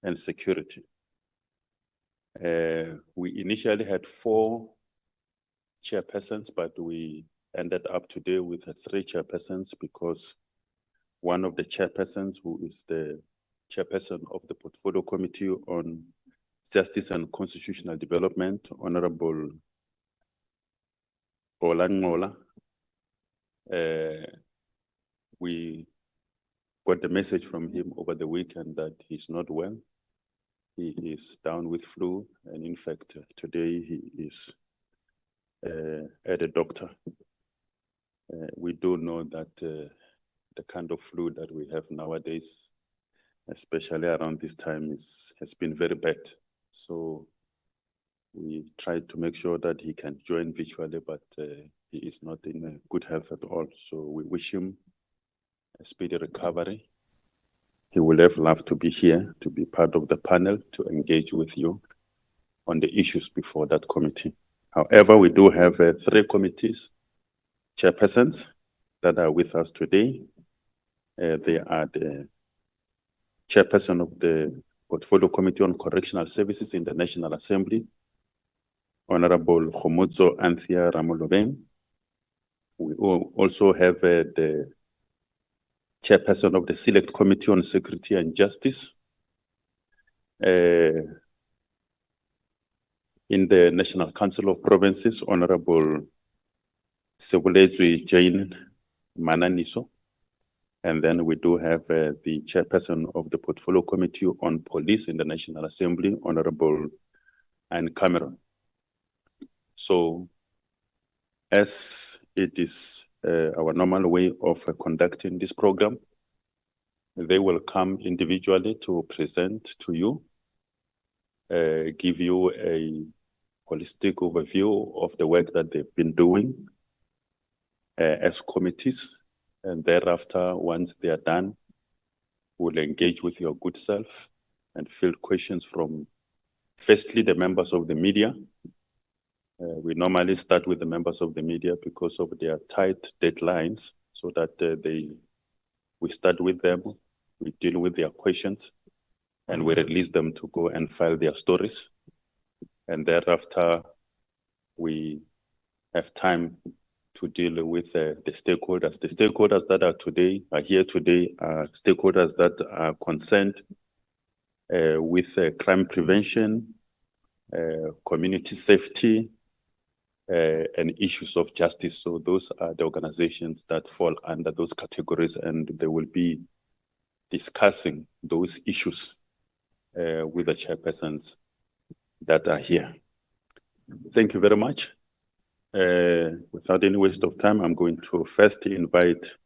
and security. We initially had 4 chairpersons, but we ended up today with 3 chairpersons because one of the chairpersons, who is the chairperson of the Portfolio Committee on Justice and Constitutional Development, Honorable Xola Nqola, we got the message from him over the weekend that he's not well. He is down with flu, and in fact, today he is at a doctor. We do know that the kind of flu that we have nowadays, especially around this time, has been very bad. So we tried to make sure that he can join virtually, but he is not in good health at all. So we wish him a speedy recovery. He would have loved to be here, to be part of the panel, to engage with you on the issues before that committee. However, we do have 3 committees, chairpersons, that are with us today. They are the chairperson of the Portfolio Committee on Correctional Services in the National Assembly, Honorable Nqola Nqola. We also have the chairperson of the Select Committee on Security and Justice. In the National Council of Provinces, Honorable Jane Mananiso. And then we do have the chairperson of the Portfolio Committee on Police in the National Assembly, Honorable Anne Cameron. So, as it is our normal way of conducting this program, they will come individually to present to you, give you a holistic overview of the work that they've been doing as committees. And thereafter, once they are done, we'll engage with your good self and field questions from, firstly, the members of the media. We normally start with the members of the media because of their tight deadlines, so that we start with them, we deal with their questions, and we release them to go and file their stories. And thereafter, we have time to deal with the stakeholders. The stakeholders that are here today are stakeholders that are concerned with crime prevention, community safety, and issues of justice. So those are the organizations that fall under those categories, and they will be discussing those issues with the chairpersons that are here. Thank you very much. Without any waste of time, I'm going to first invite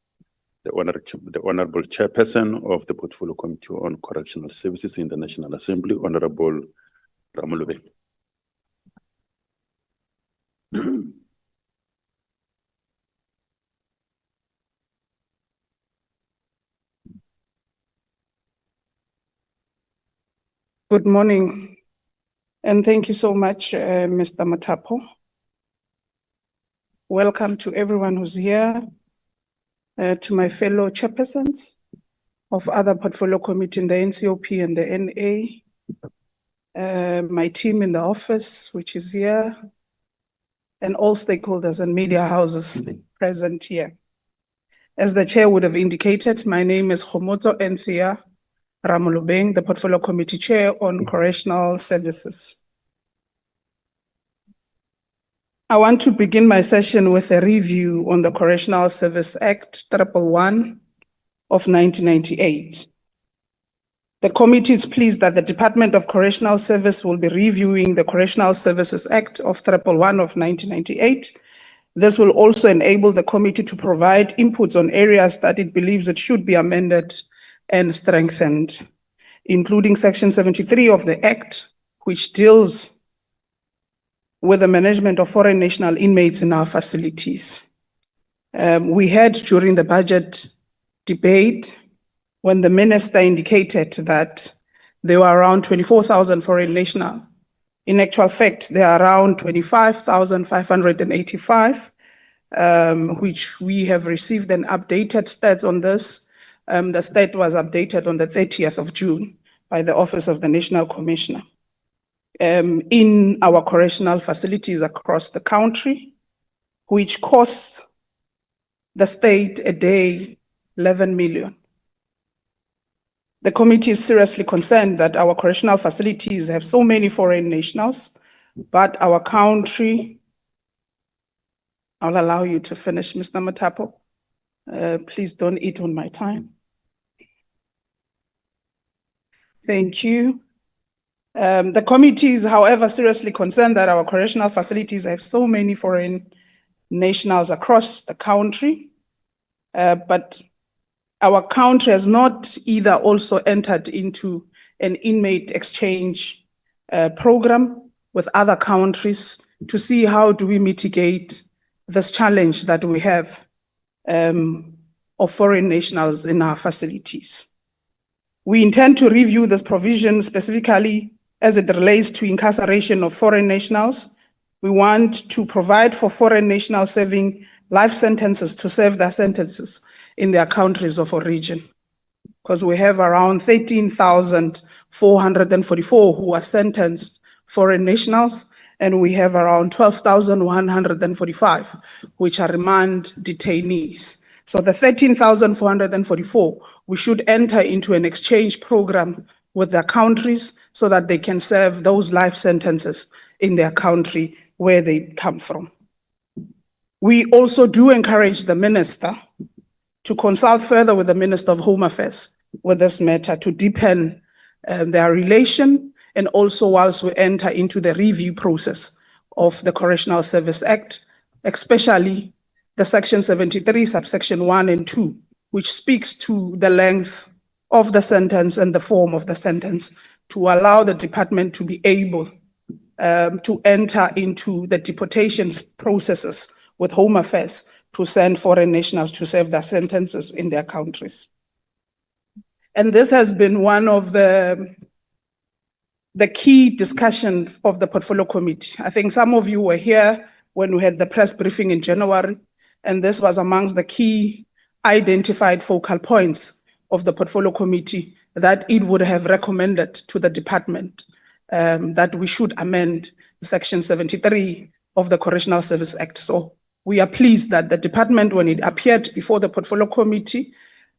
the Honorable Chairperson of the Portfolio Committee on Correctional Services in the National Assembly, Honorable Ramolube. Good morning, and thank you so much, Mr. Matapo. Welcome to everyone who's here, to my fellow chairpersons of other portfolio committee in the NCOP and the NA, my team in the office, which is here, and all stakeholders and media houses present here. As the chair would have indicated, my name is Xola Nqola, the Portfolio Committee Chair on Correctional Services. I want to begin my session with a review on the Correctional Service Act 111 of 1998. The committee is pleased that the Department of Correctional Service will be reviewing the Correctional Services Act of 111 of 1998. This will also enable the committee to provide inputs on areas that it believes it should be amended and strengthened, including Section 73 of the Act, which deals with the management of foreign national inmates in our facilities. We had during the budget debate when the minister indicated that there were around 24,000 foreign national. In actual fact, there are around 25,585, which we have received an updated stats on this. The state was updated on the 30th of June. by the Office of the National Commissioner in our correctional facilities across the country, which costs the state a day 11 million. The committee is seriously concerned that our correctional facilities have so many foreign nationals, but our country, I'll allow you to finish, Mr. Matapo. Please don't eat on my time. Thank you. The committee is, however, seriously concerned that our correctional facilities have so many foreign nationals across the country, but our country has not either also entered into an inmate exchange program with other countries to see how do we mitigate this challenge that we have of foreign nationals in our facilities. We intend to review this provision specifically as it relates to incarceration of foreign nationals. We want to provide for foreign nationals serving life sentences to serve their sentences in their countries of origin, because we have around 13,444 who are sentenced foreign nationals, and we have around 12,145 which are remand detainees. So the 13,444, we should enter into an exchange program with their countries so that they can serve those life sentences in their country where they come from. We also do encourage the minister to consult further with the Minister of Home Affairs with this matter to deepen their relation, and also whilst we enter into the review process of the Correctional Service Act, especially the Section 73, subsection 1 and 2, which speaks to the length of the sentence and the form of the sentence to allow the department to be able to enter into the deportation processes with Home Affairs to send foreign nationals to serve their sentences in their countries. And this has been one of the key discussion of the Portfolio Committee. I think some of you were here when we had the press briefing in January, and this was amongst the key identified focal points of the Portfolio Committee that it would have recommended to the department that we should amend Section 73 of the Correctional Service Act. So we are pleased that the department, when it appeared before the Portfolio Committee,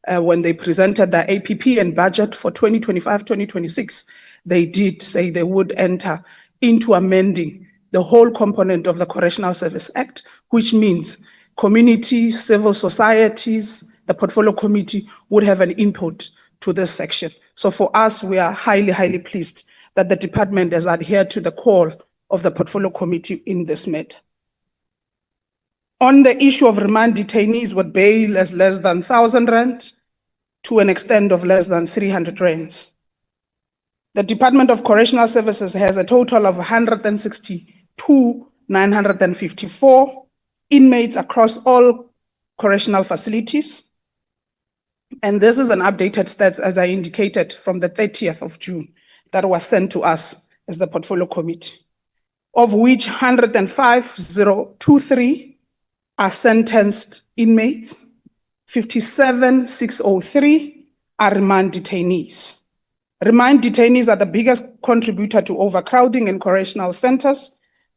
when they presented the APP and budget for 2025-2026, they did say they would enter into amending the whole component of the Correctional Service Act, which means communities, civil societies, the Portfolio Committee would have an input to this section. So for us, we are highly, highly pleased that the department has adhered to the call of the Portfolio Committee in this matter. On the issue of remand detainees with bail as less than 1,000 rand to an extent of less than 300 rands, the Department of Correctional Services has a total of 162,954 inmates across all correctional facilities. And this is an updated stats, as I indicated, from the 30th of June that was sent to us as the Portfolio Committee, of which 105,023 are sentenced inmates, 57,603 are remand detainees. Remand detainees are the biggest contributor to overcrowding in correctional centers.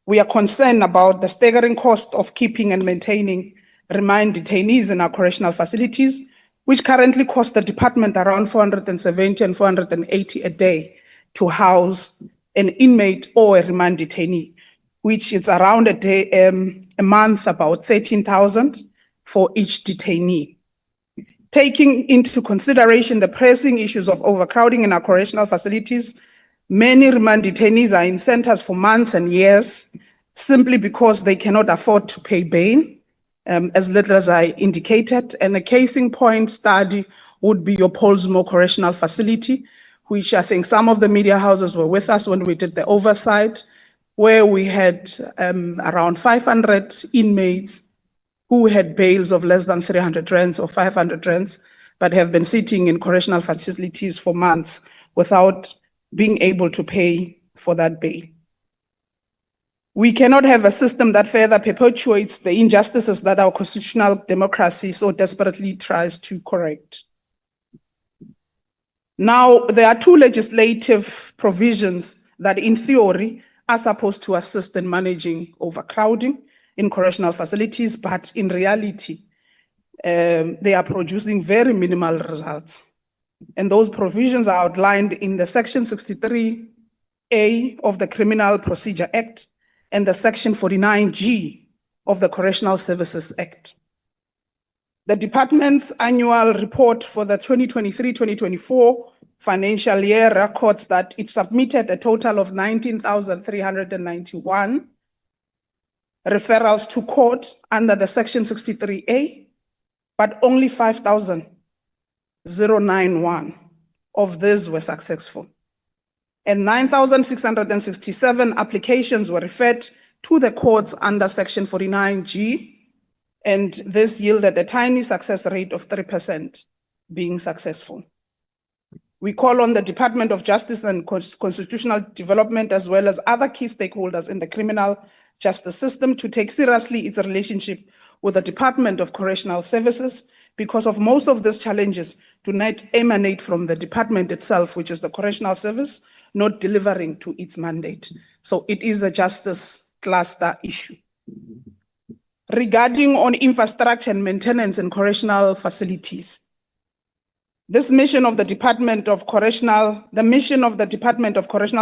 We are concerned about the staggering cost of keeping and maintaining remand detainees in our correctional facilities, which currently cost the department around 470 and 480 a day to house an inmate or a remand detainee, which is around a month, about 13,000 for each detainee. Taking into consideration the pressing issues of overcrowding in our correctional facilities, many remand detainees are in centers for months and years simply because they cannot afford to pay bail, as little as I indicated. And a case in point study would be your Polsmo Correctional Facility, which I think some of the media houses were with us when we did the oversight, where we had around 500 inmates who had bails of less than 300 rands or 500 rands, but have been sitting in correctional facilities for months without being able to pay for that bail. We cannot have a system that further perpetuates the injustices that our constitutional democracy so desperately tries to correct. Now, there are two legislative provisions that in theory are supposed to assist in managing overcrowding in correctional facilities, but in reality, they are producing very minimal results. And those provisions are outlined in the Section 63A of the Criminal Procedure Act and the Section 49G of the Correctional Services Act. The department's annual report for the 2023-2024 financial year records that it submitted a total of 19,391 referrals to court under the Section 63A, but only 5,091 of these were successful. And 9,667 applications were referred to the courts under Section 49G, and this yielded a tiny success rate of 3% being successful. We call on the Department of Justice and Constitutional Development, as well as other key stakeholders in the criminal justice system, to take seriously its relationship with the Department of Correctional Services, because of most of these challenges do not emanate from the department itself, which is the Correctional Service, not delivering to its mandate. So it is a justice cluster issue. Regarding on infrastructure and maintenance in correctional facilities, this mission of the Department of Correctional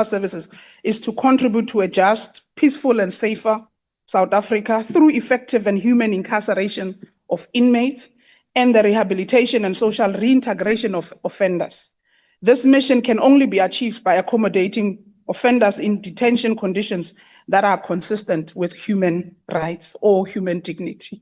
Services is to contribute to a just, peaceful, and safer South Africa through effective and human incarceration of inmates and the rehabilitation and social reintegration of offenders. This mission can only be achieved by accommodating offenders in detention conditions that are consistent with human rights or human dignity.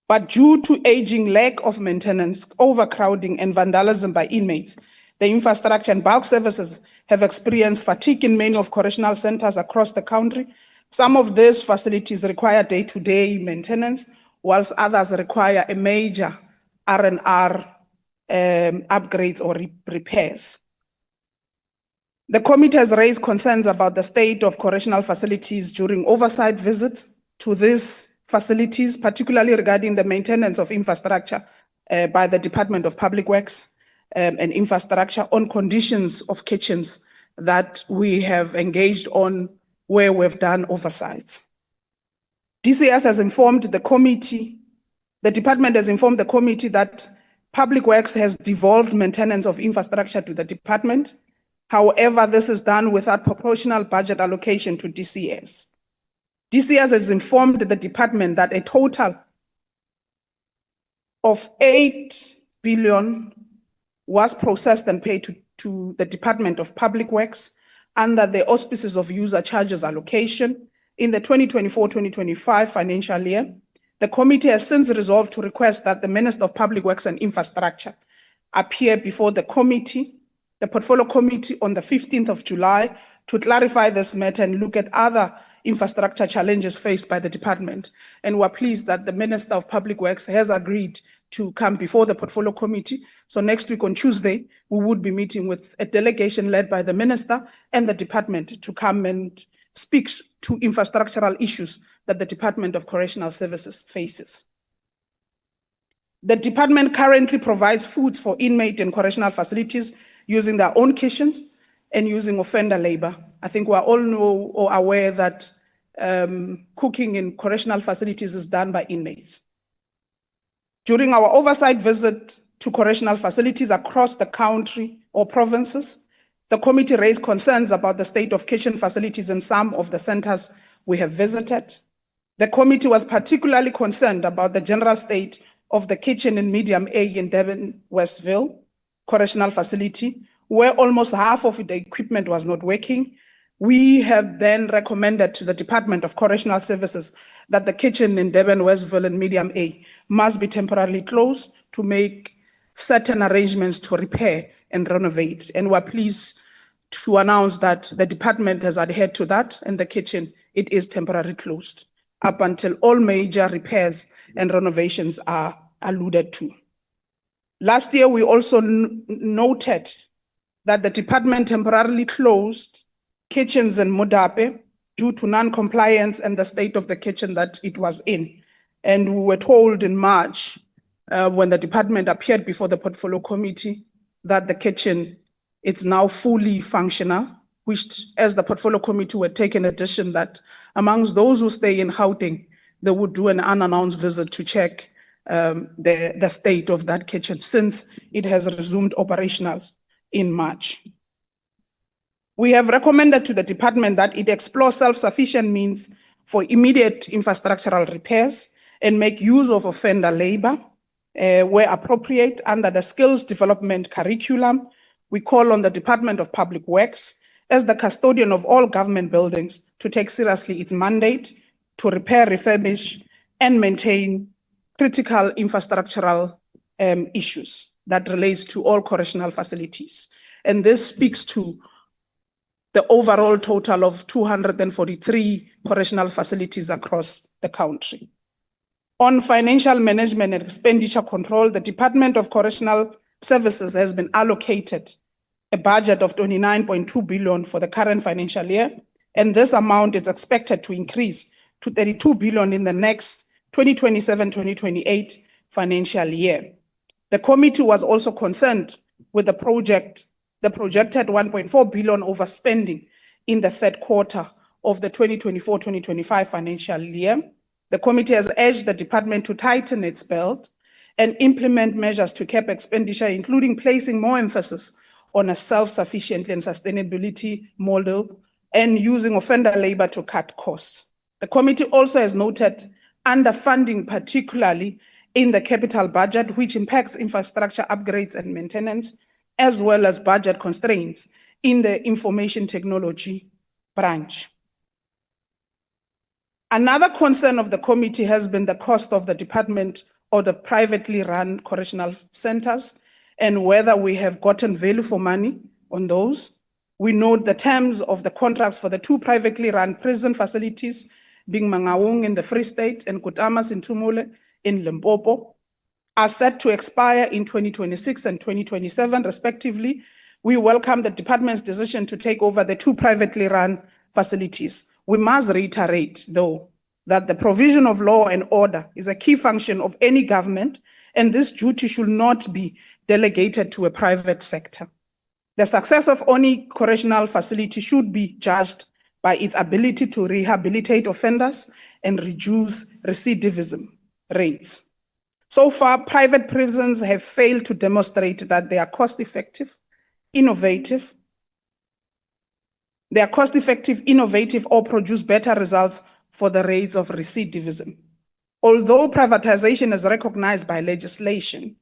But due to aging, lack of maintenance, overcrowding, and vandalism by inmates, the infrastructure and bulk services have experienced fatigue in many of correctional centers across the country. Some of these facilities require day-to-day maintenance, whilst others require a major R&R upgrades or repairs. The committee has raised concerns about the state of correctional facilities during oversight visits to these facilities, particularly regarding the maintenance of infrastructure by the Department of Public Works and infrastructure on conditions of kitchens that we have engaged on where we've done oversights. DCS has informed the committee, the department has informed the committee that Public Works has devolved maintenance of infrastructure to the department. However, this is done without proportional budget allocation to DCS. DCS has informed the department that a total of 8 billion was processed and paid to the Department of Public Works under the auspices of user charges allocation in the 2024-2025 financial year. The committee has since resolved to request that the Minister of Public Works and Infrastructure appear before the committee, the Portfolio Committee, on the 15th of July to clarify this matter and look at other infrastructure challenges faced by the department. And we're pleased that the Minister of Public Works has agreed to come before the Portfolio Committee. So next week on Tuesday, we would be meeting with a delegation led by the Minister and the department to come and speak to infrastructural issues that the Department of Correctional Services faces. The department currently provides foods for inmate and correctional facilities using their own kitchens and using offender labor. I think we all know or aware that cooking in correctional facilities is done by inmates. During our oversight visit to correctional facilities across the country or provinces, the committee raised concerns about the state of kitchen facilities in some of the centers we have visited. The committee was particularly concerned about the general state of the kitchen in Medium A in Durban, Westville Correctional Facility, where almost half of the equipment was not working. We have then recommended to the Department of Correctional Services that the kitchen in Durban, Westville and Medium A must be temporarily closed to make certain arrangements to repair and renovate. And we're pleased to announce that the department has adhered to that, and the kitchen, it is temporarily closed up until all major repairs and renovations are alluded to. Last year, we also noted that the department temporarily closed kitchens in Modape due to non-compliance and the state of the kitchen that it was in. And we were told in March, when the department appeared before the Portfolio Committee, that the kitchen is now fully functional, which as the portfolio committee were taking addition that amongst those who stay in Gauteng, they would do an unannounced visit to check the state of that kitchen since it has resumed operationals in March. We have recommended to the department that it explore self-sufficient means for immediate infrastructural repairs and make use of offender labor where appropriate under the skills development curriculum. We call on the Department of Public Works as the custodian of all government buildings to take seriously its mandate to repair, refurbish, and maintain critical infrastructural issues that relates to all correctional facilities. And this speaks to the overall total of 243 correctional facilities across the country. On financial management and expenditure control, the Department of Correctional Services has been allocated a budget of 29.2 billion for the current financial year, and this amount is expected to increase to 32 billion in the next 2027-2028 financial year. The committee was also concerned with the projected 1.4 billion overspending in the third quarter of the 2024-2025 financial year. The committee has urged the department to tighten its belt and implement measures to cap expenditure, including placing more emphasis on a self-sufficient and sustainability model and using offender labor to cut costs. The committee also has noted underfunding, particularly in the capital budget, which impacts infrastructure upgrades and maintenance, as well as budget constraints in the information technology branch. Another concern of the committee has been the cost of the department or the privately run correctional centers and whether we have gotten value for money on those. We note the terms of the contracts for the two privately run prison facilities, being Mangaung in the Free State and Kutamas in Tumole in Limpopo, are set to expire in 2026 and 2027, respectively. We welcome the department's decision to take over the two privately run facilities. We must reiterate, though, that the provision of law and order is a key function of any government, and this duty should not be delegated to a private sector. The success of any correctional facility should be judged by its ability to rehabilitate offenders and reduce recidivism rates. So far, private prisons have failed to demonstrate that they are cost-effective, innovative, or produce better results for the rates of recidivism. Although privatization is recognized by legislation,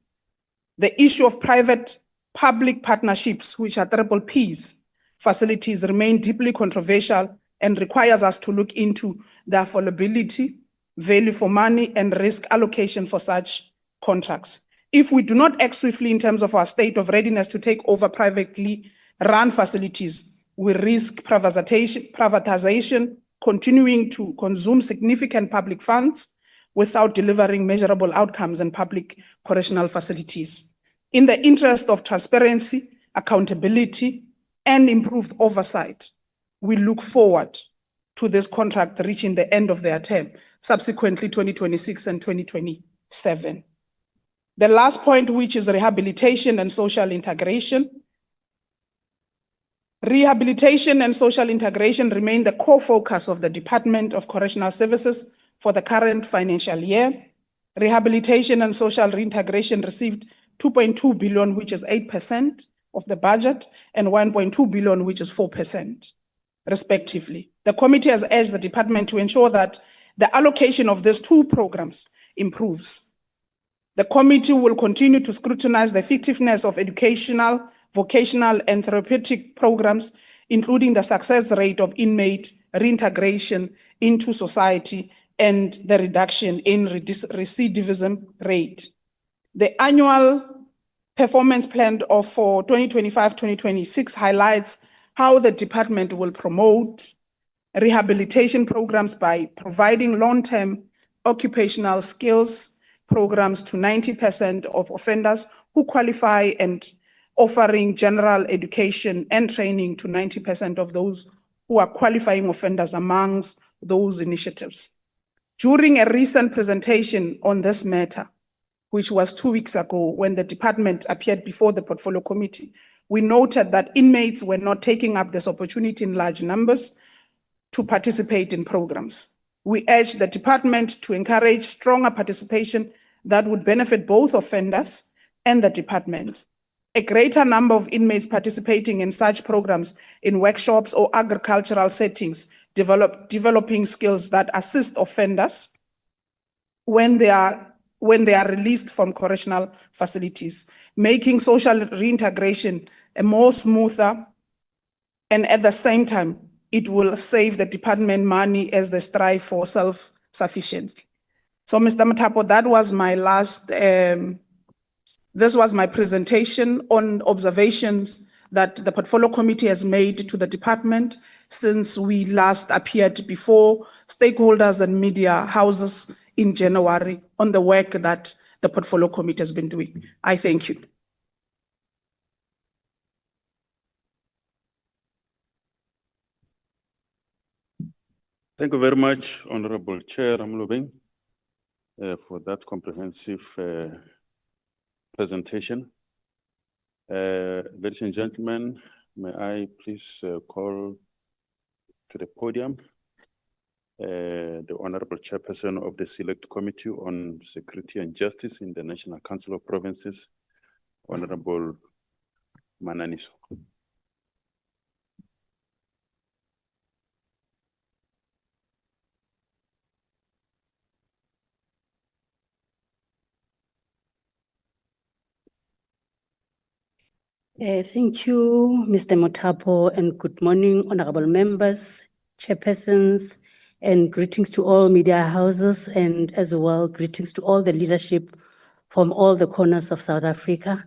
the issue of private-public partnerships, which are triple Ps, facilities remain deeply controversial and requires us to look into the affordability, value for money, and risk allocation for such contracts. If we do not act swiftly in terms of our state of readiness to take over privately run facilities, we risk privatization continuing to consume significant public funds without delivering measurable outcomes in public correctional facilities. In the interest of transparency, accountability, and improved oversight, we look forward to this contract reaching the end of their term, subsequently 2026 and 2027. The last point, which is rehabilitation and social integration. Rehabilitation and social integration remain the core focus of the Department of Correctional Services for the current financial year. Rehabilitation and social reintegration received 2.2 billion, which is 8% of the budget, and 1.2 billion, which is 4%, respectively. The committee has urged the department to ensure that the allocation of these two programs improves. The committee will continue to scrutinize the effectiveness of educational, vocational, and therapeutic programs, including the success rate of inmate reintegration into society and the reduction in recidivism rate. The annual performance plan for 2025-2026 highlights how the department will promote rehabilitation programs by providing long-term occupational skills programs to 90% of offenders who qualify and offering general education and training to 90% of those who are qualifying offenders amongst those initiatives. During a recent presentation on this matter, which was 2 weeks ago when the department appeared before the portfolio committee, we noted that inmates were not taking up this opportunity in large numbers to participate in programs. We urged the department to encourage stronger participation that would benefit both offenders and the department. A greater number of inmates participating in such programs in workshops or agricultural settings, developing skills that assist offenders when they are released from correctional facilities, making social reintegration a more smoother, and at the same time, it will save the department money as they strive for self-sufficiency. So, Mr. Mothapo, that was my last, this was my presentation on observations that the portfolio committee has made to the department since we last appeared before stakeholders and media houses in January on the work that the portfolio committee has been doing. I thank you. Thank you very much, Honorable Chair Amlobeng, for that comprehensive presentation. Ladies and gentlemen, may I please call to the podium the Honorable Chairperson of the Select Committee on Security and Justice in the National Council of Provinces, Honorable Mananiso. Thank you, Mr. Mothapo, and good morning, honorable members, chairpersons, and greetings to all media houses, and as well, greetings to all the leadership from all the corners of South Africa.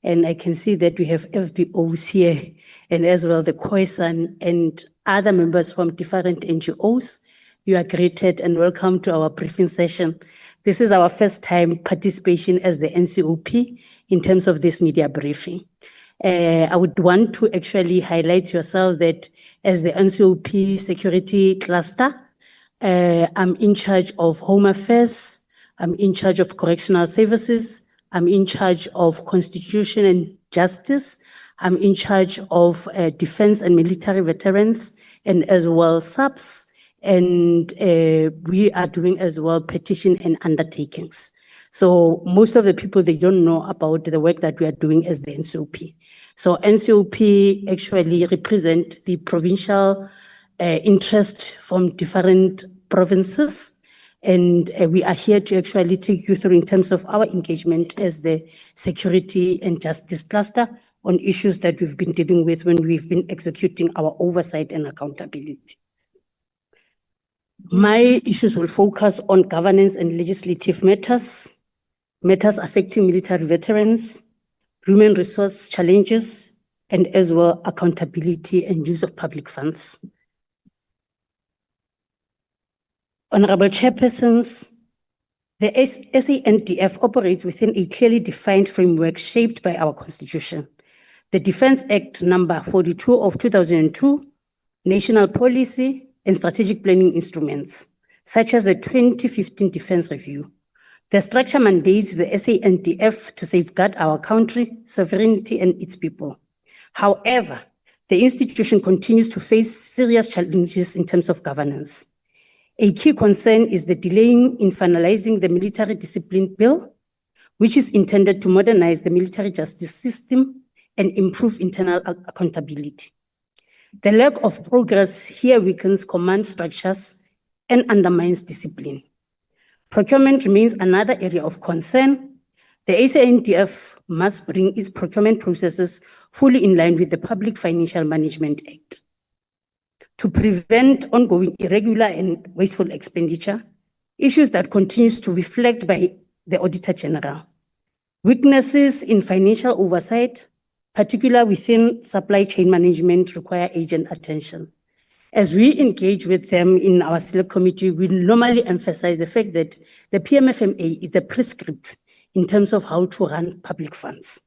And I can see that we have FBOs here, and as well the Khoisan and other members from different NGOs. You are greeted and welcome to our briefing session. This is our first time participation as the NCOP in terms of this media briefing. I would want to actually highlight yourself that as the NCOP security cluster, I'm in charge of Home Affairs, I'm in charge of Correctional Services, I'm in charge of Constitution and Justice, I'm in charge of Defense and Military Veterans, and as well subs, and we are doing as well petition and undertakings. So most of the people, they don't know about the work that we are doing as the NCOP. So NCOP actually represent the provincial interest from different provinces. And we are here to actually take you through in terms of our engagement as the security and justice cluster on issues that we've been dealing with when we've been executing our oversight and accountability. My issues will focus on governance and legislative matters, matters affecting military veterans, human resource challenges, and as well accountability and use of public funds. Honorable Chairpersons, the SANDF operates within a clearly defined framework shaped by our Constitution. The Defence Act number 42 of 2002, national policy and strategic planning instruments, such as the 2015 Defence Review. The structure mandates the SANDF to safeguard our country, sovereignty, and its people. However, the institution continues to face serious challenges in terms of governance. A key concern is the delaying in finalizing the Military Discipline Bill, which is intended to modernize the military justice system and improve internal accountability. The lack of progress here weakens command structures and undermines discipline. Procurement remains another area of concern. The SANDF must bring its procurement processes fully in line with the Public Financial Management Act. To prevent ongoing irregular and wasteful expenditure, issues that continues to be flagged by the Auditor General. Weaknesses in financial oversight, particularly within supply chain management, require urgent attention. As we engage with them in our Select Committee, we normally emphasize the fact that the PMFMA is a prescript in terms of how to run public funds.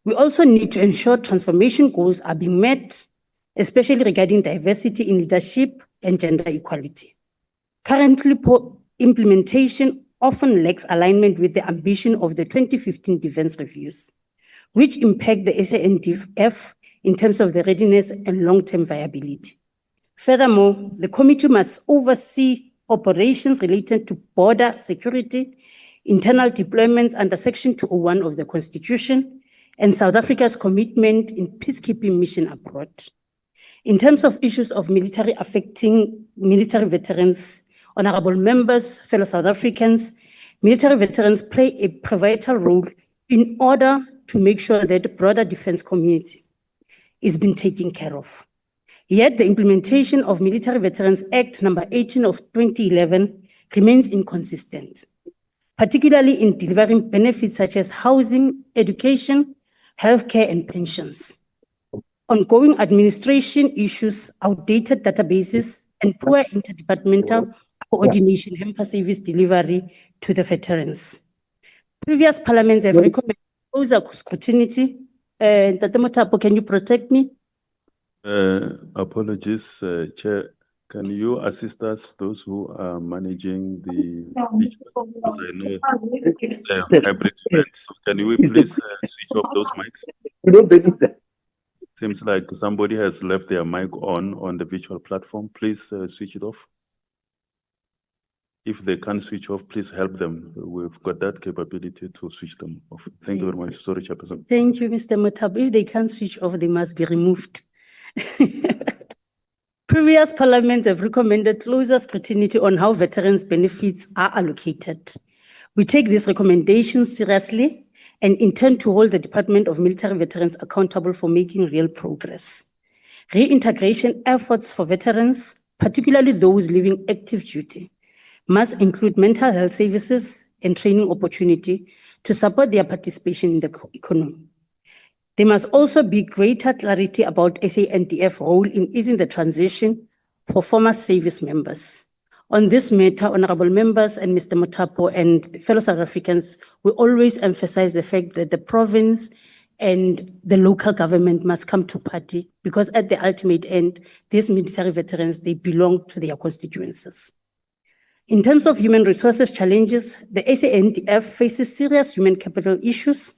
We also need to ensure transformation goals are being met, especially regarding diversity in leadership and gender equality. Currently, implementation often lacks alignment with the ambition of the 2015 defense reviews, which impact the SANDF in terms of the readiness and long-term viability. Furthermore, the committee must oversee operations related to border security, internal deployments under Section 201 of the Constitution, and South Africa's commitment in peacekeeping mission abroad. In terms of issues of military affecting military veterans, honorable members, fellow South Africans, military veterans play a pivotal role in order to make sure that the broader defense community is being taken care of. Yet the implementation of Military Veterans Act number 18 of 2011 remains inconsistent, particularly in delivering benefits such as housing, education, healthcare, and pensions. Ongoing administration issues, outdated databases, and poor interdepartmental coordination hamper service delivery to the veterans. Previous parliaments have recommended closer scrutiny. Tate Mothapo, can you protect me? Apologies, Chair. Can you assist us, those who are managing the visual? Because I know the hybrid event. So can we please switch off those mics? We don't believe that. Seems like somebody has left their mic on the virtual platform. Please switch it off. If they can't switch off, please help them. We've got that capability to switch them off. Thank you very much. Sorry, Chairperson. Thank you, Mr. Mothapo. If they can't switch off, they must be removed. Previous parliaments have recommended closer scrutiny on how veterans' benefits are allocated. We take these recommendations seriously and intend to hold the Department of Military Veterans accountable for making real progress. Reintegration efforts for veterans, particularly those leaving active duty, must include mental health services and training opportunity to support their participation in the economy. There must also be greater clarity about SANDF role in easing the transition for former service members. On this matter, honorable members and Mr. Mothapo and fellow South Africans, we always emphasize the fact that the province and the local government must come to party, because at the ultimate end, these military veterans, they belong to their constituencies. In terms of human resources challenges, the SANDF faces serious human capital issues.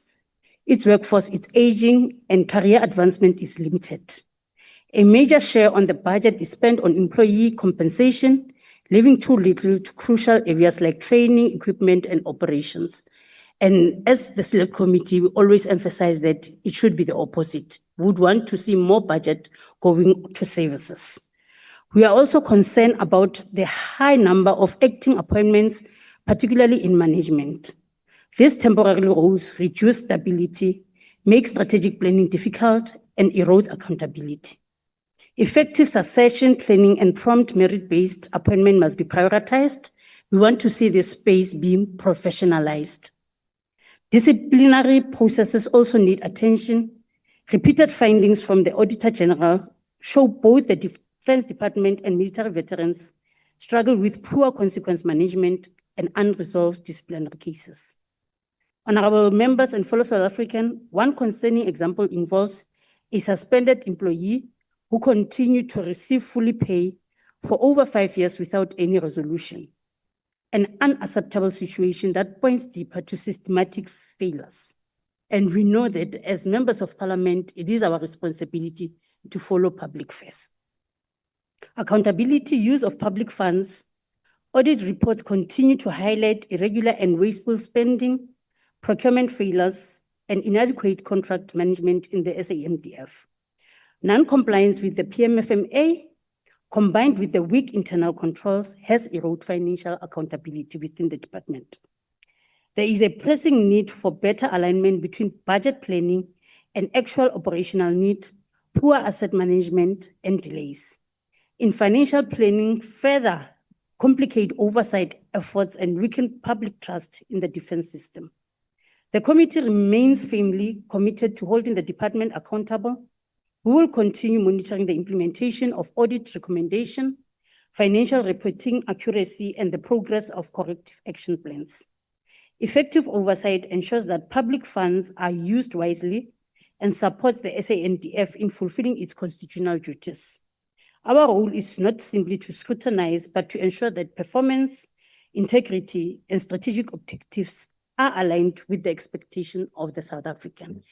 Its workforce is aging and career advancement is limited. A major share on the budget is spent on employee compensation, leaving too little to crucial areas like training, equipment, and operations. And as the Select Committee, we always emphasize that it should be the opposite. We would want to see more budget going to services. We are also concerned about the high number of acting appointments, particularly in management. These temporary roles reduce stability, make strategic planning difficult, and erode accountability. Effective succession planning and prompt merit-based appointment must be prioritized. We want to see this space being professionalized. Disciplinary processes also need attention. Repeated findings from the Auditor General show both the Defense Department and military veterans struggle with poor consequence management and unresolved disciplinary cases. Honorable members and fellow South African, one concerning example involves a suspended employee who continued to receive fully pay for over 5 years without any resolution. An unacceptable situation that points deeper to systematic failures. And we know that as members of parliament, it is our responsibility to follow public affairs. Accountability, use of public funds, audit reports continue to highlight irregular and wasteful spending, procurement failures, and inadequate contract management in the SANDF. Non-compliance with the PMFMA, combined with the weak internal controls, has eroded financial accountability within the department. There is a pressing need for better alignment between budget planning and actual operational need, poor asset management, and delays. In financial planning, further complicate oversight efforts and weaken public trust in the defense system. The committee remains firmly committed to holding the department accountable. We will continue monitoring the implementation of audit recommendation, financial reporting accuracy, and the progress of corrective action plans. Effective oversight ensures that public funds are used wisely and supports the SANDF in fulfilling its constitutional duties. Our role is not simply to scrutinize, but to ensure that performance integrity, and strategic objectives are aligned with the expectation of the South African.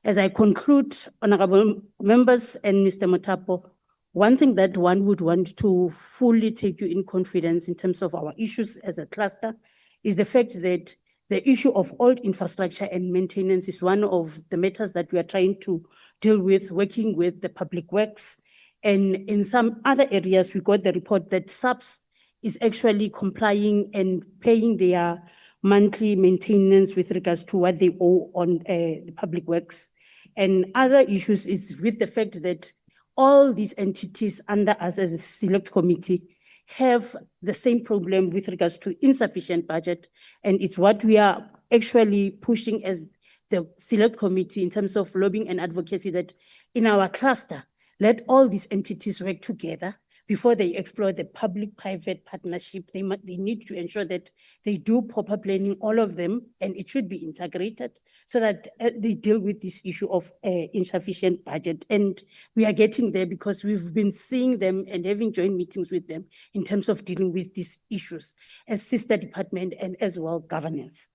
As I conclude, honorable members and Mr. Motapo, one thing that one would want to fully take you in confidence in terms of our issues as a cluster is the fact that the issue of old infrastructure and maintenance is one of the matters that we are trying to deal with, working with the public works. And in some other areas, we got the report that SAPS is actually complying and paying their monthly maintenance with regards to what they owe on the public works. And other issues is with the fact that all these entities under us as a select committee have the same problem with regards to insufficient budget. And it's what we are actually pushing as the select committee in terms of lobbying and advocacy, that in our cluster, let all these entities work together before they explore the public-private partnership. They need to ensure that they do proper planning, all of them, and it should be integrated so that they deal with this issue of insufficient budget. And we are getting there because we've been seeing them and having joint meetings with them in terms of dealing with these issues as sister department and as well governance.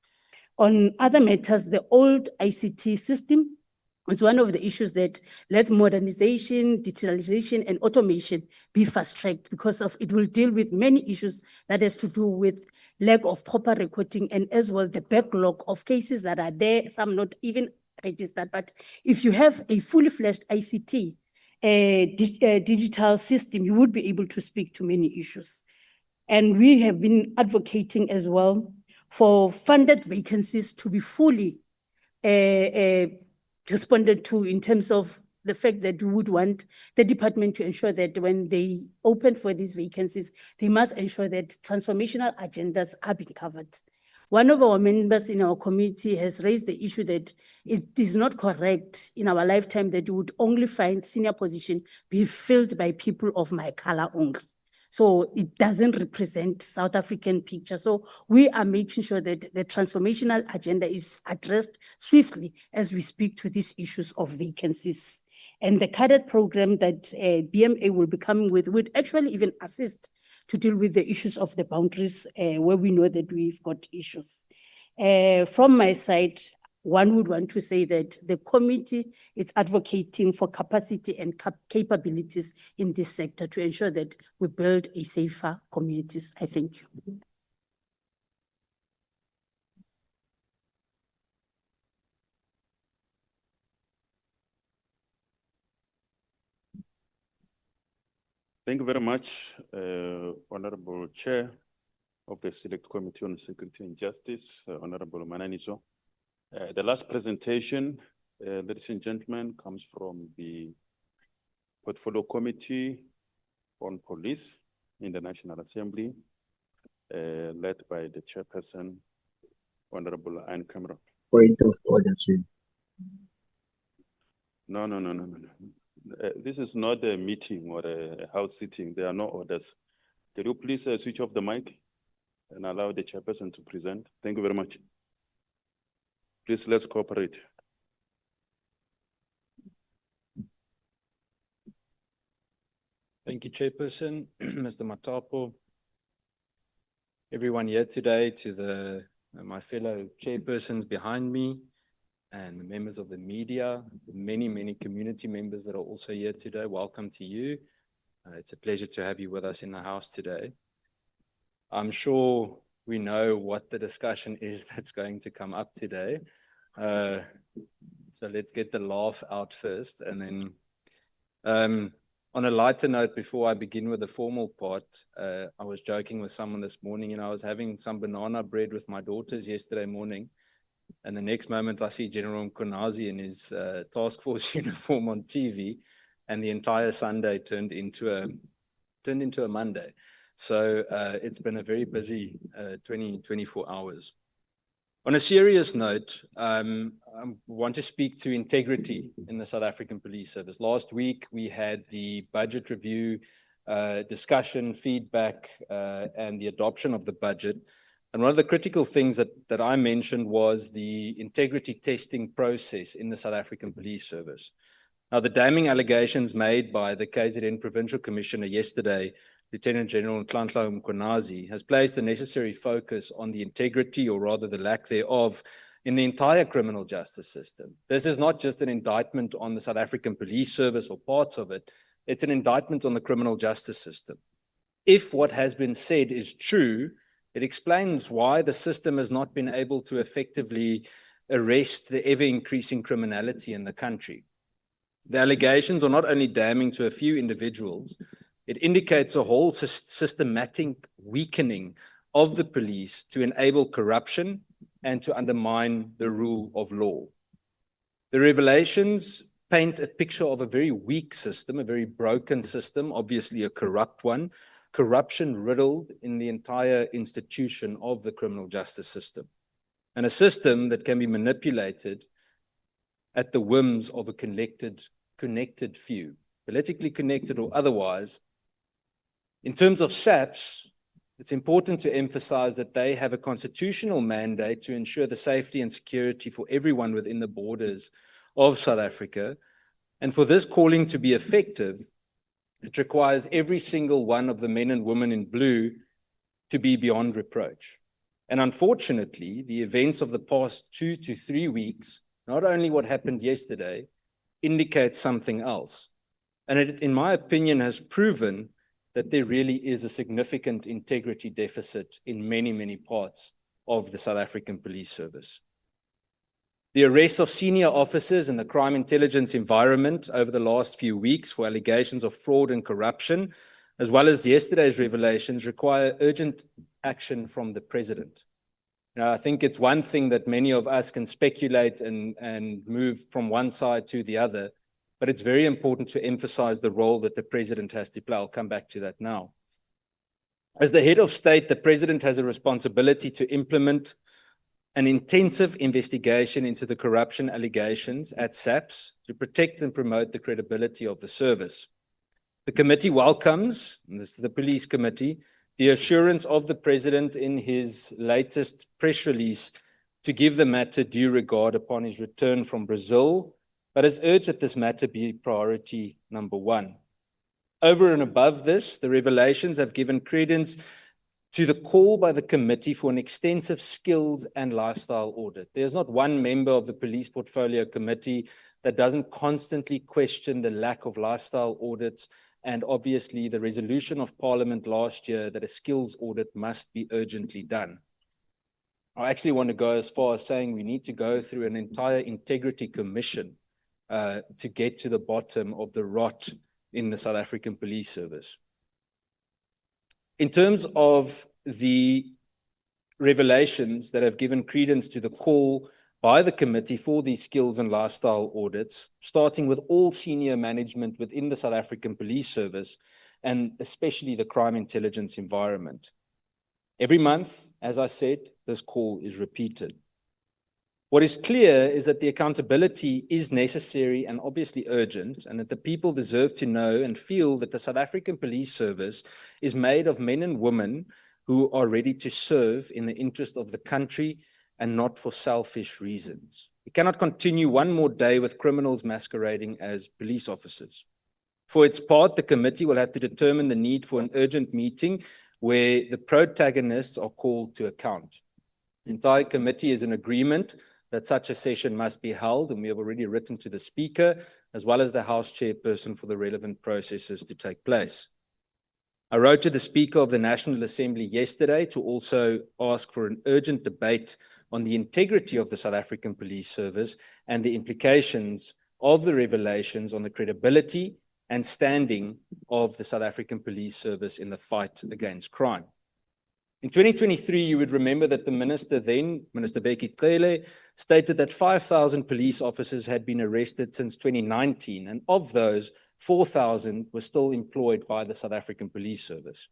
On other matters, the old ICT system, it's one of the issues that let modernization, digitalization, and automation be fast-tracked because of it will deal with many issues that has to do with lack of proper recording and as well the backlog of cases that are there, some not even registered. But if you have a fully fledged ICT digital system, you would be able to speak to many issues. And we have been advocating as well for funded vacancies to be fully responded to in terms of the fact that we would want the department to ensure that when they open for these vacancies, they must ensure that transformational agendas are being covered. One of our members in our committee has raised the issue that it is not correct in our lifetime that you would only find senior position be filled by people of my color only. So it doesn't represent South African picture. So we are making sure that the transformational agenda is addressed swiftly as we speak to these issues of vacancies. And the cadet program that BMA will be coming with would actually even assist to deal with the issues of the boundaries where we know that we've got issues. From my side, one would want to say that the committee is advocating for capacity and capabilities in this sector to ensure that we build a safer communities. I thank you. Thank you very much, Honorable Chair of the Select Committee on Security and Justice, Honorable Mananiso. The last presentation, ladies and gentlemen, comes from the Portfolio Committee on Police in the National Assembly, led by the Chairperson, Honorable Nqola. Point of order, Chair. No. This is not a meeting or a house sitting. There are no orders. Can you please switch off the mic and allow the Chairperson to present? Thank you very much. Please, let's cooperate. Thank you, Chairperson, Mr. Motapo, everyone here today, to my fellow chairpersons behind me, and the members of the media, many community members that are also here today. Welcome to you. It's a pleasure to have you with us in the house today. I'm sure we know what the discussion is that's going to come up today. So let's get the laugh out first, and then on a lighter note, before I begin with the formal part, I was joking with someone this morning, and I was having some banana bread with my daughters yesterday morning, and the next moment I see General Mkhonazi in his task force uniform on TV, and the entire Sunday turned into a Monday. So it's been a very busy 24 hours. On a serious note, I want to speak to integrity in the South African Police Service. Last week, we had the budget review, discussion, feedback, and the adoption of the budget. And one of the critical things that I mentioned was the integrity testing process in the South African Police Service. Now, the damning allegations made by the KZN Provincial Commissioner yesterday Lieutenant General Xola Nqola, has placed the necessary focus on the integrity, or rather the lack thereof, in the entire criminal justice system. This is not just an indictment on the South African Police Service or parts of it, it's an indictment on the criminal justice system. If what has been said is true, it explains why the system has not been able to effectively arrest the ever-increasing criminality in the country. The allegations are not only damning to a few individuals, it indicates a whole systematic weakening of the police to enable corruption and to undermine the rule of law. The revelations paint a picture of a very weak system, a very broken system, obviously a corrupt one, corruption riddled in the entire institution of the criminal justice system, and a system that can be manipulated at the whims of a connected few, politically connected or otherwise. In terms of SAPS, it's important to emphasize that they have a constitutional mandate to ensure the safety and security for everyone within the borders of South Africa. And for this calling to be effective, it requires every single one of the men and women in blue to be beyond reproach. And unfortunately, the events of the past 2 to 3 weeks, not only what happened yesterday, indicate something else. And it, in my opinion, has proven that there really is a significant integrity deficit in many, many parts of the South African Police Service. The arrests of senior officers in the crime intelligence environment over the last few weeks for allegations of fraud and corruption, as well as yesterday's revelations, require urgent action from the president. Now, I think it's one thing that many of us can speculate and move from one side to the other, but it's very important to emphasize the role that the president has to play. I'll come back to that now. As the head of state, the president has a responsibility to implement an intensive investigation into the corruption allegations at SAPS to protect and promote the credibility of the service. The committee welcomes, and this is the police committee, the assurance of the president in his latest press release to give the matter due regard upon his return from Brazil, but has urged that this matter be priority number one. Over and above this, the revelations have given credence to the call by the committee for an extensive skills and lifestyle audit. There's not one member of the Police Portfolio Committee that doesn't constantly question the lack of lifestyle audits, and obviously the resolution of Parliament last year that a skills audit must be urgently done. I actually want to go as far as saying we need to go through an entire integrity commission to get to the bottom of the rot in the South African Police Service. In terms of the revelations that have given credence to the call by the committee for these skills and lifestyle audits, starting with all senior management within the South African Police Service, and especially the crime intelligence environment. Every month, as I said, this call is repeated. What is clear is that the accountability is necessary and obviously urgent, and that the people deserve to know and feel that the South African Police Service is made of men and women who are ready to serve in the interest of the country and not for selfish reasons. We cannot continue one more day with criminals masquerading as police officers. For its part, the committee will have to determine the need for an urgent meeting where the protagonists are called to account. The entire committee is in agreement that such a session must be held, and we have already written to the Speaker, as well as the House Chairperson, for the relevant processes to take place. I wrote to the Speaker of the National Assembly yesterday to also ask for an urgent debate on the integrity of the South African Police Service and the implications of the revelations on the credibility and standing of the South African Police Service in the fight against crime. In 2023, you would remember that the minister then, Minister Bheki Cele, stated that 5,000 police officers had been arrested since 2019, and of those, 4,000 were still employed by the South African Police Service.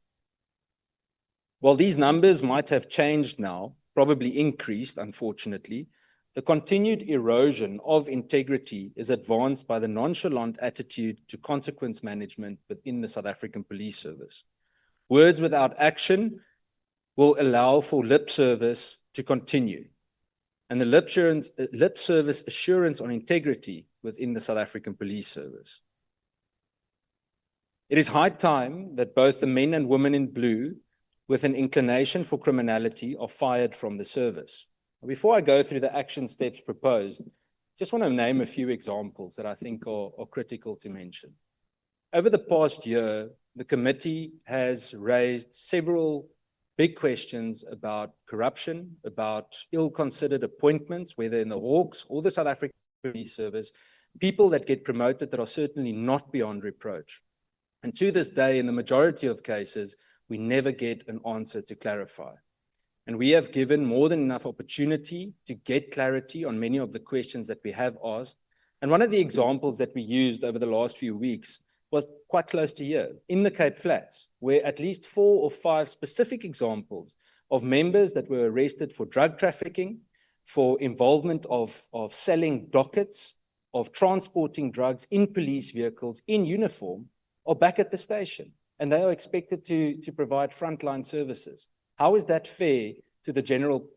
While these numbers might have changed now, probably increased, unfortunately, the continued erosion of integrity is advanced by the nonchalant attitude to consequence management within the South African Police Service. Words without action will allow for lip service to continue, and the lip service assurance on integrity within the South African Police Service. It is high time that both the men and women in blue with an inclination for criminality are fired from the service. Before I go through the action steps proposed, just want to name a few examples that I think are critical to mention. Over the past year, the committee has raised several big questions about corruption, about ill-considered appointments, whether in the Hawks or the South African Police Service, people that get promoted that are certainly not beyond reproach. And to this day, in the majority of cases, we never get an answer to clarify. And we have given more than enough opportunity to get clarity on many of the questions that we have asked. And one of the examples that we used over the last few weeks was quite close to here, in the Cape Flats, where at least 4 or 5 specific examples of members that were arrested for drug trafficking, for involvement of selling dockets, of transporting drugs in police vehicles in uniform, are back at the station, and they are expected to provide frontline services. How is that fair to the general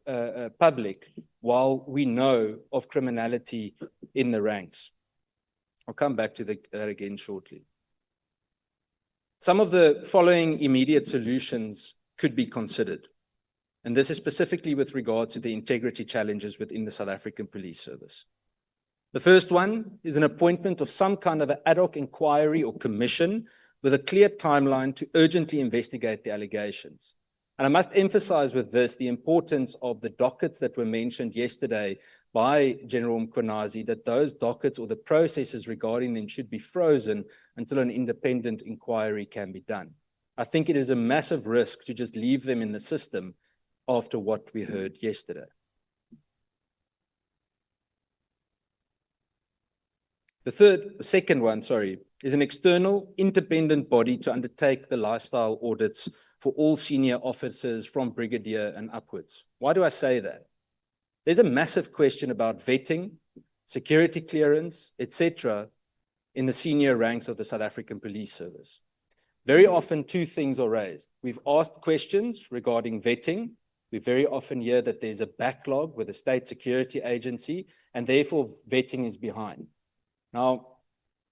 public while we know of criminality in the ranks? I'll come back to that again shortly. Some of the following immediate solutions could be considered, and this is specifically with regard to the integrity challenges within the South African Police Service. The first one is an appointment of some kind of an ad hoc inquiry or commission with a clear timeline to urgently investigate the allegations. And I must emphasize with this the importance of the dockets that were mentioned yesterday by General Mkhwanazi, that those dockets or the processes regarding them should be frozen until an independent inquiry can be done. I think it is a massive risk to just leave them in the system after what we heard yesterday. The second one, is an external independent body to undertake the lifestyle audits for all senior officers from brigadier and upwards. Why do I say that? There's a massive question about vetting, security clearance, etc., in the senior ranks of the South African Police Service. Very often, 2 things are raised. We've asked questions regarding vetting. We very often hear that there's a backlog with the State Security Agency, and therefore vetting is behind. Now,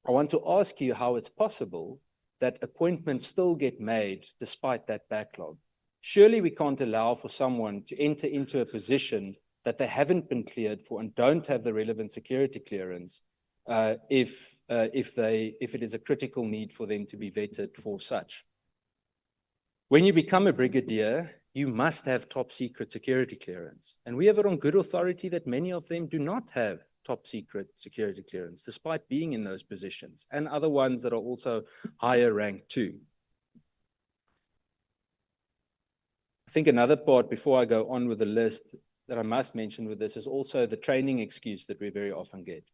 I want to ask you how it's possible that appointments still get made despite that backlog. Surely we can't allow for someone to enter into a position that they haven't been cleared for and don't have the relevant security clearance if it is a critical need for them to be vetted for such. When you become a brigadier, you must have top secret security clearance. And we have it on good authority that many of them do not have top secret security clearance, despite being in those positions, and other ones that are also higher ranked too. I think another part, before I go on with the list, that I must mention with this is also the training excuse that we very often get.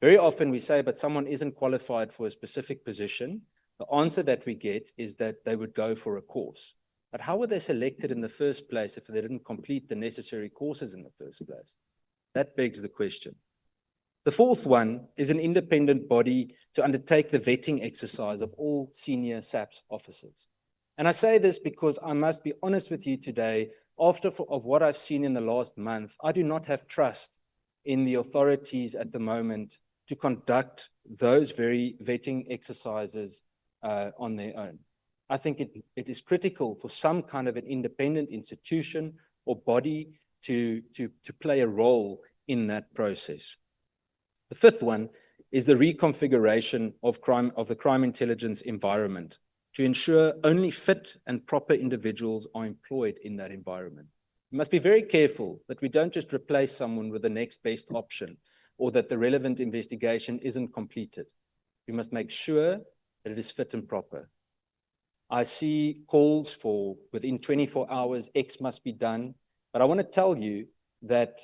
Very often we say, but someone isn't qualified for a specific position. The answer that we get is that they would go for a course. But how were they selected in the first place if they didn't complete the necessary courses in the first place? That begs the question. The fourth one is an independent body to undertake the vetting exercise of all senior SAPS officers. And I say this because I must be honest with you today, after what I've seen in the last month, I do not have trust in the authorities at the moment to conduct those very vetting exercises on their own. I think it is critical for some kind of an independent institution or body to play a role in that process. The fifth one is the reconfiguration of the crime intelligence environment to ensure only fit and proper individuals are employed in that environment. We must be very careful that we don't just replace someone with the next best option or that the relevant investigation isn't completed. We must make sure that it is fit and proper. I see calls for within 24 hours, X must be done, but I want to tell you that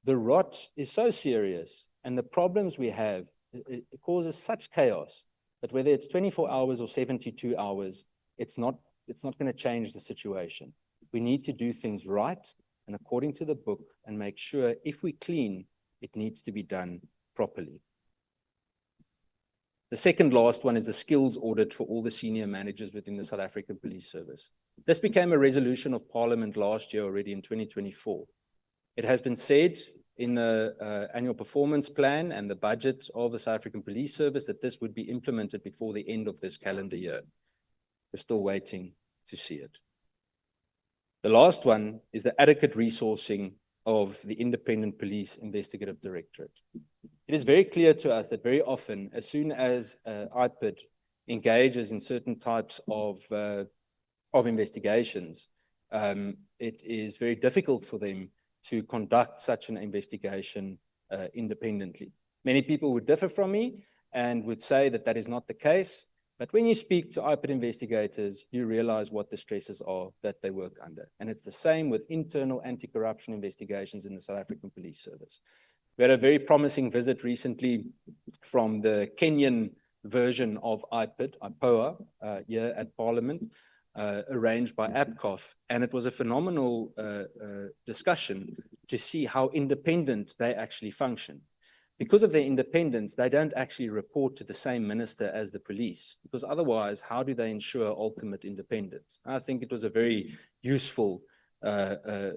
the rot is so serious and the problems we have, it causes such chaos that whether it's 24 hours or 72 hours, it's not going to change the situation. We need to do things right and according to the book and make sure if we clean, it needs to be done properly. The second last one is the skills audit for all the senior managers within the South African Police Service. This became a resolution of Parliament last year already in 2024. It has been said in the annual performance plan and the budget of the South African Police Service that this would be implemented before the end of this calendar year. We're still waiting to see it. The last one is the adequate resourcing of the Independent Police Investigative Directorate. It is very clear to us that very often, as soon as IPID engages in certain types of investigations, it is very difficult for them to conduct such an investigation independently. Many people would differ from me and would say that that is not the case. But when you speak to IPID investigators, you realize what the stresses are that they work under. And it's the same with internal anti-corruption investigations in the South African Police Service. We had a very promising visit recently from the Kenyan version of IPID, IPOA, here at Parliament, arranged by APCOF. And it was a phenomenal discussion to see how independent they actually function. Because of their independence, they don't actually report to the same minister as the police, because otherwise, how do they ensure ultimate independence? I think it was a very useful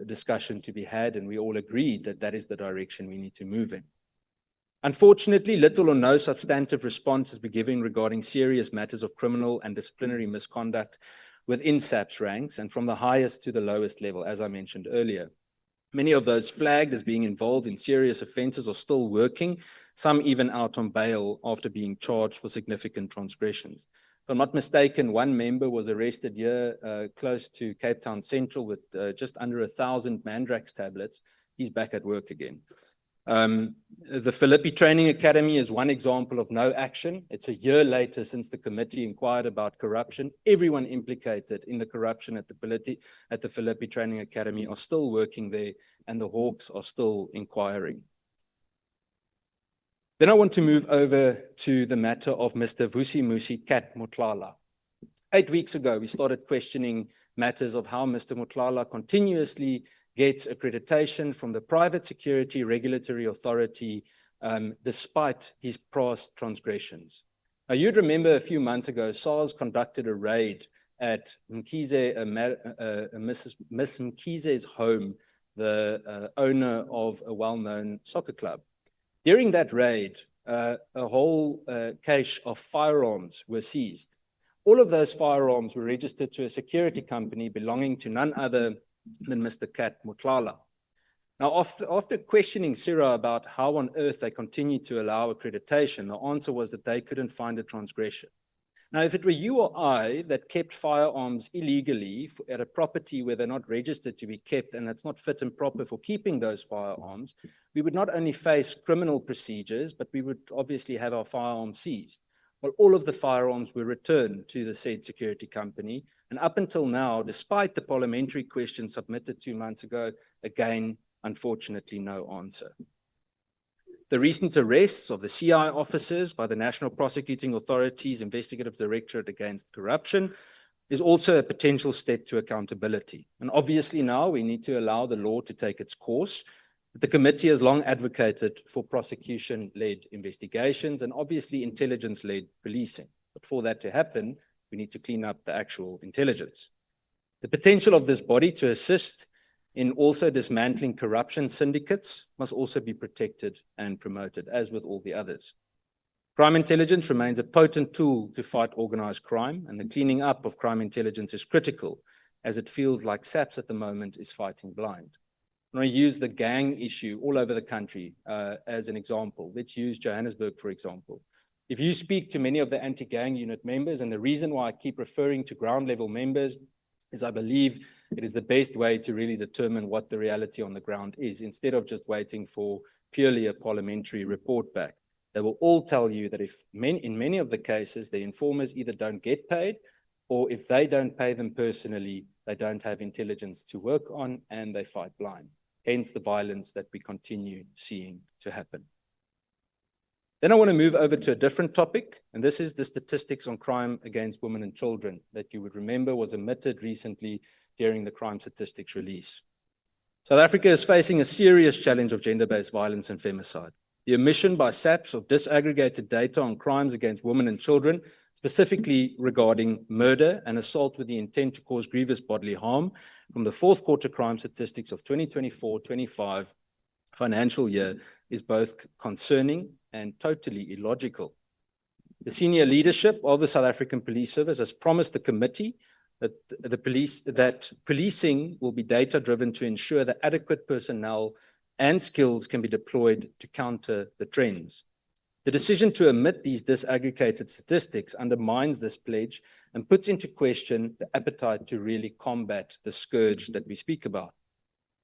discussion to be had, and we all agreed that that is the direction we need to move in. Unfortunately, little or no substantive response has been given regarding serious matters of criminal and disciplinary misconduct within SAP's ranks and from the highest to the lowest level, as I mentioned earlier. Many of those flagged as being involved in serious offences are still working, some even out on bail after being charged for significant transgressions. If I'm not mistaken, one member was arrested here close to Cape Town Central with just under 1,000 Mandrax tablets. He's back at work again. The Philippi Training Academy is one example of no action. It's a year later since the committee inquired about corruption. Everyone implicated in the corruption at the Philippi Training Academy are still working there, and the Hawks are still inquiring. Then I want to move over to the matter of Mr. Vusimusi Kat Motlala. 8 weeks ago, we started questioning matters of how Mr. Motlala continuously gets accreditation from the Private Security Regulatory Authority despite his past transgressions. Now, you'd remember a few months ago, SARS conducted a raid at Miss Mkize's home, the owner of a well-known soccer club. During that raid, a whole cache of firearms were seized. All of those firearms were registered to a security company belonging to none other than Mr. Kat Motlala. Now, after questioning CIRA about how on earth they continue to allow accreditation, the answer was that they couldn't find a transgression. Now, if it were you or I that kept firearms illegally at a property where they're not registered to be kept and that's not fit and proper for keeping those firearms, we would not only face criminal procedures, but we would obviously have our firearms seized. Well, all of the firearms were returned to the said security company. And up until now, despite the parliamentary question submitted 2 months ago, again, unfortunately, no answer. The recent arrests of the CI officers by the National Prosecuting Authority's Investigative Directorate Against Corruption is also a potential step to accountability. And obviously now we need to allow the law to take its course. The committee has long advocated for prosecution-led investigations and obviously intelligence-led policing. But for that to happen, we need to clean up the actual intelligence. The potential of this body to assist in also dismantling corruption syndicates must also be protected and promoted, as with all the others. Crime intelligence remains a potent tool to fight organized crime, and the cleaning up of crime intelligence is critical, as it feels like SAPS at the moment is fighting blind. And I use the gang issue all over the country as an example. Let's use Johannesburg, for example. If you speak to many of the anti-gang unit members, and the reason why I keep referring to ground level members is I believe it is the best way to really determine what the reality on the ground is, instead of just waiting for purely a parliamentary report back. They will all tell you that in many of the cases, the informers either don't get paid, or if they don't pay them personally, they don't have intelligence to work on, and they fight blind. Hence the violence that we continue seeing to happen. Then I want to move over to a different topic, and this is the statistics on crime against women and children that you would remember was omitted recently during the crime statistics release. South Africa is facing a serious challenge of gender-based violence and femicide. The omission by SAPS of disaggregated data on crimes against women and children, specifically regarding murder and assault with the intent to cause grievous bodily harm from the fourth quarter crime statistics of 2024-25 financial year is both concerning and totally illogical. The senior leadership of the South African Police Service has promised the committee that policing will be data-driven to ensure that adequate personnel and skills can be deployed to counter the trends. The decision to omit these disaggregated statistics undermines this pledge and puts into question the appetite to really combat the scourge that we speak about.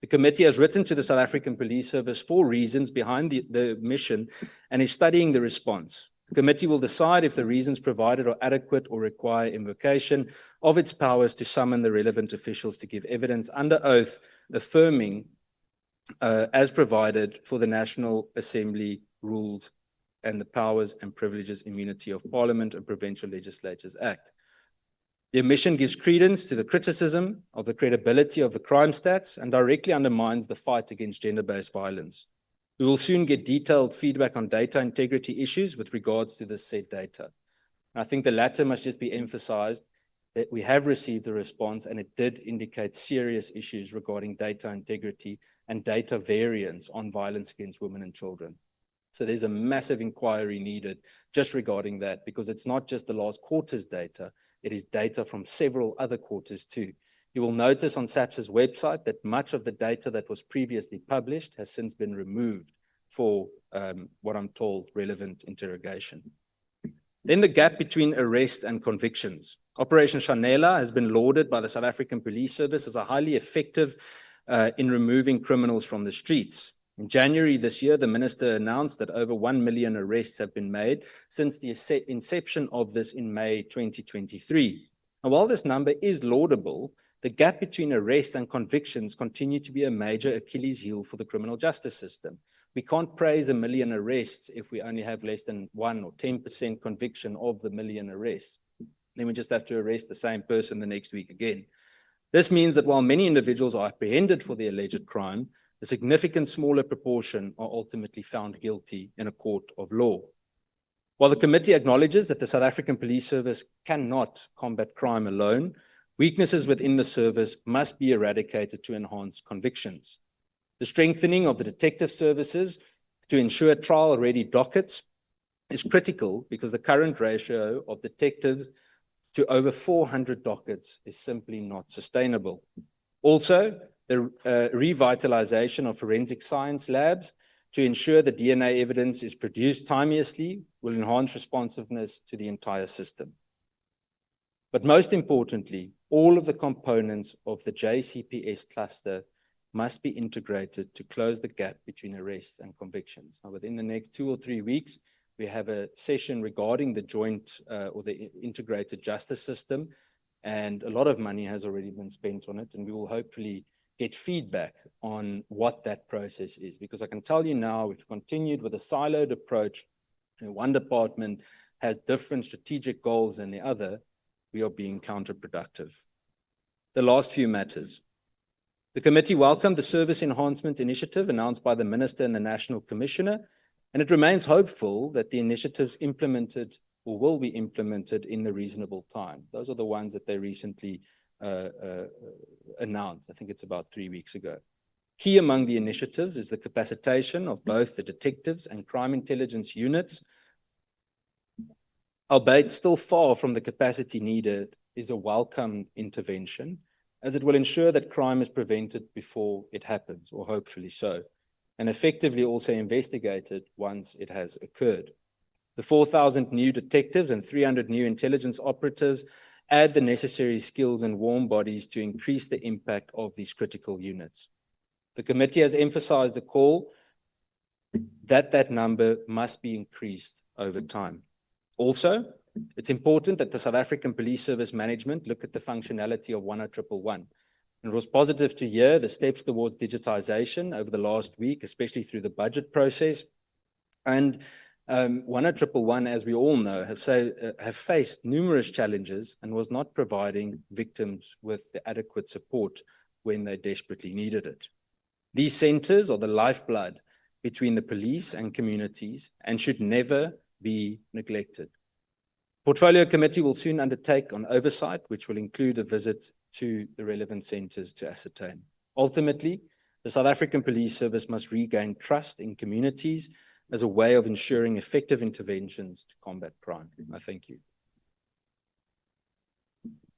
The committee has written to the South African Police Service for reasons behind the mission and is studying the response. The committee will decide if the reasons provided are adequate or require invocation of its powers to summon the relevant officials to give evidence under oath, affirming as provided for the National Assembly rules and the powers and privileges, immunity of Parliament and Provincial Legislatures Act. The omission gives credence to the criticism of the credibility of the crime stats and directly undermines the fight against gender-based violence. We will soon get detailed feedback on data integrity issues with regards to this said data. And I think the latter must just be emphasized that we have received a response and it did indicate serious issues regarding data integrity and data variance on violence against women and children. So there's a massive inquiry needed just regarding that, because it's not just the last quarter's data, it is data from several other quarters too. You will notice on SAPS's website that much of the data that was previously published has since been removed for what I'm told relevant interrogation. Then the gap between arrests and convictions. Operation Nqola has been lauded by the South African Police Service as a highly effective in removing criminals from the streets. In January this year, the minister announced that over 1 million arrests have been made since the inception of this in May 2023. And while this number is laudable, the gap between arrests and convictions continue to be a major Achilles heel for the criminal justice system. We can't praise 1 million arrests if we only have less than 1 or 10% conviction of the 1 million arrests. Then we just have to arrest the same person the next week again. This means that while many individuals are apprehended for the alleged crime, a significant smaller proportion are ultimately found guilty in a court of law. While the committee acknowledges that the South African Police Service cannot combat crime alone, weaknesses within the service must be eradicated to enhance convictions. The strengthening of the detective services to ensure trial-ready dockets is critical because the current ratio of detectives to over 400 dockets is simply not sustainable. Also, the revitalization of forensic science labs to ensure that DNA evidence is produced timeously will enhance responsiveness to the entire system. But most importantly, all of the components of the JCPS cluster must be integrated to close the gap between arrests and convictions. Now, within the next 2 or 3 weeks, we have a session regarding the joint or the integrated justice system, and a lot of money has already been spent on it, and we will hopefully get feedback on what that process is. Because I can tell you now, we've continued with a siloed approach. One department has different strategic goals than the other. We are being counterproductive. The last few matters. The committee welcomed the service enhancement initiative announced by the Minister and the National Commissioner, and it remains hopeful that the initiatives implemented or will be implemented in a reasonable time. Those are the ones that they recently announced. I think it's about 3 weeks ago. Key among the initiatives is the capacitation of both the detectives and crime intelligence units. Albeit still far from the capacity needed, is a welcome intervention, as it will ensure that crime is prevented before it happens, or hopefully so, and effectively also investigated once it has occurred. The 4,000 new detectives and 300 new intelligence operatives add the necessary skills and warm bodies to increase the impact of these critical units. The committee has emphasized the call that that number must be increased over time. Also, it's important that the South African Police Service management look at the functionality of 10111. And it was positive to hear the steps towards digitization over the last week, especially through the budget process. And 10111, as we all know, have faced numerous challenges and was not providing victims with the adequate support when they desperately needed it. These centers are the lifeblood between the police and communities and should never be neglected. Portfolio Committee will soon undertake on oversight, which will include a visit to the relevant centers to ascertain. Ultimately, The South African Police Service must regain trust in communities as a way of ensuring effective interventions to combat crime. I thank you.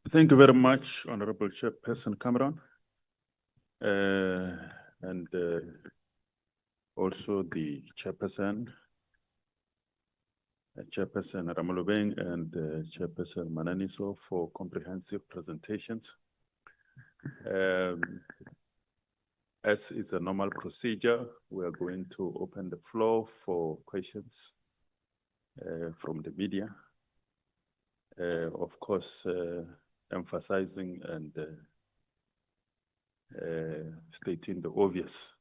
Thank you very much, Honorable Chairperson Cameron. Also the Chairperson, Chairperson Ramolobeng and Chairperson Mananiso for comprehensive presentations. As is a normal procedure, we are going to open the floor for questions from the media. Of course, emphasizing and stating the obvious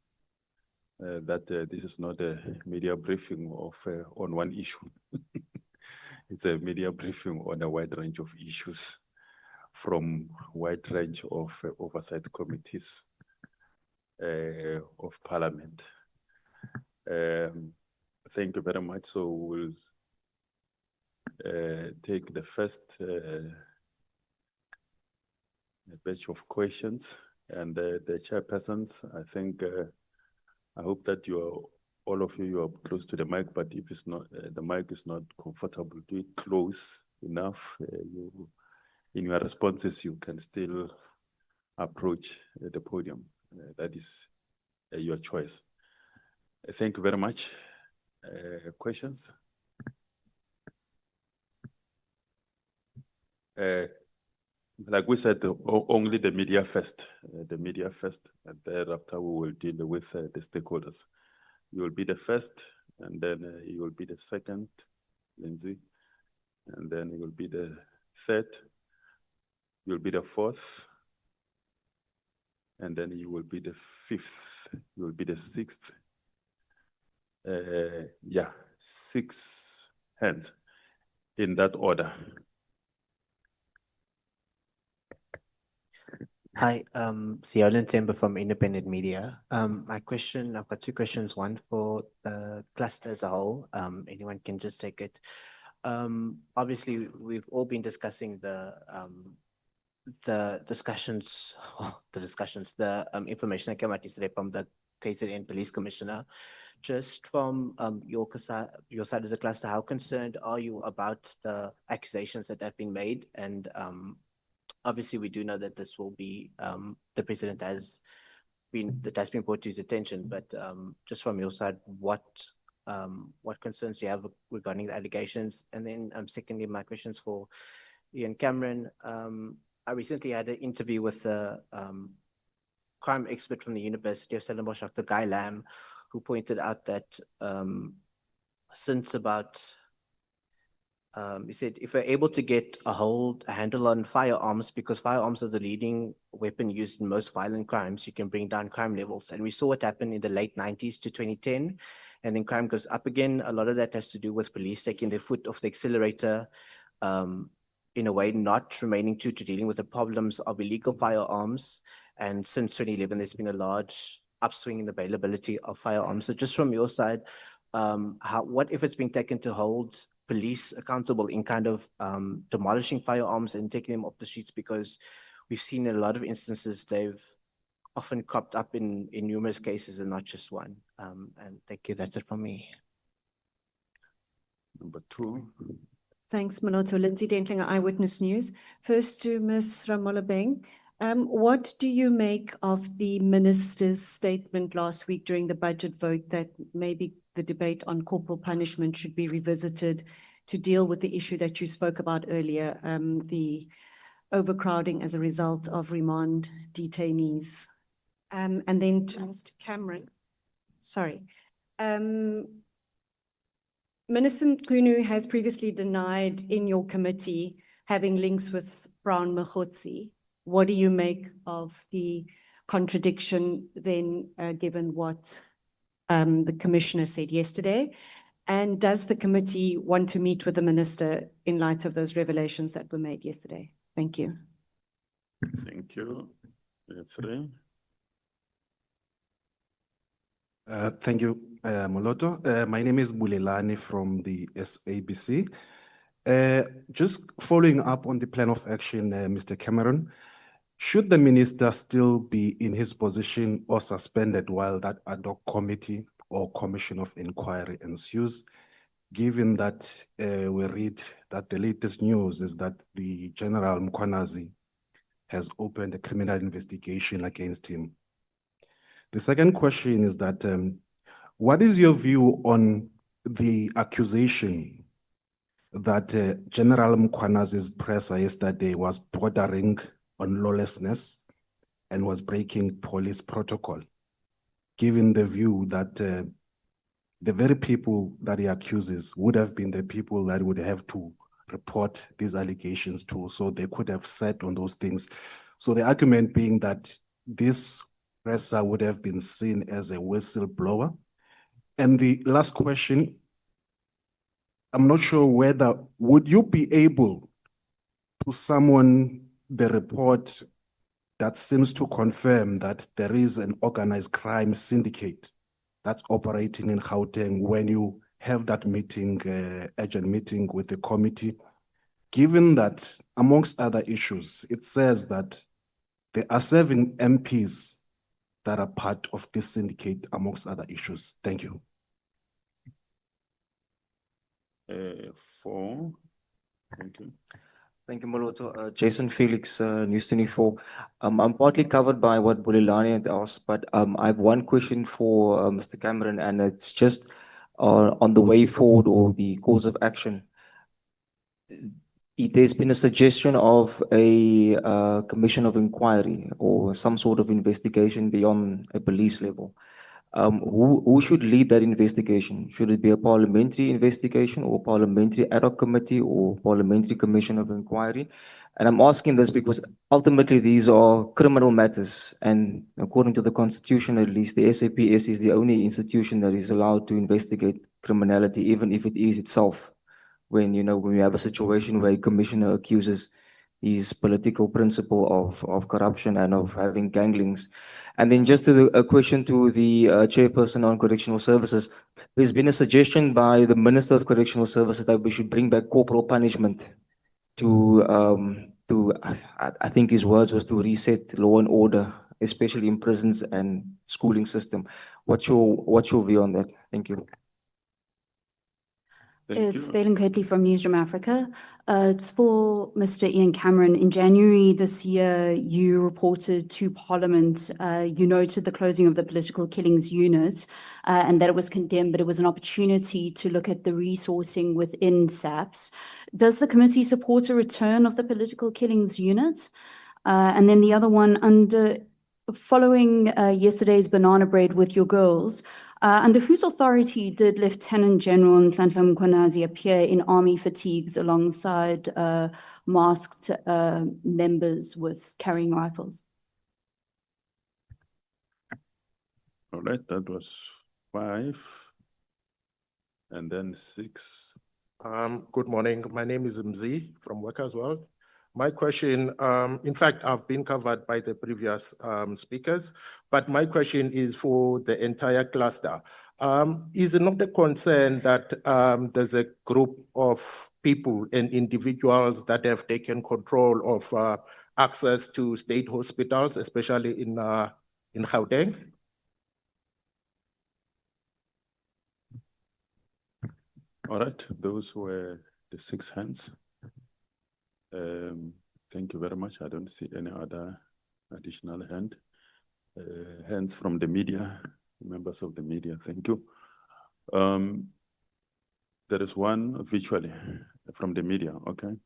that this is not a media briefing of on one issue. It's a media briefing on a wide range of issues from wide range of oversight committees of Parliament. Thank you very much. So we'll take the first batch of questions, and the chairpersons, I think, I hope that all of you are close to the mic, but if it's not, the mic is not comfortable, do it close enough. In your responses, you can still approach the podium. That is your choice. Thank you very much. Questions? Like we said, only the media first, and thereafter we will deal with the stakeholders. You will be the first, and then you will be the second, Lindsay, and then you will be the third, you will be the fourth, and then you will be the fifth, you will be the sixth. Yeah, 6 hands in that order. Hi, Xola Nqola from Independent Media. My question, I've got 2 questions, one for the cluster as a whole. Anyone can just take it. Obviously, we've all been discussing the information that came out yesterday from the KZN Police Commissioner. Just from your side as a cluster, how concerned are you about the accusations that have been made? And obviously, we do know that this will be, the president has been brought to his attention, but just from your side, what concerns do you have regarding the allegations? And then secondly, my questions for Ian Cameron. I recently had an interview with a crime expert from the University of Stellenbosch, Dr. Guy Lamb, who pointed out that since about he said, if we're able to get a handle on firearms, because firearms are the leading weapon used in most violent crimes, you can bring down crime levels. And we saw what happened in the late 90s to 2010, and then crime goes up again. A lot of that has to do with police taking their foot off the accelerator, in a way, not remaining true to dealing with the problems of illegal firearms. And since 2011, there's been a large upswing in the availability of firearms. So just from your side, what efforts being taken to hold police accountable in kind of demolishing firearms and taking them off the streets? Because we've seen in a lot of instances they've often cropped up in numerous cases and not just one. And thank you. That's it from me. Number 2. Thanks, Moloto. Lindsay Dentlinger, Eyewitness News. First to Ms. Ramolobeng. What do you make of the minister's statement last week during the budget vote that maybe the debate on corporal punishment should be revisited to deal with the issue that you spoke about earlier, the overcrowding as a result of remand detainees? And then to Mr. Cameron, sorry. Minister Mqunu has previously denied in your committee having links with Brown Mokgotsi. What do you make of the contradiction then, given what the commissioner said yesterday? And does the committee want to meet with the minister in light of those revelations that were made yesterday? Thank you. Thank you. Three. Thank you, Moloto. My name is Bulelani from the SABC. Just following up on the plan of action, Mr. Cameron, should the minister still be in his position or suspended while that ad hoc committee or commission of inquiry ensues? Given that we read that the latest news is that the General Mkhwanazi has opened a criminal investigation against him. The second question is that what is your view on the accusation that General Mkhwanazi's presser yesterday was bordering on lawlessness and was breaking police protocol, given the view that the very people that he accuses would have been the people that would have to report these allegations to, so they could have sat on those things. So the argument being that this presser would have been seen as a whistleblower. And the last question, I'm not sure whether, would you be able to summon the report that seems to confirm that there is an organized crime syndicate that's operating in Gauteng when you have that meeting, urgent meeting with the committee, given that amongst other issues, it says that there are 7 MPs that are part of this syndicate amongst other issues. Thank you. 4. Thank you. Thank you, Moloto. Jason Felix, News 24. I'm partly covered by what Bulelani had asked, but I have one question for Mr. Cameron, and it's just on the way forward or the course of action. There's been a suggestion of a commission of inquiry or some sort of investigation beyond a police level. Who should lead that investigation? Should it be a parliamentary investigation or parliamentary ad hoc committee or parliamentary commission of inquiry? And I'm asking this because ultimately these are criminal matters, and according to the constitution, at least, the SAPS is the only institution that is allowed to investigate criminality, even if it is itself. When we have a situation where a commissioner accuses his political principle of corruption and of having gang links. And then just a question to the chairperson on correctional services. There's been a suggestion by the Minister of Correctional Services that we should bring back corporal punishment to I think his words was to reset law and order, especially in prisons and schooling system. What's your view on that? Thank you. It's Xola Nqola from Newsroom Africa. It's for Mr. Ian Cameron. In January this year, you reported to Parliament, you noted the closing of the political killings unit and that it was condemned, but it was an opportunity to look at the resourcing within SAPS. Does the committee support a return of the political killings unit? And then the other one, following yesterday's banana bread with your girls, under whose authority did Lieutenant General Nhlanhla Mkhwanazi appear in army fatigues alongside masked members with carrying rifles? All right, that was 5. And then 6. Good morning. My name is Mzi from Workers World. My question, in fact, I've been covered by the previous speakers, but my question is for the entire cluster. Is it not a concern that there's a group of people and individuals that have taken control of access to state hospitals, especially in Gauteng? All right, those were the 6 hands. Thank you very much. I don't see any other additional hands from the media, members of the media. Thank you. There is one virtually from the media. Okay.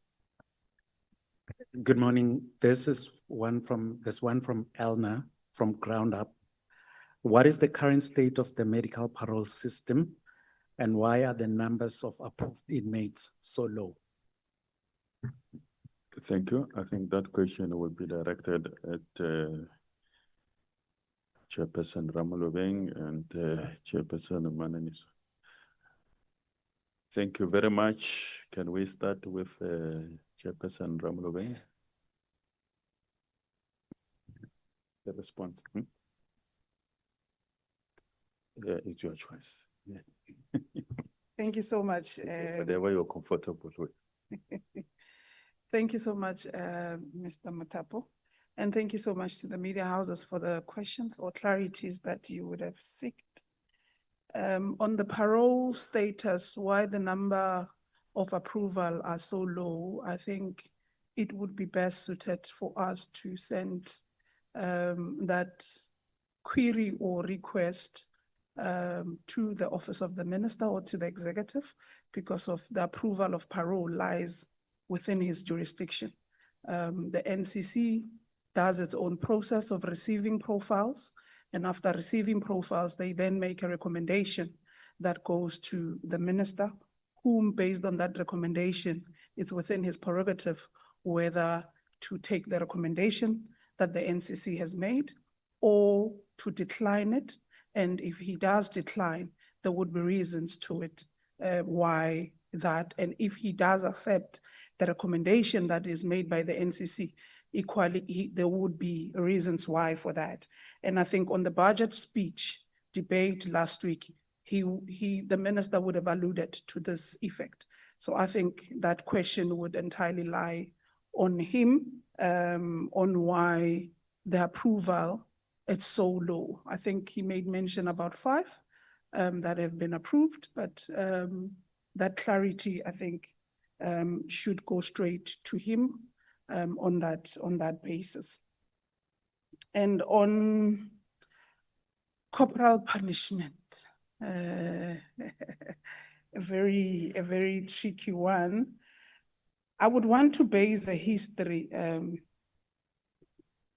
Good morning. There's one from Elna from Ground Up. What is the current state of the medical parole system, and why are the numbers of approved inmates so low? Thank you. I think that question will be directed at Chairperson Ramolobeng and Chairperson Mananiso. Thank you very much. Can we start with Chairperson Ramolobeng? The response. Yeah, it's your choice. Yeah. Thank you so much. Whatever you're comfortable with. Thank you so much, Mr. Matapo. And thank you so much to the media houses for the questions or clarities that you would have sought. On the parole status, why the number of approval are so low, I think it would be best suited for us to send that query or request to the office of the minister or to the executive, because of the approval of parole lies within his jurisdiction. The NCC does its own process of receiving profiles, and after receiving profiles, they then make a recommendation that goes to the minister, whom, based on that recommendation, it's within his prerogative whether to take the recommendation that the NCC has made or to decline it. And if he does decline, there would be reasons to it, why that. And if he does accept the recommendation that is made by the NCC, equally, there would be reasons why for that. And I think on the budget speech debate last week, the minister would have alluded to this effect. So I think that question would entirely lie on him, on why the approval is so low. I think he made mention about 5 that have been approved, but that clarity, I think, should go straight to him on that basis. And on corporal punishment, a very tricky one. I would want to base a history,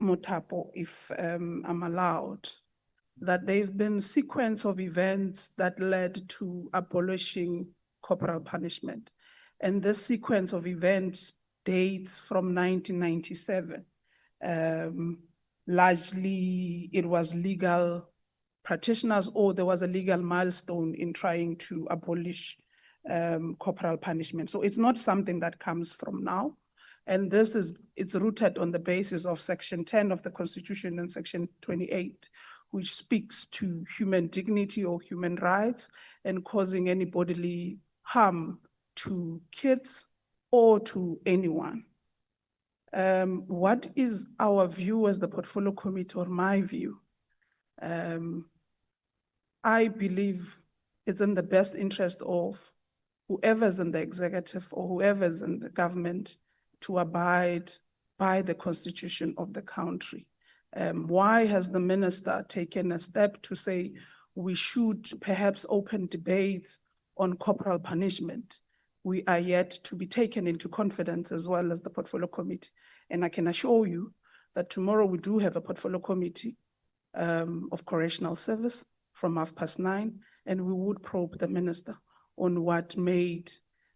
Motapo, if I'm allowed, that there have been sequence of events that led to abolishing corporal punishment. And this sequence of events dates from 1997. Largely, it was legal practitioners, or there was a legal milestone in trying to abolish corporal punishment. So it's not something that comes from now. And it's rooted on the basis of Section 10 of the Constitution and Section 28, which speaks to human dignity or human rights and causing any bodily harm to kids or to anyone. What is our view as the Portfolio Committee, or my view? I believe it's in the best interest of whoever's in the executive or whoever's in the government to abide by the Constitution of the country. Why has the minister taken a step to say we should perhaps open debates on corporal punishment? We are yet to be taken into confidence, as well as the Portfolio Committee. And I can assure you that tomorrow we do have a Portfolio Committee of Correctional Service from 9:30, and we would probe the minister on what made,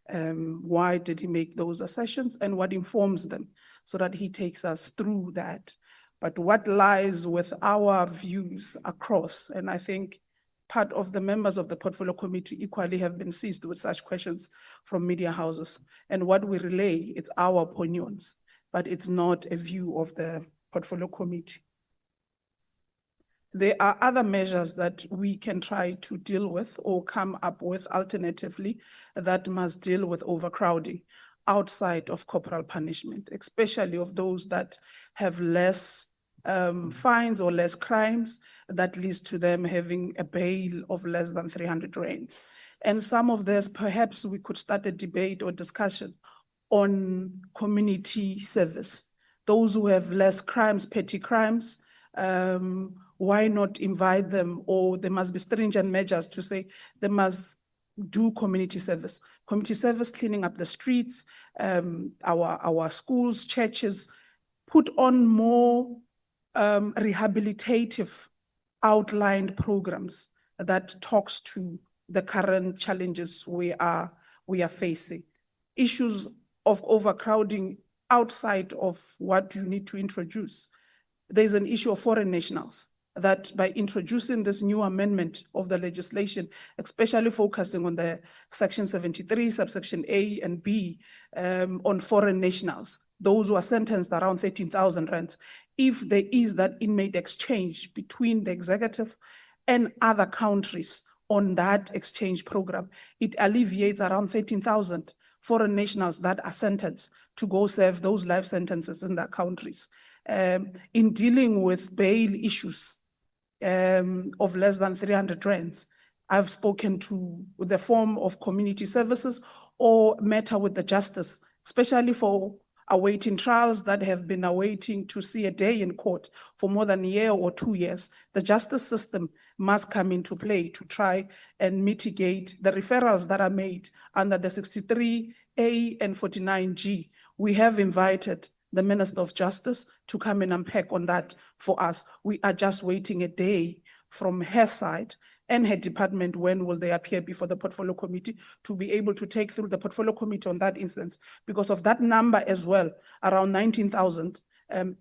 why did he make those assertions and what informs them, so that he takes us through that. But what lies with our views across, and I think part of the members of the Portfolio Committee equally have been seized with such questions from media houses. And what we relay, it's our opinions, but it's not a view of the Portfolio Committee. There are other measures that we can try to deal with or come up with alternatively that must deal with overcrowding outside of corporal punishment, especially of those that have less fines or less crimes, that leads to them having a bail of less than 300 rands. And some of this, perhaps we could start a debate or discussion on community service. Those who have less crimes, petty crimes, why not invite them? Or there must be stringent measures to say they must do community service. Community service, cleaning up the streets, our schools, churches, put on more rehabilitative outlined programs that talks to the current challenges we are facing. Issues of overcrowding outside of what you need to introduce. There's an issue of foreign nationals that by introducing this new amendment of the legislation, especially focusing on the Section 73, subsection A and B, on foreign nationals, those who are sentenced around 13,000 rands, if there is that inmate exchange between the executive and other countries on that exchange program, it alleviates around 13,000 foreign nationals that are sentenced to go serve those life sentences in their countries. in dealing with bail issues of less than 300 rands. I've spoken to the form of community services or matter with the justice, especially for awaiting trials that have been awaiting to see a day in court for more than a year or 2 years. The justice system must come into play to try and mitigate the referrals that are made under the 63A and 49G. We have invited the Minister of Justice to come and unpack on that for us. We are just waiting a day from her side and her department, when will they appear before the portfolio committee, to be able to take through the portfolio committee on that instance. Because of that number as well, around 19,000,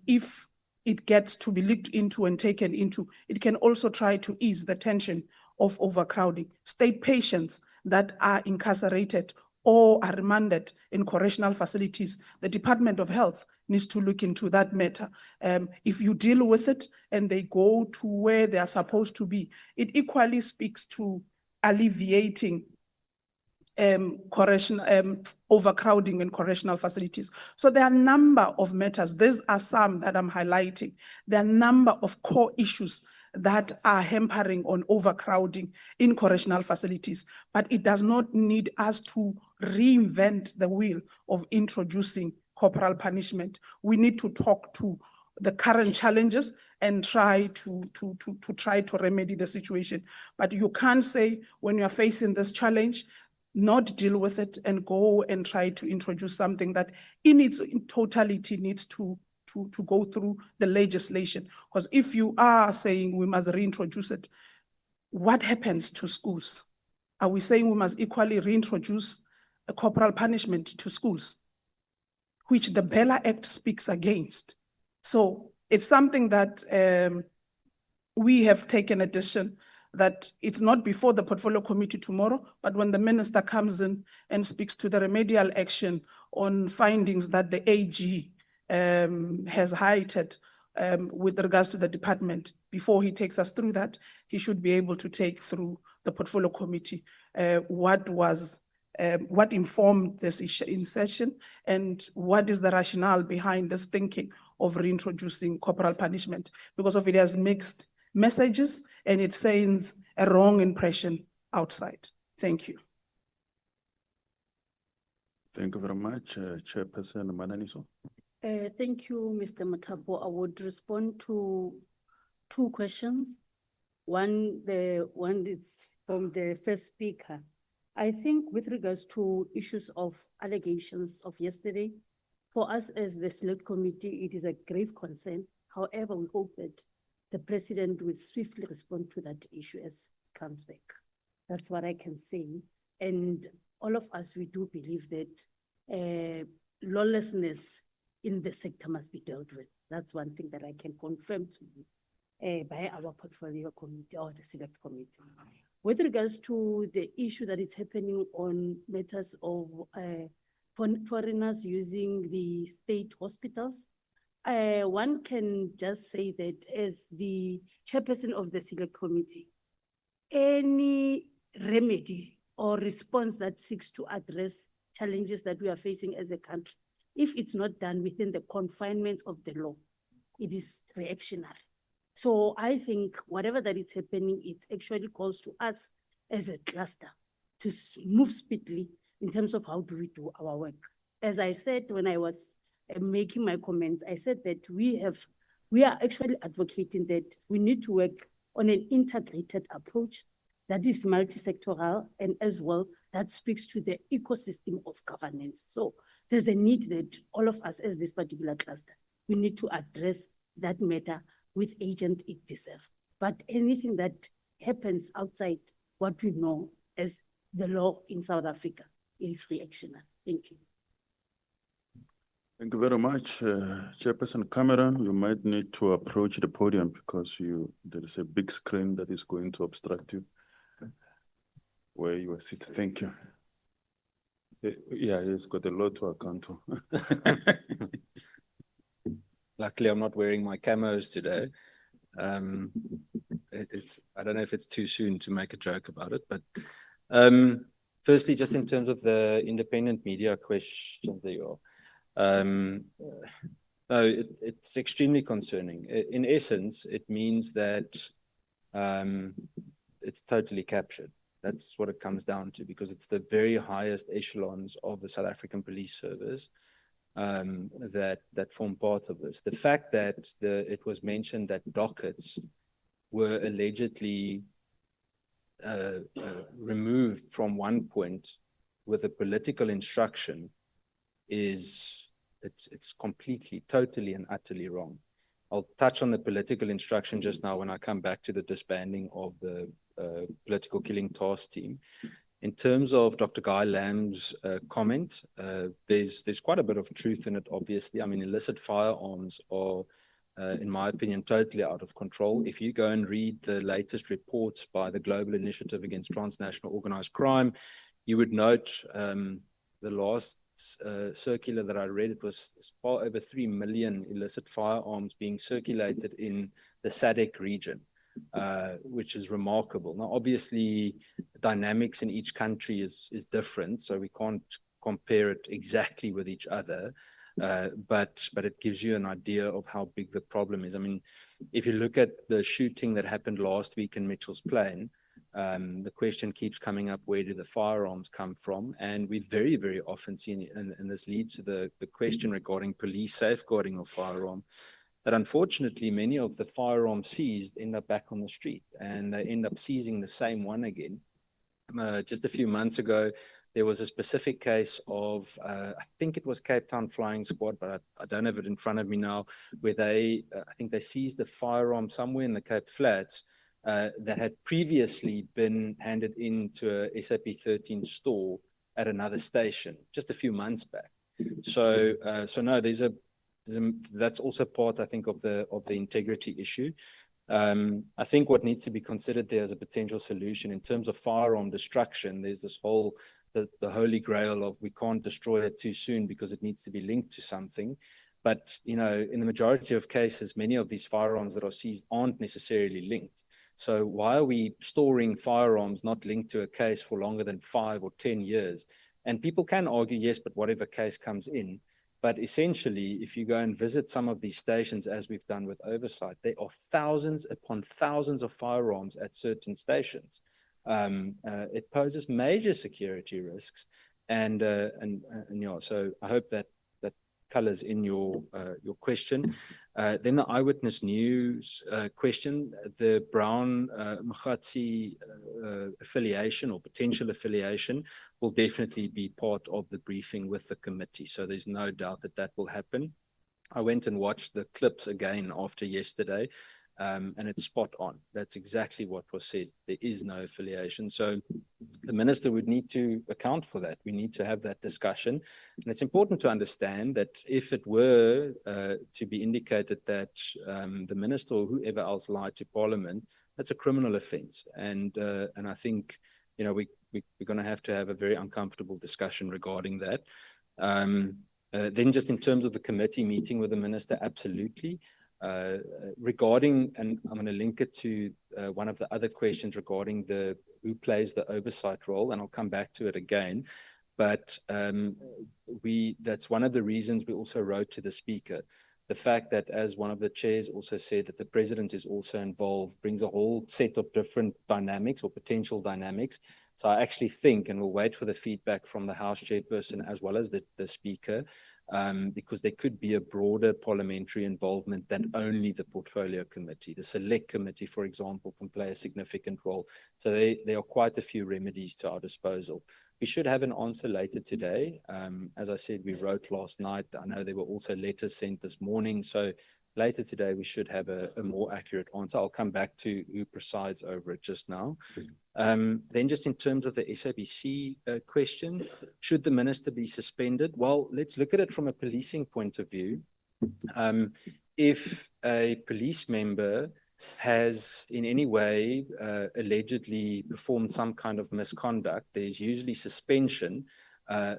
if it gets to be looked into and taken into, it can also try to ease the tension of overcrowding. State patients that are incarcerated or are remanded in correctional facilities, the Department of Health needs to look into that matter. If you deal with it and they go to where they are supposed to be, it equally speaks to alleviating overcrowding in correctional facilities. So there are a number of matters. These are some that I'm highlighting. There are a number of core issues that are hampering on overcrowding in correctional facilities, but it does not need us to reinvent the wheel of introducing corporal punishment. We need to talk to the current challenges and try to remedy the situation. But you can't say when you're facing this challenge, not deal with it and go and try to introduce something that in its totality needs to go through the legislation. Because if you are saying we must reintroduce it, what happens to schools? Are we saying we must equally reintroduce a corporal punishment to schools, which the Bella Act speaks against? So it's something that we have taken a decision that it's not before the portfolio committee tomorrow, but when the minister comes in and speaks to the remedial action on findings that the AG has highlighted with regards to the department, before he takes us through that, he should be able to take through the portfolio committee what informed this insertion and what is the rationale behind this thinking of reintroducing corporal punishment, because of it has mixed messages and it sends a wrong impression outside. Thank you. Thank you very much, Chairperson Mananiso. Thank you, Mr. Matapo. I would respond to two questions. One is from the first speaker. I think with regards to issues of allegations of yesterday, for us as the Select Committee, it is a grave concern. However, we hope that the President will swiftly respond to that issue as it comes back. That's what I can say. And all of us, we do believe that lawlessness in the sector must be dealt with. That's one thing that I can confirm to you by our portfolio committee or the Select Committee. With regards to the issue that is happening on matters of foreigners using the state hospitals, one can just say that as the chairperson of the Select Committee, any remedy or response that seeks to address challenges that we are facing as a country, if it's not done within the confinements of the law, it is reactionary. So I think whatever that is happening, it actually calls to us as a cluster to move speedily in terms of how do we do our work. As I said when I was making my comments, I said that we are actually advocating that we need to work on an integrated approach that is multi-sectoral and as well that speaks to the ecosystem of governance. So there's a need that all of us as this particular cluster, we need to address that matter with agent it deserves. But anything that happens outside what we know as the law in South Africa is reactionary. Thank you. Thank you very much. Chairperson Cameron, you might need to approach the podium because there is a big screen that is going to obstruct you where you are sitting. Thank you. Yeah, he's got a lot to account to. Luckily, I'm not wearing my camos today. I don't know if it's too soon to make a joke about it, but firstly, just in terms of the independent media question there, No, it's extremely concerning. In essence, it means that it's totally captured. That's what it comes down to, because it's the very highest echelons of the South African Police Service that form part of this. The fact that it was mentioned that dockets were allegedly removed from one point with a political instruction is it's completely, totally and utterly wrong. I'll touch on the political instruction just now when I come back to the disbanding of the political killing task team. In terms of Dr. Guy Lamb's comment, there's quite a bit of truth in it, obviously. I mean, illicit firearms are, in my opinion, totally out of control. If you go and read the latest reports by the Global Initiative Against Transnational Organized Crime, you would note the last circular that I read, it was far over 3 million illicit firearms being circulated in the SADC region, which is remarkable. Now, obviously, dynamics in each country is different, so we can't compare it exactly with each other, but it gives you an idea of how big the problem is. I mean, if you look at the shooting that happened last week in Mitchell's Plain, the question keeps coming up, where do the firearms come from? And we've very, very often seen, and this leads to the question regarding police safeguarding of firearm, that unfortunately many of the firearms seized end up back on the street, and they end up seizing the same one again. Just a few months ago, there was a specific case of, I think it was Cape Town Flying Squad, but I don't have it in front of me now, where I think they seized a firearm somewhere in the Cape Flats that had previously been handed into a SAP 13 store at another station just a few months back. So no, that's also part, I think, of the integrity issue. I think what needs to be considered there as a potential solution in terms of firearm destruction, there's this whole the holy grail of we can't destroy it too soon because it needs to be linked to something. But in the majority of cases, many of these firearms that are seized aren't necessarily linked. So why are we storing firearms not linked to a case for longer than 5 or 10 years? And people can argue, yes, but whatever case comes in. But essentially, if you go and visit some of these stations, as we've done with Oversight, there are thousands upon thousands of firearms at certain stations. It poses major security risks. And so I hope that colors in your question. Then the Eyewitness News question, the Brown Mkhatsi affiliation or potential affiliation will definitely be part of the briefing with the committee. So there's no doubt that will happen. I went and watched the clips again after yesterday, and it's spot on. That's exactly what was said. There is no affiliation. So the minister would need to account for that. We need to have that discussion. And it's important to understand that if it were to be indicated that the minister or whoever else lied to Parliament, that's a criminal offence. And I think, we're going to have a very uncomfortable discussion regarding that. Then just in terms of the committee meeting with the minister, absolutely. Regarding, and I'm going to link it to one of the other questions regarding who plays the oversight role, and I'll come back to it again. But that's one of the reasons we also wrote to the Speaker. The fact that, as one of the chairs also said, that the President is also involved brings a whole set of different dynamics or potential dynamics. So I actually think, and we'll wait for the feedback from the House Chairperson as well as the Speaker, because there could be a broader parliamentary involvement than only the Portfolio Committee. The Select Committee, for example, can play a significant role. So there are quite a few remedies to our disposal. We should have an answer later today. As I said, we wrote last night. I know there were also letters sent this morning. So later today, we should have a more accurate answer. I'll come back to who presides over it just now. Then just in terms of the SABC question, should the minister be suspended? Well, let's look at it from a policing point of view. If a police member has in any way allegedly performed some kind of misconduct, there's usually suspension.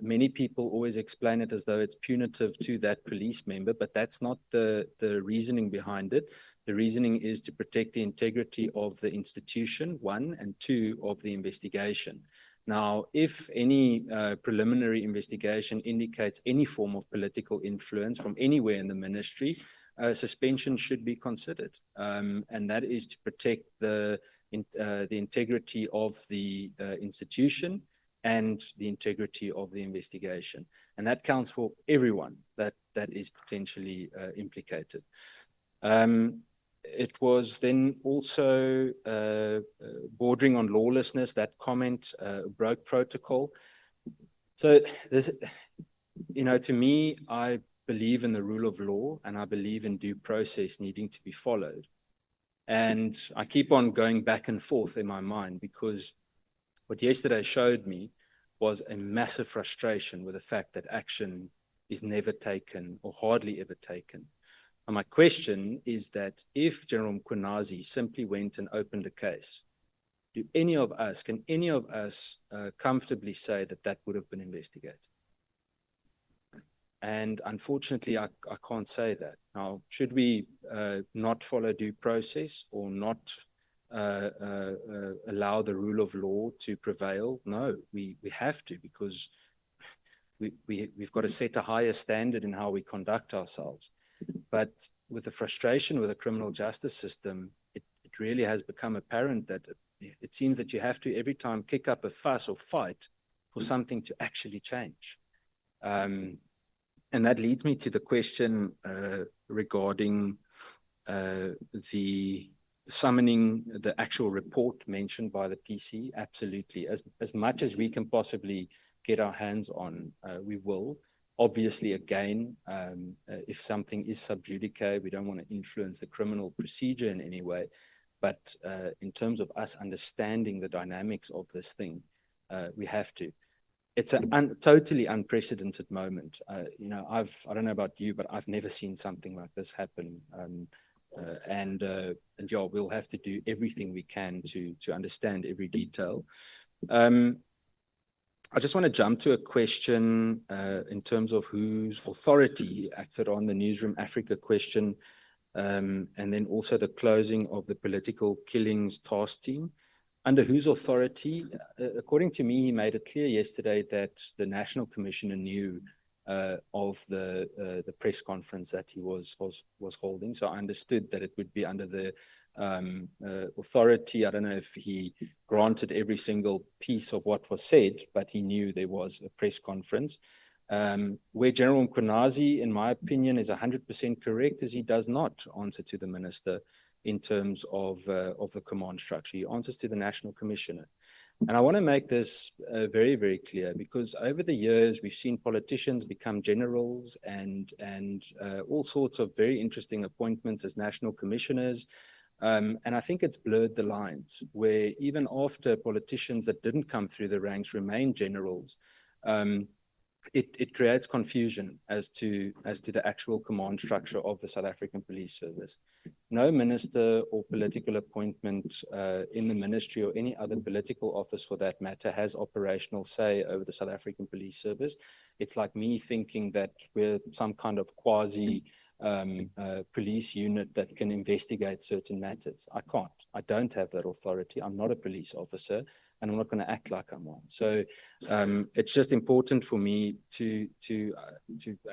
Many people always explain it as though it's punitive to that police member, but that's not the reasoning behind it. The reasoning is to protect the integrity of the institution, one, and two, of the investigation. Now, if any preliminary investigation indicates any form of political influence from anywhere in the ministry, suspension should be considered. And that is to protect the integrity of the institution and the integrity of the investigation. And that counts for everyone that is potentially implicated. It was then also bordering on lawlessness. That comment broke protocol. So this, to me, I believe in the rule of law, and I believe in due process needing to be followed. And I keep on going back and forth in my mind, because what yesterday showed me was a massive frustration with the fact that action is never taken or hardly ever taken. And my question is that if General Nqola simply went and opened a case, can any of us comfortably say that that would have been investigated? And unfortunately, I can't say that. Now, should we not follow due process or not allow the rule of law to prevail? No, we have to, because we've got to set a higher standard in how we conduct ourselves. But with the frustration with the criminal justice system, it really has become apparent that it seems that you have to every time kick up a fuss or fight for something to actually change. And that leads me to the question regarding the summoning the actual report mentioned by the PC. Absolutely. As much as we can possibly get our hands on, we will. Obviously, again, if something is sub judice, we don't want to influence the criminal procedure in any way. But in terms of us understanding the dynamics of this thing, we have to. It's a totally unprecedented moment. I don't know about you, but I've never seen something like this happen. And yeah, we'll have to do everything we can to understand every detail. I just want to jump to a question in terms of whose authority acted on the Newsroom Africa question, and then also the closing of the political killings task team. Under whose authority? According to me, he made it clear yesterday that the National Commissioner knew of the press conference that he was holding. So I understood that it would be under the authority. I don't know if he granted every single piece of what was said, but he knew there was a press conference. Where General Nqola, in my opinion, is 100% correct, is he does not answer to the minister in terms of the command structure. He answers to the National Commissioner. And I want to make this very, very clear, because over the years, we've seen politicians become generals and all sorts of very interesting appointments as national commissioners. And I think it's blurred the lines, where even after politicians that didn't come through the ranks remain generals, it creates confusion as to the actual command structure of the South African Police Service. No minister or political appointment in the ministry or any other political office for that matter has operational say over the South African Police Service. It's like me thinking that we're some kind of quasi police unit that can investigate certain matters. I can't. I don't have that authority. I'm not a police officer, and I'm not going to act like I'm one. So it's just important for me to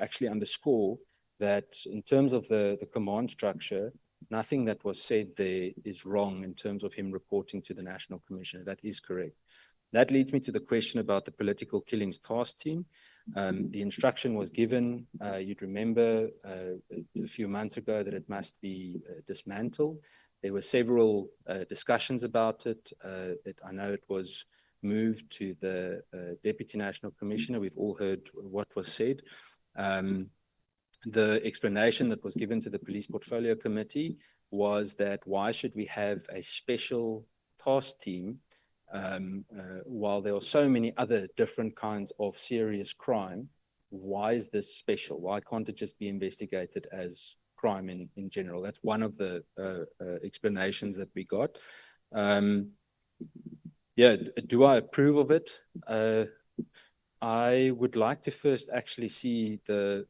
actually underscore that in terms of the command structure, nothing that was said there is wrong in terms of him reporting to the National Commissioner. That is correct. That leads me to the question about the political killings task team. The instruction was given, you'd remember a few months ago, that it must be dismantled. There were several discussions about it. I know it was moved to the Deputy National Commissioner. We've all heard what was said. The explanation that was given to the Police Portfolio Committee was that why should we have a special task team while there are so many other different kinds of serious crime? Why is this special? Why can't it just be investigated as crime in general? That's one of the explanations that we got. Yeah, do I approve of it? I would like to first actually see the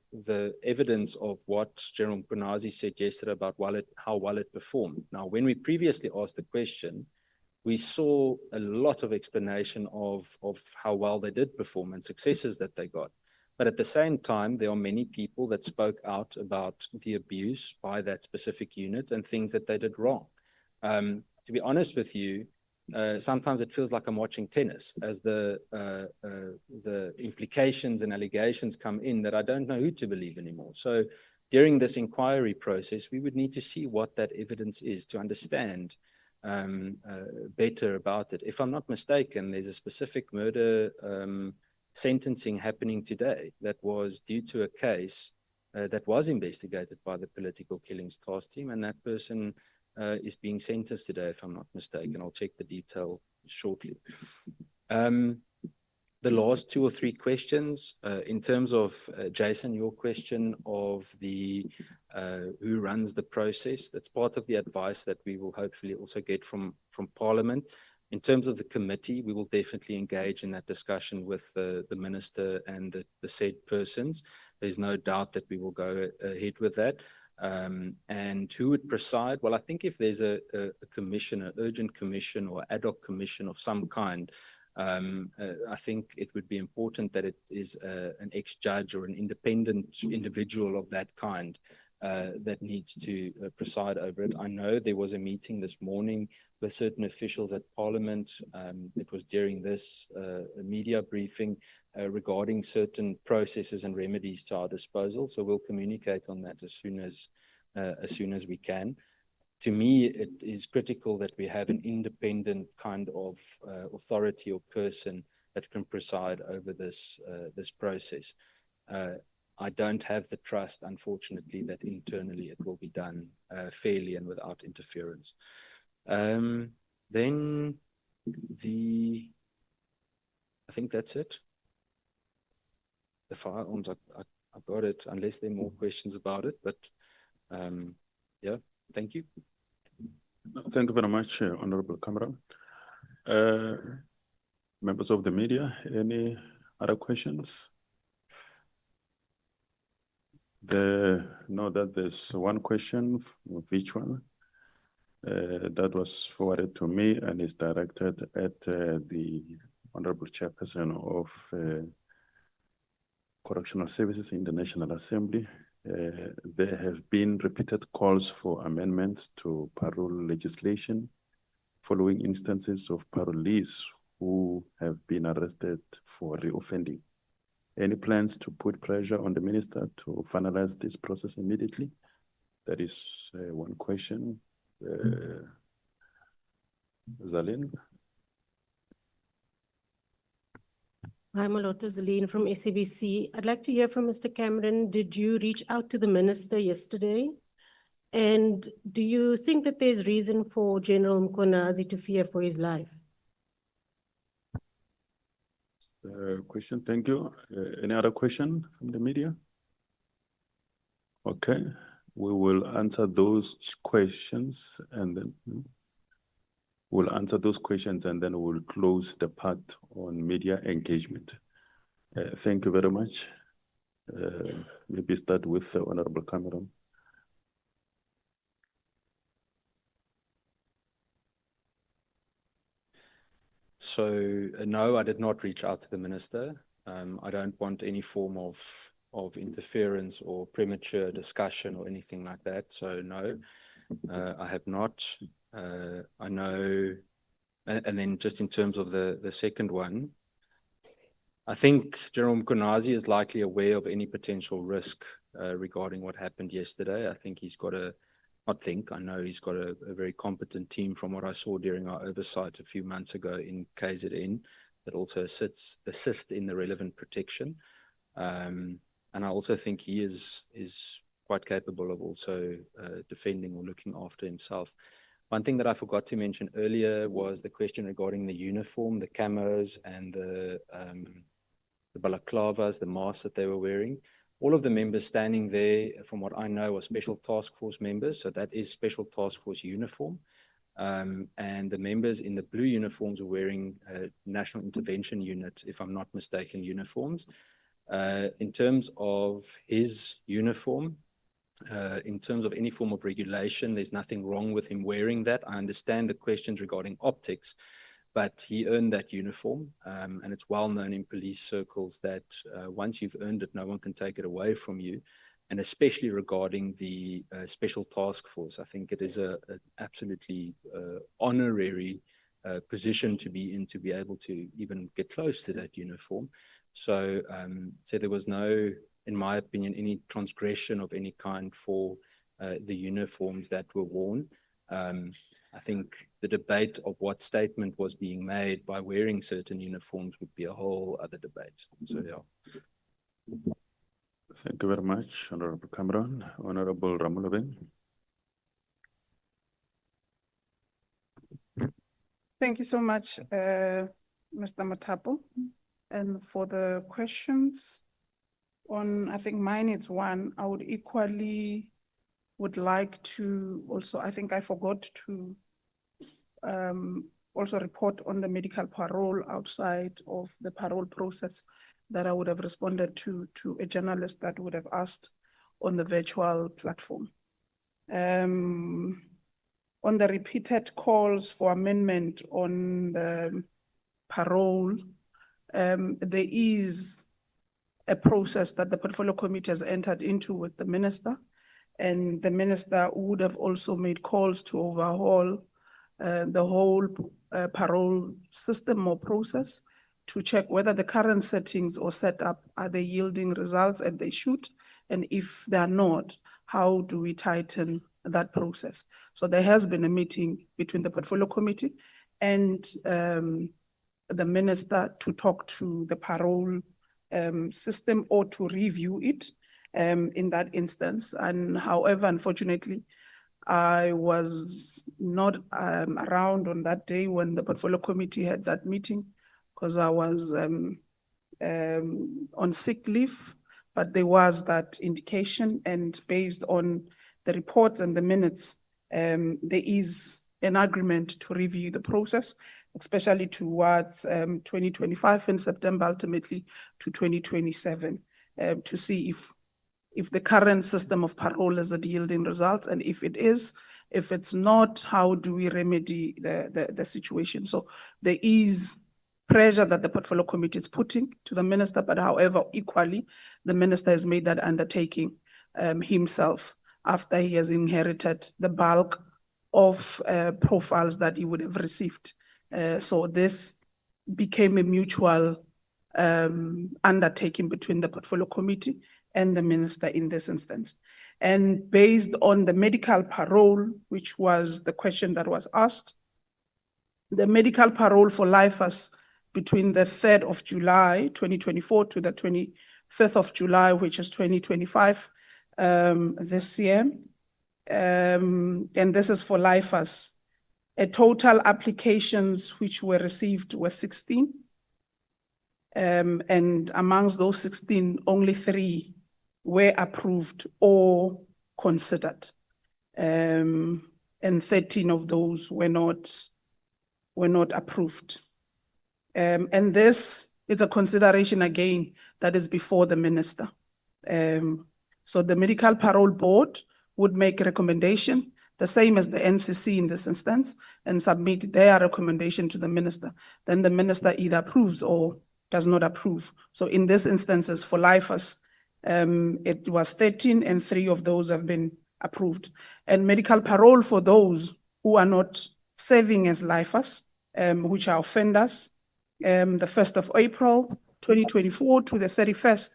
evidence of what General Nqola said yesterday about how well it performed. Now, when we previously asked the question, we saw a lot of explanation of how well they did perform and successes that they got. But at the same time, there are many people that spoke out about the abuse by that specific unit and things that they did wrong. To be honest with you, sometimes it feels like I'm watching tennis as the implications and allegations come in that I don't know who to believe anymore. So during this inquiry process, we would need to see what that evidence is to understand better about it. If I'm not mistaken, there's a specific murder sentencing happening today that was due to a case that was investigated by the political killings task team, and that person is being sentenced today, if I'm not mistaken. I'll check the detail shortly. The last 2 or 3 questions, in terms of, Jason, your question of the who runs the process, that's part of the advice that we will hopefully also get from Parliament. In terms of the committee, we will definitely engage in that discussion with the minister and the said persons. There's no doubt that we will go ahead with that. And who would preside? Well, I think if there's a commission, an urgent commission or ad hoc commission of some kind, I think it would be important that it is an ex-judge or an independent individual of that kind that needs to preside over it. I know there was a meeting this morning with certain officials at Parliament. It was during this media briefing regarding certain processes and remedies to our disposal. So we'll communicate on that as soon as we can. To me, it is critical that we have an independent kind of authority or person that can preside over this process. I don't have the trust, unfortunately, that internally it will be done fairly and without interference. Then I think that's it. The firearms, I got it, unless there are more questions about it, but yeah, thank you. Thank you very much, Honorable Cameron. Members of the media, any other questions? Know that there's one question of each one that was forwarded to me and is directed at the Honorable Chairperson of Correctional Services in the National Assembly. There have been repeated calls for amendments to parole legislation following instances of parolees who have been arrested for reoffending. Any plans to put pressure on the minister to finalize this process immediately? That is one question. Zalin? Hi, Moloto Zalin from SABC. I'd like to hear from Mr. Cameron. Did you reach out to the minister yesterday? And do you think that there's reason for General Mkhwanazi to fear for his life? Question, thank you. Any other question from the media? Okay, we will answer those questions and then we'll close the part on media engagement. Thank you very much. Maybe start with the Honorable Cameron. So no, I did not reach out to the minister. I don't want any form of interference or premature discussion or anything like that. So no, I have not. I know, and then just in terms of the second one, I think General Mkhwanazi is likely aware of any potential risk regarding what happened yesterday. I know he's got a very competent team from what I saw during our oversight a few months ago in KZN that also assist in the relevant protection. And I also think he is quite capable of also defending or looking after himself. One thing that I forgot to mention earlier was the question regarding the uniform, the camos and the balaclavas, the masks that they were wearing. All of the members standing there, from what I know, are Special Task Force members. So that is Special Task Force uniform. And the members in the blue uniforms are wearing National Intervention Unit, if I'm not mistaken, uniforms. In terms of his uniform, in terms of any form of regulation, there's nothing wrong with him wearing that. I understand the questions regarding optics, but he earned that uniform, and it's well known in police circles that once you've earned it, no one can take it away from you. And especially regarding the Special Task Force, I think it is an absolutely honorary position to be in, to be able to even get close to that uniform. So there was no, in my opinion, any transgression of any kind for the uniforms that were worn. I think the debate of what statement was being made by wearing certain uniforms would be a whole other debate. So, yeah. Thank you very much, Honorable Cameron. Honorable Ramolobeng. Thank you so much, Mr. Matapo, and for the questions. On, I think mine is one, I would equally like to also, I think I forgot to also report on the medical parole outside of the parole process that I would have responded to a journalist that would have asked on the virtual platform. On the repeated calls for amendment on the parole, there is a process that the portfolio committee has entered into with the minister, and the minister would have also made calls to overhaul the whole parole system or process to check whether the current settings or setup are they yielding results and they should, and if they are not, how do we tighten that process? So there has been a meeting between the portfolio committee and the minister to talk to the parole system or to review it in that instance. And however, unfortunately, I was not around on that day when the portfolio committee had that meeting because I was on sick leave, but there was that indication, and based on the reports and the minutes, there is an agreement to review the process, especially towards 2025 in September, ultimately to 2027, to see if the current system of parole is yielding results, and if it is, if it's not, how do we remedy the situation? So there is pressure that the portfolio committee is putting to the minister, but however, equally, the minister has made that undertaking himself after he has inherited the bulk of profiles that he would have received. So this became a mutual undertaking between the portfolio committee and the minister in this instance. And based on the medical parole, which was the question that was asked, the medical parole for lifers between the 3rd of July, 2024 to the 25th of July, which is 2025, this year. And this is for lifers. A total applications which were received were 16. And amongst those 16, only 3 were approved or considered. And 13 of those were not approved. And this is a consideration again that is before the minister. So the Medical Parole Board would make a recommendation, the same as the NCC in this instance, and submit their recommendation to the minister. Then the minister either approves or does not approve. So in this instances for lifers, it was 13 and 3 of those have been approved. And medical parole for those who are not serving as lifers, which are offenders, the 1st of April, 2024 to the 31st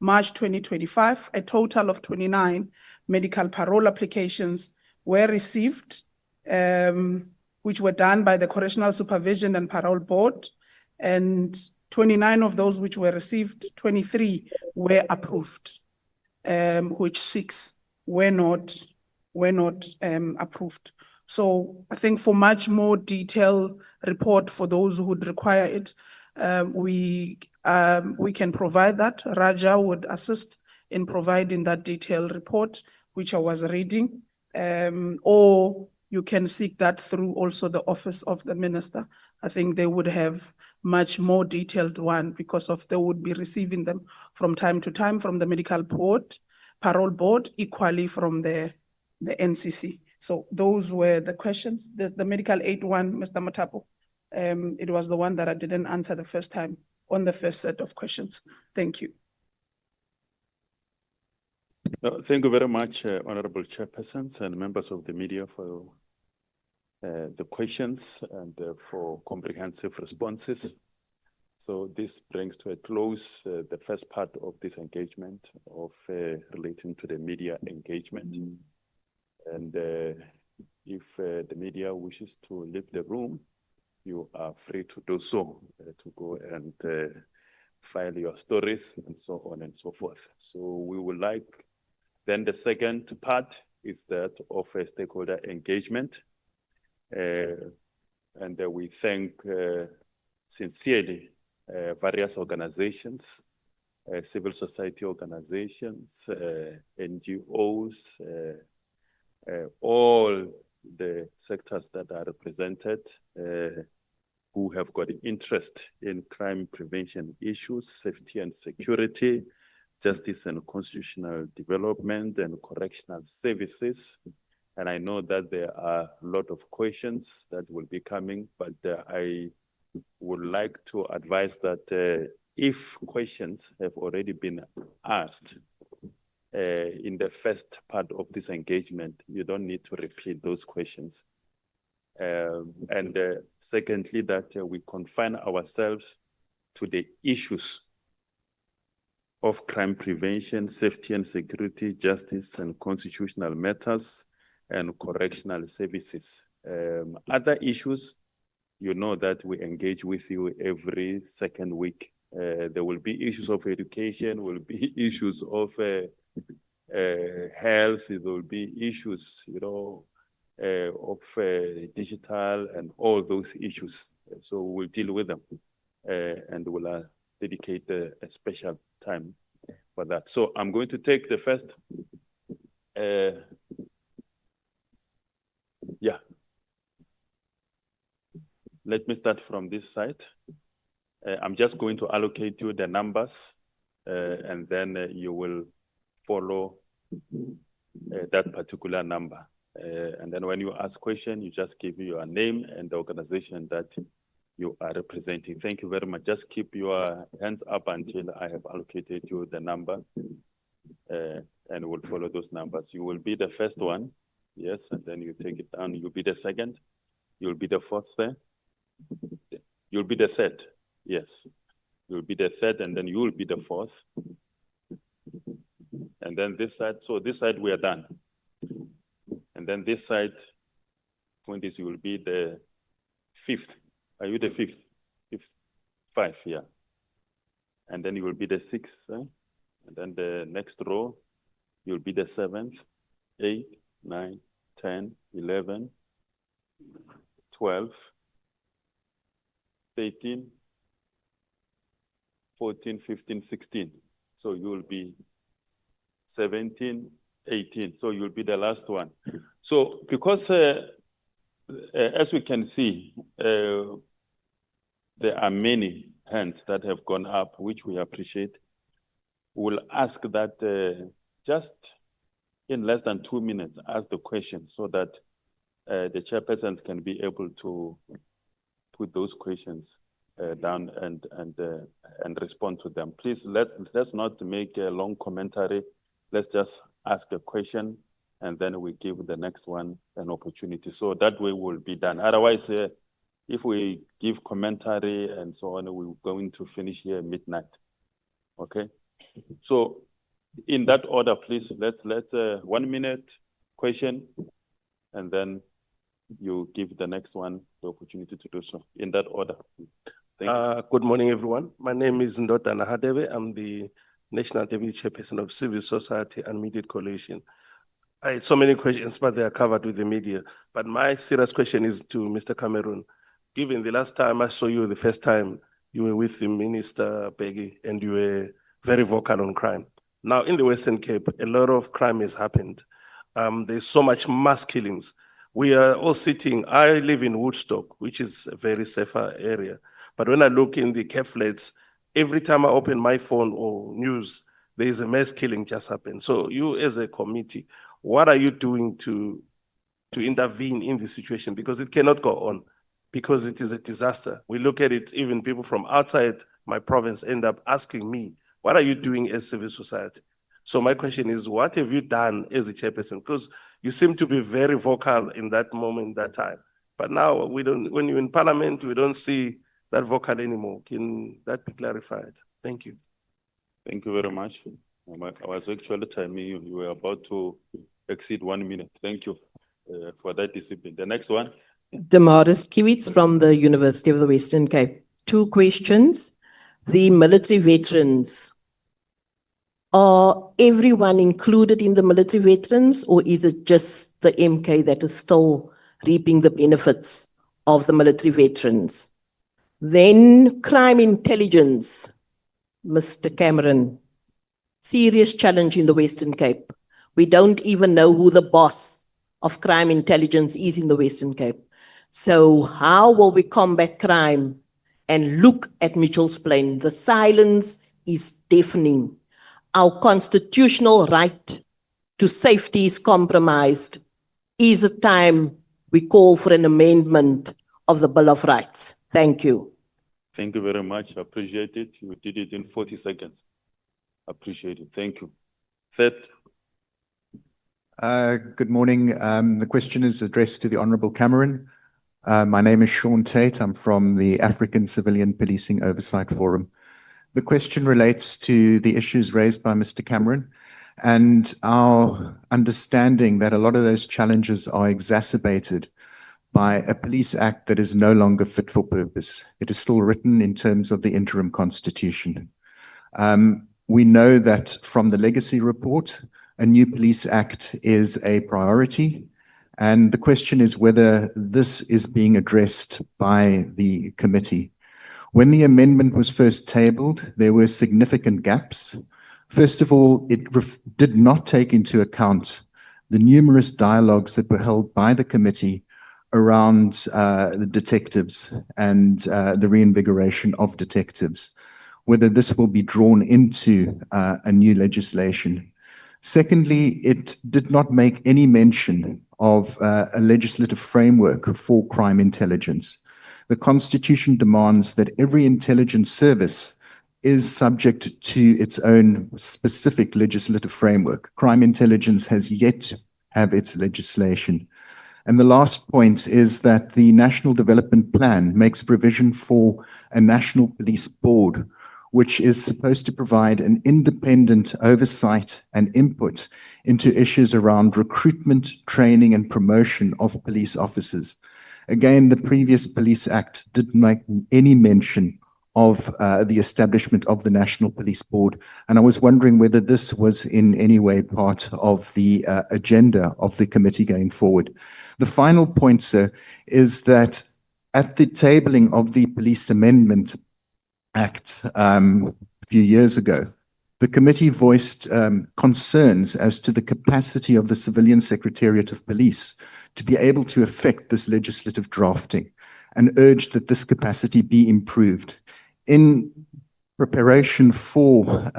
March 2025, a total of 29 medical parole applications were received, which were done by the Correctional Supervision and Parole Board, and 29 of those which were received, 23 were approved, which 6 were not approved. So I think for much more detailed report for those who would require it, we can provide that. Raja would assist in providing that detailed report, which I was reading, or you can seek that through also the office of the minister. I think they would have much more detailed one because they would be receiving them from time to time from the medical board, Parole Board, equally from the NCC. So those were the questions. The medical aid one, Mr. Matapo, it was the one that I didn't answer the first time on the first set of questions. Thank you. Thank you very much, Honorable Chairpersons and members of the media for the questions and for comprehensive responses. So this brings to a close the first part of this engagement of relating to the media engagement. And if the media wishes to leave the room, you are free to do so, to go and file your stories and so on and so forth. So we would like, then the second part is that of a stakeholder engagement. And we thank sincerely various organizations, civil society organizations, NGOs, all the sectors that are represented who have got interest in crime prevention issues, safety and security, justice and constitutional development, and correctional services. And I know that there are a lot of questions that will be coming, but I would like to advise that if questions have already been asked in the first part of this engagement, you don't need to repeat those questions. And secondly, that we confine ourselves to the issues of crime prevention, safety and security, justice and constitutional matters, and correctional services. Other issues, you know that we engage with you every second week. There will be issues of education, will be issues of health, there will be issues, you know, of digital and all those issues. So we'll deal with them and we'll dedicate a special time for that. So I'm going to take the first. Yeah. Let me start from this side. I'm just going to allocate you the numbers and then you will follow that particular number. And then when you ask question, you just give your name and the organization that you are representing. Thank you very much. Just keep your hands up until I have allocated you the number and we'll follow those numbers. You will be the first one. Yes, and then you take it down. You'll be the second. You'll be the fourth there. You'll be the third. Yes. You'll be the third and then you will be the fourth. And then this side, so this side we are done. And then this side, when this you will be the fifth. Are you the fifth? Fifth, five, yeah. And then you will be the sixth. And then the next row, you'll be the seventh, 8, 9, 10, 11, 12, 13, 14, 15, 16. So you will be 17, 18. So you'll be the last one. So because as we can see, there are many hands that have gone up, which we appreciate. We'll ask that just in less than 2 minutes, ask the question so that the chairpersons can be able to put those questions down and respond to them. Please, let's not make a long commentary. Let's just ask a question and then we give the next one an opportunity. So that way we'll be done. Otherwise, if we give commentary and so on, we're going to finish here at midnight. Okay? So in that order, please, let's 1 minute question and then you give the next one the opportunity to do so in that order. Thank you. Good morning, everyone. My name is Xola Nqola. I'm the National Deputy Chairperson of Civil Society and Media Coalition. I had so many questions, but they are covered with the media. But my serious question is to Mr. Cameron. Given the last time I saw you, the first time you were with the Minister Peggy and you were very vocal on crime. Now in the Western Cape, a lot of crime has happened. There's so much mass killings. We are all sitting, I live in Woodstock, which is a very safer area. But when I look in the Cape Flats, every time I open my phone or news, there is a mass killing just happened. So you as a committee, what are you doing to intervene in this situation? Because it cannot go on, because it is a disaster. We look at it, even people from outside my province end up asking me, what are you doing as civil society? So my question is, what have you done as the chairperson? Because you seem to be very vocal in that moment, that time. But now we don't, when you're in parliament, we don't see that vocal anymore. Can that be clarified? Thank you. Thank you very much. I was actually timing you. You were about to exceed 1 minute. Thank you for that discipline. The next one. Damaris Kiewitz from the University of the Western Cape. 2 questions. The military veterans, are everyone included in the military veterans, or is it just the MK that is still reaping the benefits of the military veterans? Then crime intelligence, Mr. Cameron, serious challenge in the Western Cape. We don't even know who the boss of crime intelligence is in the Western Cape. So how will we combat crime and look at Mitchell's Plain? The silence is deafening. Our constitutional right to safety is compromised. Is it time we call for an amendment of the Bill of Rights? Thank you. Thank you very much. I appreciate it. You did it in 40 seconds. Appreciate it. Thank you. Third. Good morning. The question is addressed to the Honourable Cameron. My name is Sean Tate. I'm from the African Civilian Policing Oversight Forum. The question relates to the issues raised by Mr. Cameron and our understanding that a lot of those challenges are exacerbated by a police act that is no longer fit for purpose. It is still written in terms of the interim constitution. We know that from the legacy report, a new police act is a priority. And the question is whether this is being addressed by the committee. When the amendment was first tabled, there were significant gaps. First of all, it did not take into account the numerous dialogues that were held by the committee around the detectives and the reinvigoration of detectives, whether this will be drawn into a new legislation. Secondly, it did not make any mention of a legislative framework for crime intelligence. The Constitution demands that every intelligence service is subject to its own specific legislative framework. Crime intelligence has yet to have its legislation. And the last point is that the National Development Plan makes provision for a National Police Board, which is supposed to provide an independent oversight and input into issues around recruitment, training, and promotion of police officers. Again, the previous Police Act didn't make any mention of the establishment of the National Police Board, and I was wondering whether this was in any way part of the agenda of the committee going forward. The final point, sir, is that at the tabling of the Police Amendment Act a few years ago, the committee voiced concerns as to the capacity of the Civilian Secretariat of Police to be able to effect this legislative drafting and urged that this capacity be improved. In preparation for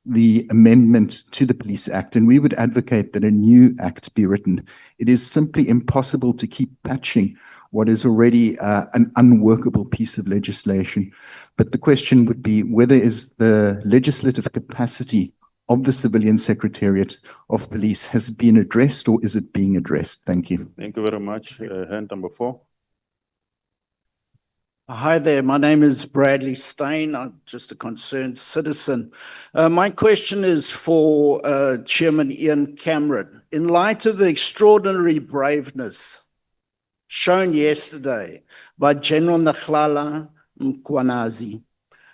the amendment to the Police Act, and we would advocate that a new act be written, it is simply impossible to keep patching what is already an unworkable piece of legislation. But the question would be, whether is the legislative capacity of the Civilian Secretariat of Police, has it been addressed or is it being addressed? Thank you. Thank you very much. Hand number 4. Hi there, my name is Bradley Stein. I'm just a concerned citizen. My question is for Chairman Ian Cameron. In light of the extraordinary braveness shown yesterday by General Xola Nqola,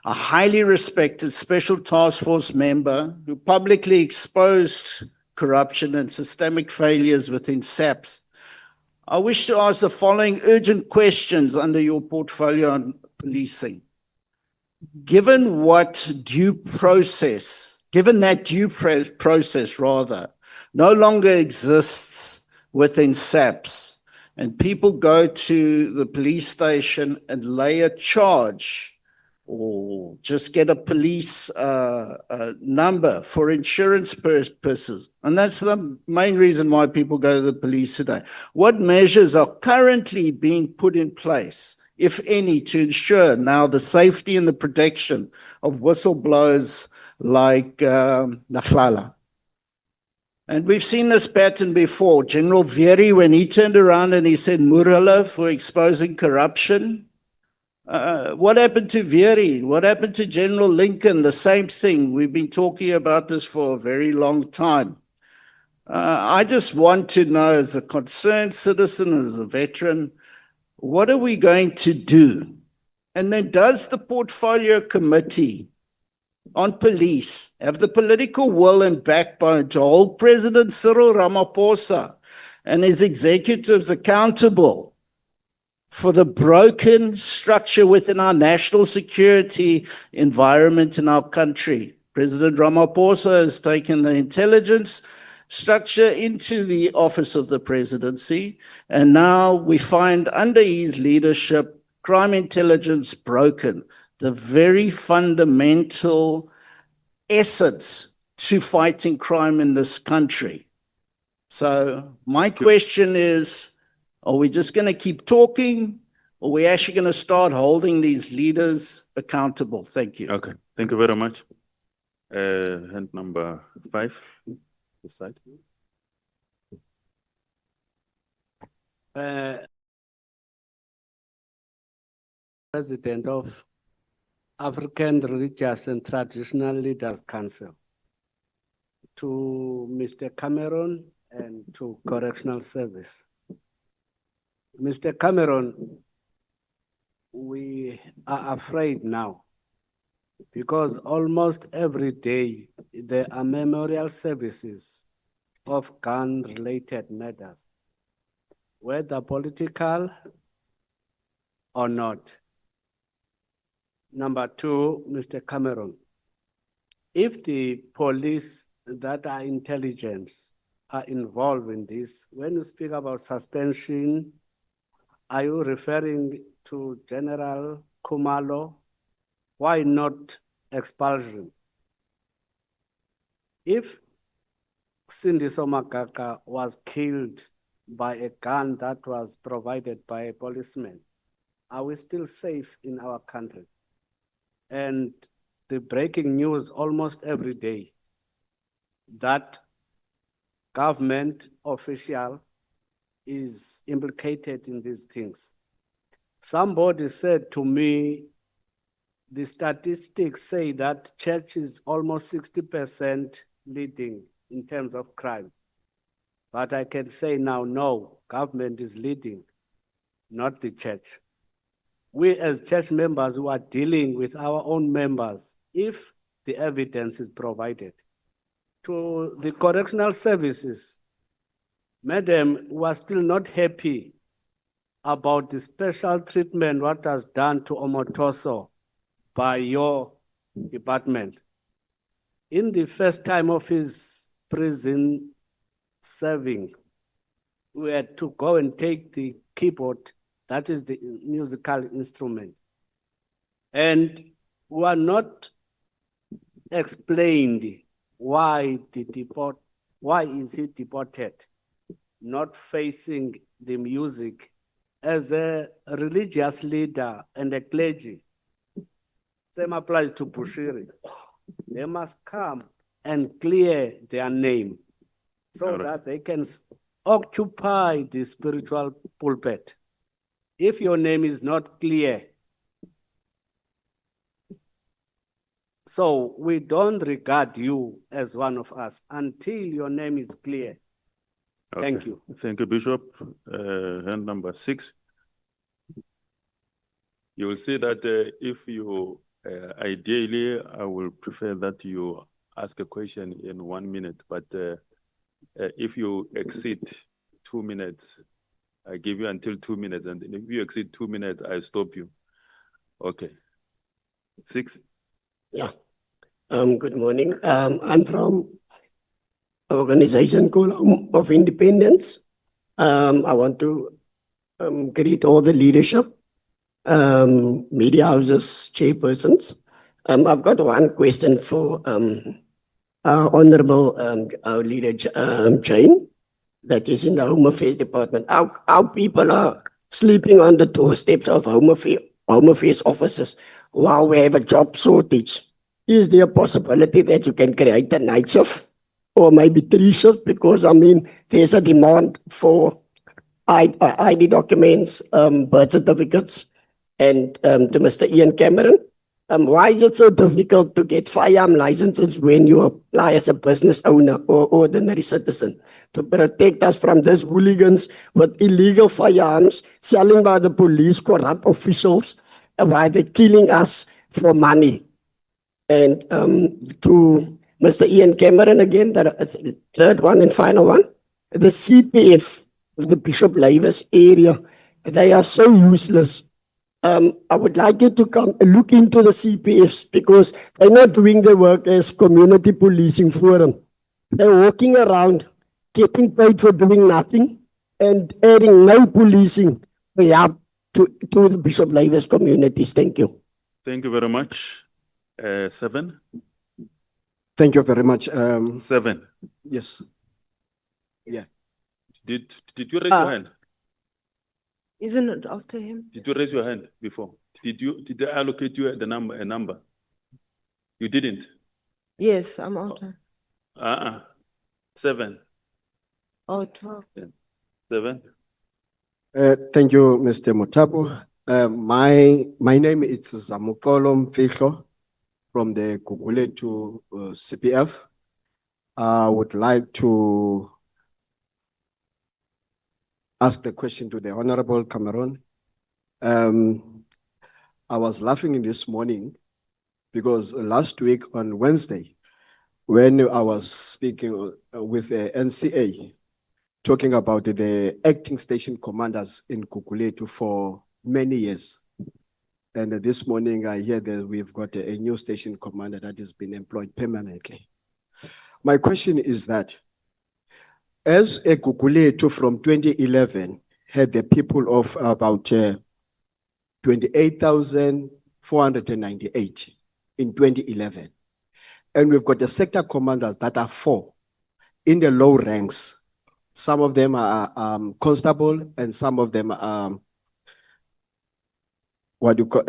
a highly respected Special Task Force member who publicly exposed corruption and systemic failures within SAPS, I wish to ask the following urgent questions under your portfolio on policing. Given that due process no longer exists within SAPS, and people go to the police station and lay a charge or just get a police number for insurance purposes. And that's the main reason why people go to the police today. What measures are currently being put in place, if any, to ensure now the safety and the protection of whistleblowers like Nqola? And we've seen this pattern before. General Vieri, when he turned around and he said Murala for exposing corruption, what happened to Vieri? What happened to General Lincoln? The same thing. We've been talking about this for a very long time. I just want to know, as a concerned citizen, as a veteran, what are we going to do? And then does the portfolio committee on police have the political will and backbone to hold President Cyril Ramaphosa and his executives accountable for the broken structure within our national security environment in our country? President Ramaphosa has taken the intelligence structure into the office of the presidency, and now we find under his leadership crime intelligence broken, the very fundamental essence to fighting crime in this country. So my question is, are we just going to keep talking, or are we actually going to start holding these leaders accountable? Thank you. Okay, thank you very much. Hand number 5, this side. President of African Religious and Traditional Leaders Council, to Mr. Cameron and to Correctional Service. Mr. Cameron, we are afraid now because almost every day there are memorial services of gun-related matters, whether political or not. Number 2, Mr. Cameron, if the police that are intelligence are involved in this, when you speak about suspension, are you referring to General Khumalo? Why not expulsion? If Cindy Somakaka was killed by a gun that was provided by a policeman, are we still safe in our country? And the breaking news almost every day that government official is implicated in these things. Somebody said to me, the statistics say that church is almost 60% leading in terms of crime. But I can say now, no, government is leading, not the church. We as church members who are dealing with our own members, if the evidence is provided. To the correctional services, Madam, we are still not happy about the special treatment what was done to Omotoso by your department. In the first time of his prison serving, we had to go and take the keyboard, that is the musical instrument. And we are not explained why is he deported, not facing the music. As a religious leader and a clergy, same applies to Bushiri. They must come and clear their name so that they can occupy the spiritual pulpit. If your name is not clear, so we don't regard you as one of us until your name is clear. Okay. Thank you. Thank you, Bishop. Hand number 6. You will see that if you, ideally, I will prefer that you ask a question in 1 minute, but if you exceed 2 minutes, I give you until 2 minutes, and if you exceed 2 minutes, I stop you. Okay. 6. Yeah. Good morning. I'm from Organization of Independence. I want to greet all the leadership media houses, chairpersons. I've got one question for Honorable our leader Jane, that is in the Home Affairs Department. Our people are sleeping on the doorsteps of Home Affairs offices while we have a job shortage. Is there a possibility that you can create a night shift or maybe 3 shifts? Because I mean, there's a demand for ID documents, birth certificates, and to Mr. Ian Cameron. Why is it so difficult to get firearm licenses when you apply as a business owner or ordinary citizen to protect us from these hooligans with illegal firearms, selling by the police, corrupt officials, while they're killing us for money? And to Mr. Ian Cameron again, the third one and final one, the CPF of the Bishop Lavis area, they are so useless. I would like you to come and look into the CPFs because they're not doing their work as community policing forum. They're walking around, getting paid for doing nothing and adding no policing to the Bishop Lavis communities. Thank you. Thank you very much. 7. Thank you very much. 7. Yes. Yeah. Did you raise your hand? Isn't it after him? Did you raise your hand before? Did they allocate you a number? You didn't? Yes, I'm after. 7. Oh, 12. 7. Thank you, Mr. Mutapo. My name is Zamukolo Mfihlo from the Gugulethu CPF. I would like to ask the question to the Honorable Cameron. I was laughing this morning because last week on Wednesday, when I was speaking with the NCA, talking about the acting station commanders in Gugulethu for many years. And this morning I hear that we've got a new station commander that has been employed permanently. My question is that, as a Gugulethu from 2011 had the people of about 28,498 in 2011, and we've got the sector commanders that are 4 in the low ranks. Some of them are constable, and some of them are what you call.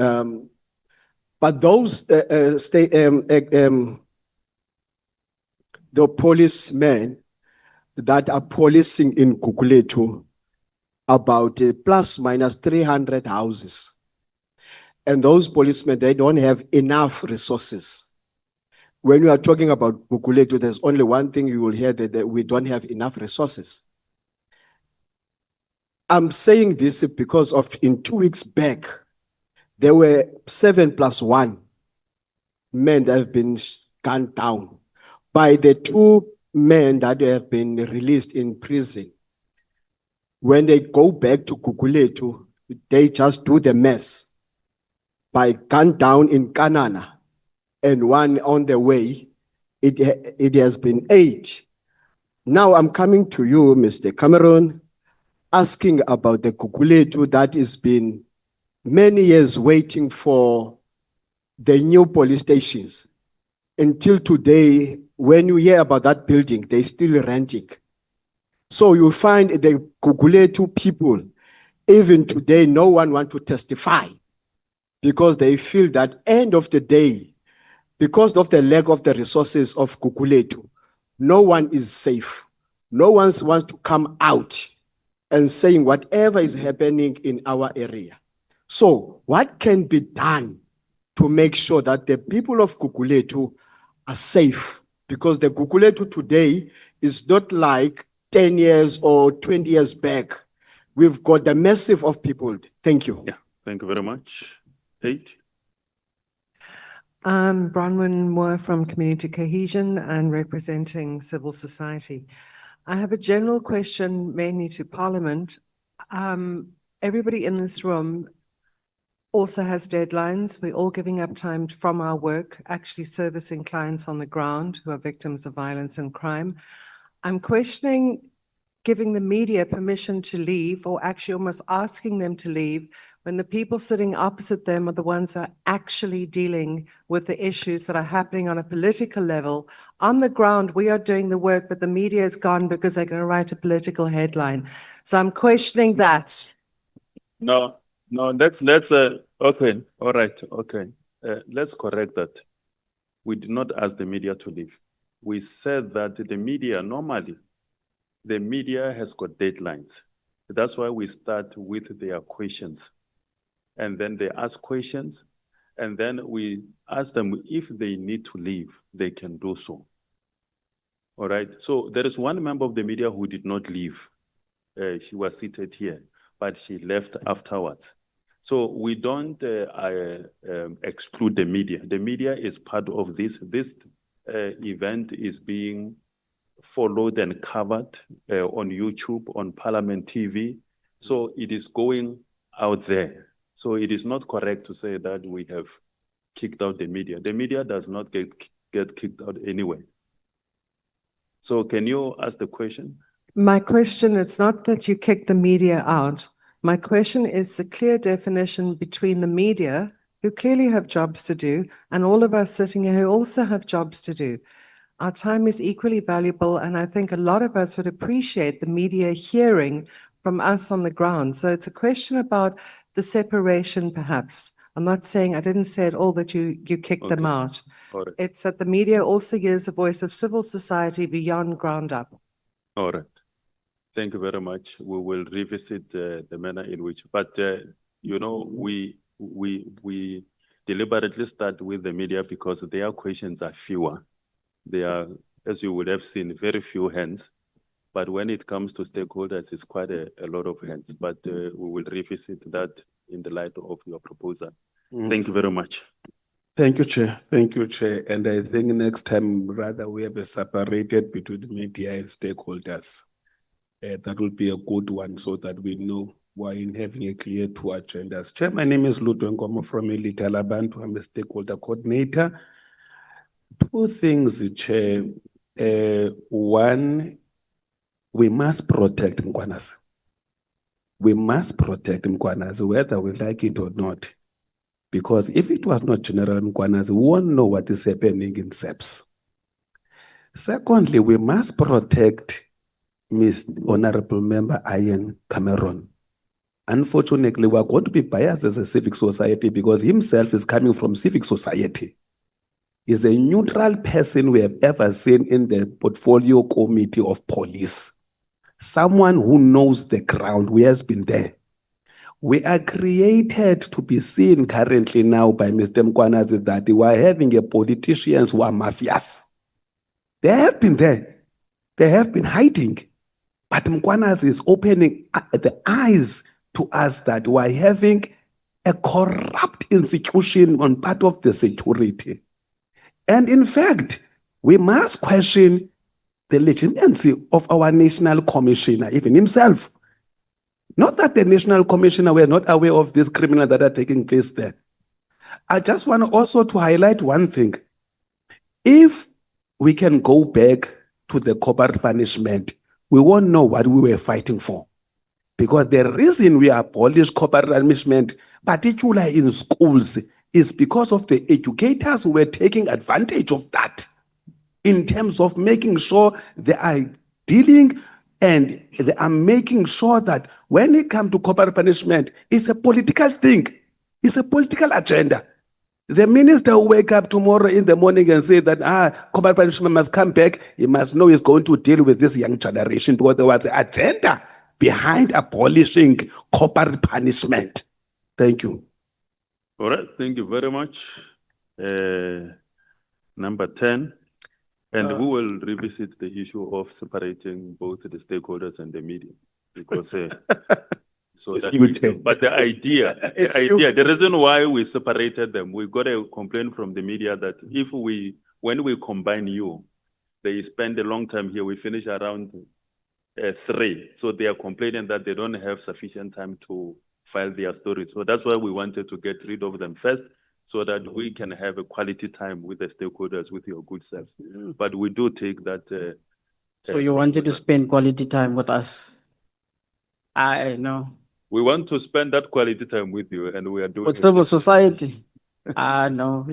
But those the policemen that are policing in Gugulethu, about plus minus 300 houses. And those policemen, they don't have enough resources. When we are talking about Gugulethu, there's only one thing you will hear, that we don't have enough resources. I'm saying this because of in 2 weeks back, there were 7+1 men that have been gunned down by the 2 men that have been released in prison. When they go back to Gugulethu, they just do the mess by gun down in Kanana, and one on the way. It has been 8. Now I'm coming to you, Mr. Cameron, asking about the Gugulethu that has been many years waiting for the new police stations. Until today, when you hear about that building, they're still renting. So you find the Gugulethu people, even today, no one wants to testify because they feel that end of the day, because of the lack of the resources of Gugulethu, no one is safe. No one wants to come out and saying whatever is happening in our area. So what can be done to make sure that the people of Gugulethu are safe? Because the Gugulethu today is not like 10 years or 20 years back. We've got a massive of people. Thank you. Yeah, thank you very much. 8. Bronwyn Moore from Community Cohesion and representing civil society. I have a general question mainly to Parliament. Everybody in this room also has deadlines. We're all giving up time from our work, actually servicing clients on the ground who are victims of violence and crime. I'm questioning giving the media permission to leave, or actually almost asking them to leave when the people sitting opposite them are the ones who are actually dealing with the issues that are happening on a political level. On the ground, we are doing the work, but the media is gone because they're going to write a political headline. So I'm questioning that. No, let's, okay, all right, okay. Let's correct that. We did not ask the media to leave. We said that the media, normally, the media has got deadlines. That's why we start with their questions. And then they ask questions, and then we ask them if they need to leave, they can do so. All right, so there is one member of the media who did not leave. She was seated here, but she left afterwards. So we don't exclude the media. The media is part of this. This event is being followed and covered on YouTube, on Parliament TV. So it is going out there. So it is not correct to say that we have kicked out the media. The media does not get kicked out anyway. So can you ask the question? My question, it's not that you kick the media out. My question is the clear definition between the media, who clearly have jobs to do, and all of us sitting here who also have jobs to do. Our time is equally valuable, and I think a lot of us would appreciate the media hearing from us on the ground. So it's a question about the separation, perhaps. I'm not saying, I didn't say at all that you kicked them out. All right. It's that the media also hears the voice of civil society beyond ground up. All right. Thank you very much. We will revisit the manner in which, but you know, we deliberately start with the media because their questions are fewer. They are, as you would have seen, very few hands. But when it comes to stakeholders, it's quite a lot of hands. But we will revisit that in the light of your proposal. Thank you very much. Thank you, Chair. Thank you, Chair. And I think next time, rather, we have a separated between media and stakeholders. That will be a good one so that we know we're in having a clear two agendas. Chair, my name is Xola Nqola from Elite Alabantu. I'm a stakeholder coordinator. Two things, Chair. One, we must protect Mkwanas. We must protect Mkwanas, whether we like it or not. Because if it was not General Mkwanas, we won't know what is happening in SEPS. Secondly, we must protect Ms. Honorable Member Ian Cameron. Unfortunately, we are going to be biased as a civic society because himself is coming from civic society. He's a neutral person we have ever seen in the portfolio committee of police. Someone who knows the ground, who has been there. We are created to be seen currently now by Mr. Mkwanas that we are having a politicians who are mafias. They have been there. They have been hiding. But Mkwanas is opening the eyes to us that we are having a corrupt institution on part of the security. And in fact, we must question the legitimacy of our national commissioner, even himself. Not that the national commissioner were not aware of these criminals that are taking place there. I just want also to highlight one thing. If we can go back to the corporate punishment, we won't know what we were fighting for. Because the reason we abolished corporate punishment, particularly in schools, is because of the educators who were taking advantage of that in terms of making sure they are dealing and they are making sure that when it comes to corporate punishment, it's a political thing. It's a political agenda. The minister will wake up tomorrow in the morning and say that corporate punishment must come back. He must know he's going to deal with this young generation because there was an agenda behind abolishing corporate punishment. Thank you. All right, thank you very much. Number 10. And we will revisit the issue of separating both the stakeholders and the media. Because so that but the idea, the reason why we separated them, we got a complaint from the media that if when we combine you, they spend a long time here, we finish around 3. So they are complaining that they don't have sufficient time to file their stories. So that's why we wanted to get rid of them first, so that we can have a quality time with the stakeholders, with your good selves. But we do take that. So you wanted to spend quality time with us? I know. We want to spend that quality time with you, and we are doing With it. civil society. No,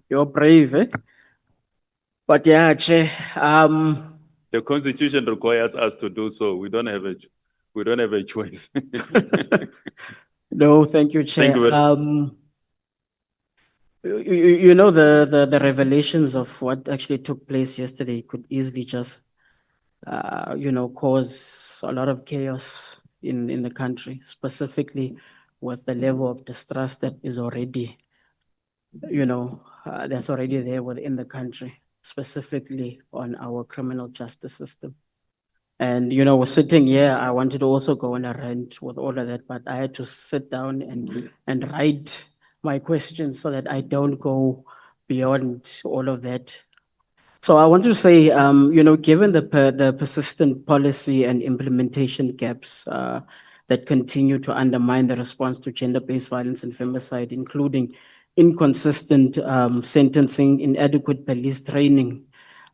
you're brave, eh? But yeah, Chair, The Constitution requires us to do so. We don't have a choice. no, thank you, Chair. Thank you very You know, the revelations of what actually took place yesterday could easily just, cause a lot of chaos in the country, specifically with the level of distrust that is already, that's already there within the country, specifically on our criminal justice system. And, sitting here, I wanted to also go on a rant with all of that, but I had to sit down and write my questions so that I don't go beyond all of that. So I want to say, given the persistent policy and implementation gaps that continue to undermine the response to gender-based violence and femicide, including inconsistent sentencing, inadequate police training,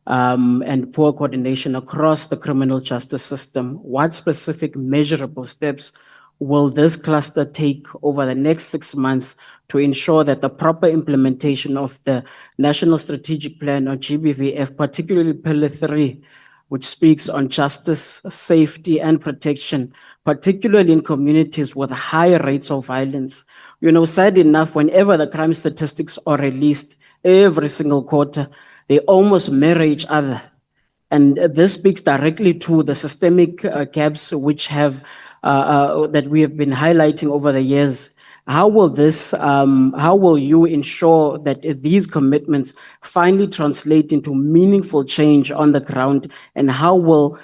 and poor coordination across the criminal justice system, what specific measurable steps will this cluster take over the next 6 months to ensure that the proper implementation of the National Strategic Plan or GBVF, particularly Pillar 3, which speaks on justice, safety, and protection, particularly in communities with higher rates of violence? Sad enough, whenever the crime statistics are released every single quarter, they almost mirror each other. And this speaks directly to the systemic gaps which have that we have been highlighting over the years. How will you ensure that these commitments finally translate into meaningful change on the ground? And how will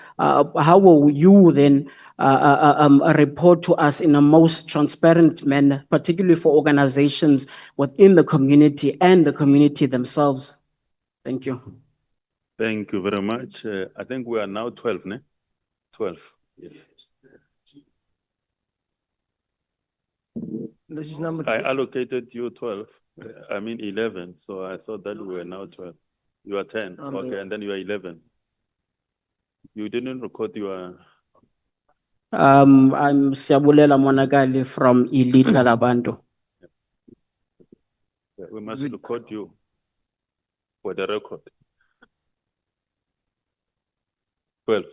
you then report to us in a most transparent manner, particularly for organizations within the community and the community themselves? Thank you. Thank you very much. I think we are now 12, ne? 12, yes. This is number. I allocated you 12. I mean 11. So I thought that we were now 12. You are 10. Okay, and then you are 11. You didn't record your. I'm Siabulela Monakali from Elite Labanto. We must record you for the record. 12.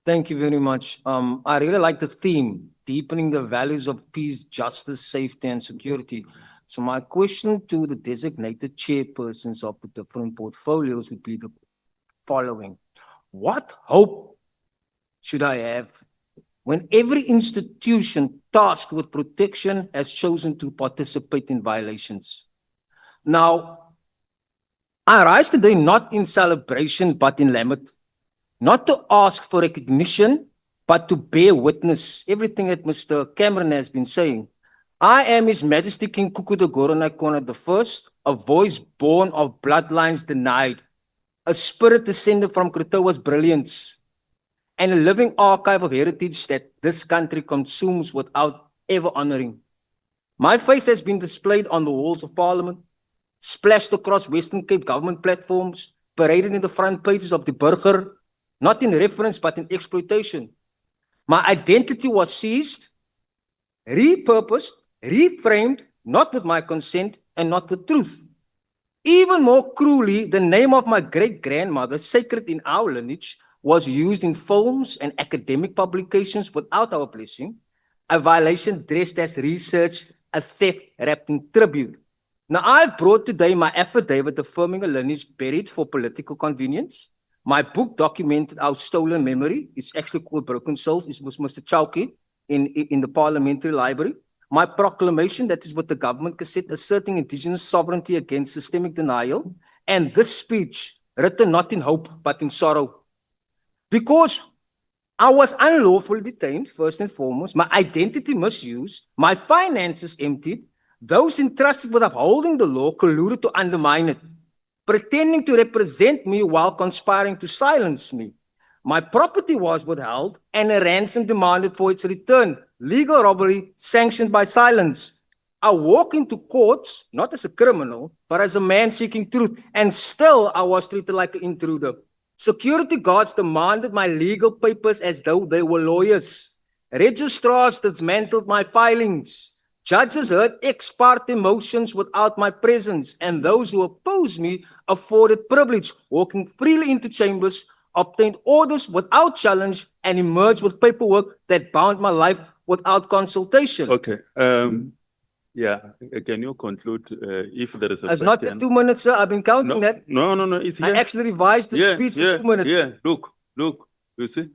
Thank you very much. I really like the theme, deepening the values of peace, justice, safety, and security. So my question to the designated chairpersons of the different portfolios would be the following. What hope should I have when every institution tasked with protection has chosen to participate in violations? Now, I rise today not in celebration, but in lament. Not to ask for recognition, but to bear witness everything that Mr. Cameron has been saying. I am His Majesty King Xola Nqola I, a voice born of bloodlines denied, a spirit descended from Krotoa's brilliance, and a living archive of heritage that this country consumes without ever honoring. My face has been displayed on the walls of Parliament, splashed across Western Cape government platforms, paraded in the front pages of the Burger, not in reference, but in exploitation. My identity was seized, repurposed, reframed, not with my consent and not with truth. Even more cruelly, the name of my great-grandmother, sacred in our lineage, was used in films and academic publications without our blessing, a violation dressed as research, a theft wrapped in tribute. Now, I've brought today my affidavit affirming a lineage buried for political convenience. My book documented our stolen memory. It's actually called Broken Souls. It was Mr. Chowki in the Parliamentary Library. My proclamation, that is what the government cassette, asserting indigenous sovereignty against systemic denial. And this speech, written not in hope, but in sorrow. Because I was unlawfully detained, first and foremost, my identity misused, my finances emptied, those entrusted with upholding the law colluded to undermine it, pretending to represent me while conspiring to silence me. My property was withheld and a ransom demanded for its return. Legal robbery sanctioned by silence. I walk into courts, not as a criminal, but as a man seeking truth, and still I was treated like an intruder. Security guards demanded my legal papers as though they were lawyers. Registrars dismantled my filings. Judges heard ex parte motions without my presence, and those who opposed me afforded privilege, walking freely into chambers, obtained orders without challenge, and emerged with paperwork that bound my life without consultation. Okay. Yeah. Can you conclude if there is a It's not the question? 2 minutes, sir. I've been counting that. No. It's I here. actually revised the speech for 2 minutes. Yeah. Look. You see,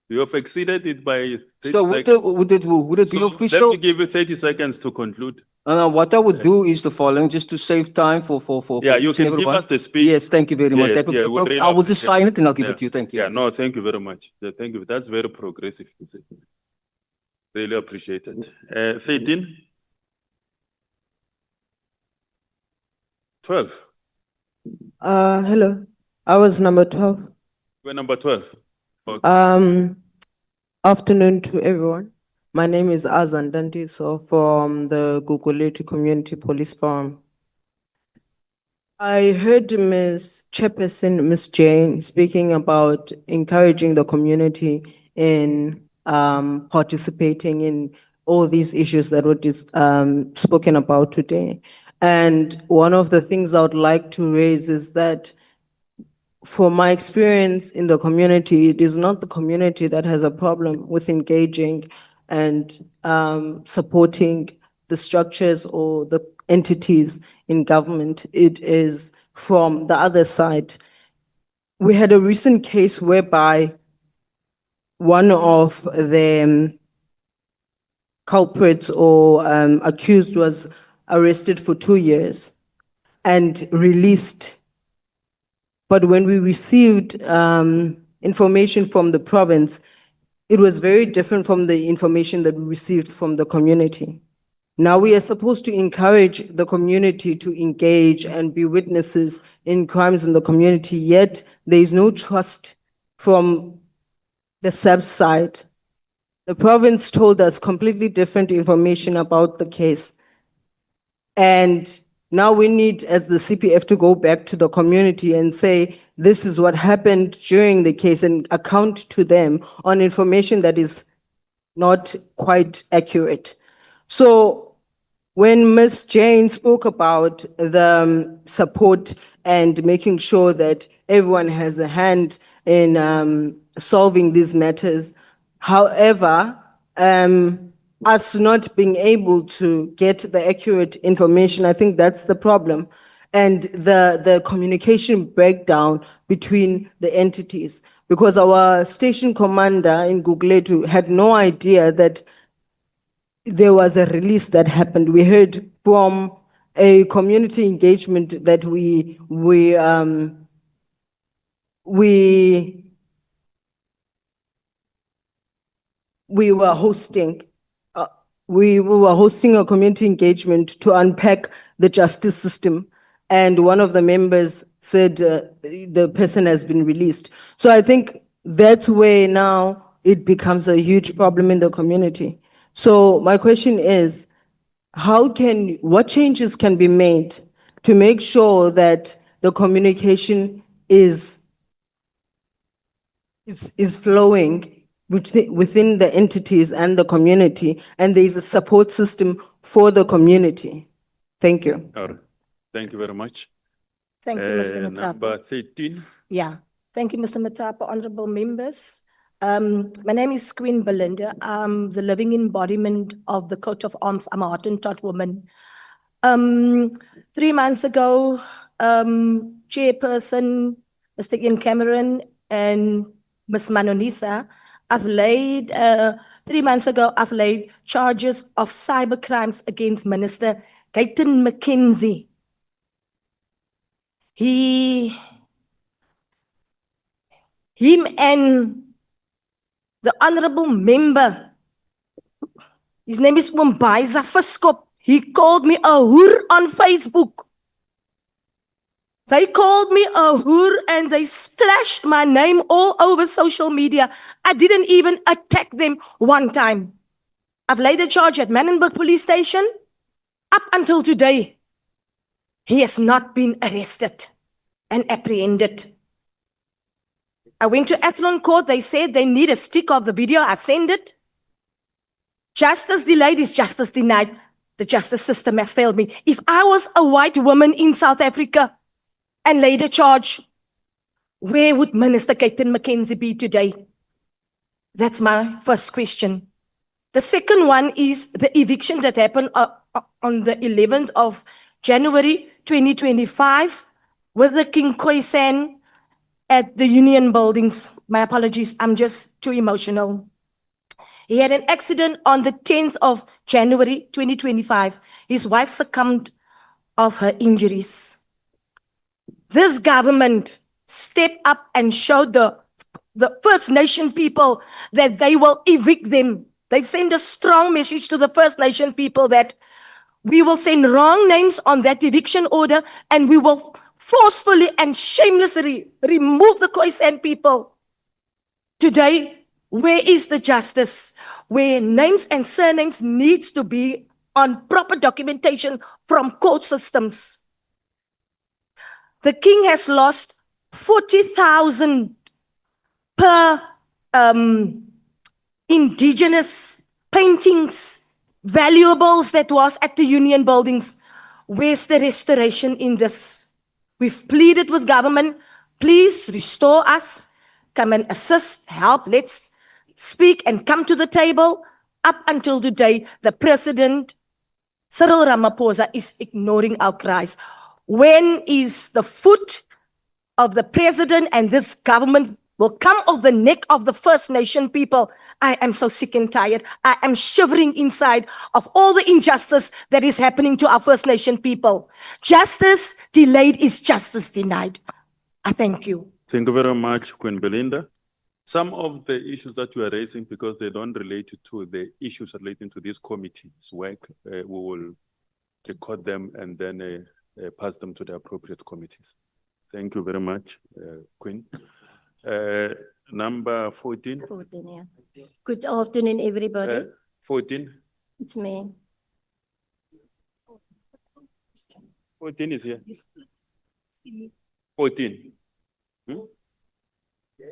you have exceeded it by 30 So would it be So official? let me give you 30 seconds to conclude. What I would do is the following, just to save time for Yeah, you each and can give everyone. us the speech. Yes, thank you very much. Yeah, That would be yeah, we really I will just appreciate sign it and I'll give Yeah. it to you. Thank you. Yeah, no, thank you very much. Yeah, thank you. That's very progressive. You see. Really appreciate it. 13. 12. Hello. I was number 12. We're number 12. Okay. Afternoon to everyone. My name is Azan Dandiso from the Guguletu Community Police Forum. I heard Ms. Chairperson, Ms. Jane, speaking about encouraging the community in participating in all these issues that were spoken about today. And one of the things I would like to raise is that from my experience in the community, it is not the community that has a problem with engaging and supporting the structures or the entities in government. It is from the other side. We had a recent case whereby one of the culprits or accused was arrested for 2 years and released. But when we received information from the province, it was very different from the information that we received from the community. Now we are supposed to encourage the community to engage and be witnesses in crimes in the community, yet there is no trust from the SAP side. The province told us completely different information about the case. And now we need, as the CPF, to go back to the community and say, this is what happened during the case and account to them on information that is not quite accurate. So when Ms. Jane spoke about the support and making sure that everyone has a hand in solving these matters, however, us not being able to get the accurate information, I think that's the problem. And the communication breakdown between the entities, because our station commander in Guguletu had no idea that there was a release that happened. We heard from a community engagement that we were hosting. We were hosting a community engagement to unpack the justice system, and one of the members said the person has been released. So I think that's where now it becomes a huge problem in the community. So my question is, what changes can be made to make sure that the communication is flowing within the entities and the community, and there is a support system for the community? Thank you. All right. Thank you very much. Thank you, Mr. Matapo. Number 13. Yeah, thank you, Mr. Matapo, honorable members. My name is Queen Belinda. I'm the living embodiment of the coat of arms. I'm a Hottentot woman. 3 months ago, Chairperson, Mr. Ian Cameron, and Ms. Manonisa, I've laid 3 months ago, I've laid charges of cyber crimes against Minister Gayton McKenzie. Him and the honorable member, his name is Mbaiza Fiskop. He called me a hoer on Facebook. They called me a hoer and they splashed my name all over social media. I didn't even attack them one time. I've laid a charge at Manenberg police station. Up until today, he has not been arrested and apprehended. I went to Athlone Court. They said they need a stick of the video. I sent it. Justice delayed is justice denied. The justice system has failed me. If I was a white woman in South Africa and laid a charge, where would Minister Kaitin McKenzie be today? That's my first question. The second one is the eviction that happened on the 11th of January 2025 with the King Khoisan at the Union Buildings. My apologies, I'm just too emotional. He had an accident on the 10th of January 2025. His wife succumbed of her injuries. This government stepped up and showed the First Nation people that they will evict them. They've sent a strong message to the First Nation people that we will send wrong names on that eviction order and we will forcefully and shamelessly remove the Khoisan people. Today, where is the justice? Where names and surnames needs to be on proper documentation from court systems. The king has lost 40,000 per indigenous paintings, valuables that was at the Union Buildings. Where's the restoration in this? We've pleaded with government, please restore us, come and assist, help, let's speak and come to the table. Up until today, the President, Cyril Ramaphosa, is ignoring our cries. When is the foot of the President and this government will come off the neck of the First Nation people? I am so sick and tired. I am shivering inside of all the injustice that is happening to our First Nation people. Justice delayed is justice denied. I thank you. Thank you very much, Queen Belinda. Some of the issues that you are raising, because they don't relate to the issues relating to this committee's work, we will record them and then pass them to the appropriate committees. Thank you very much, Queen. Number 14. 14, yeah. Good afternoon, everybody. 14. It's me. 14 is here. 14. Hmm?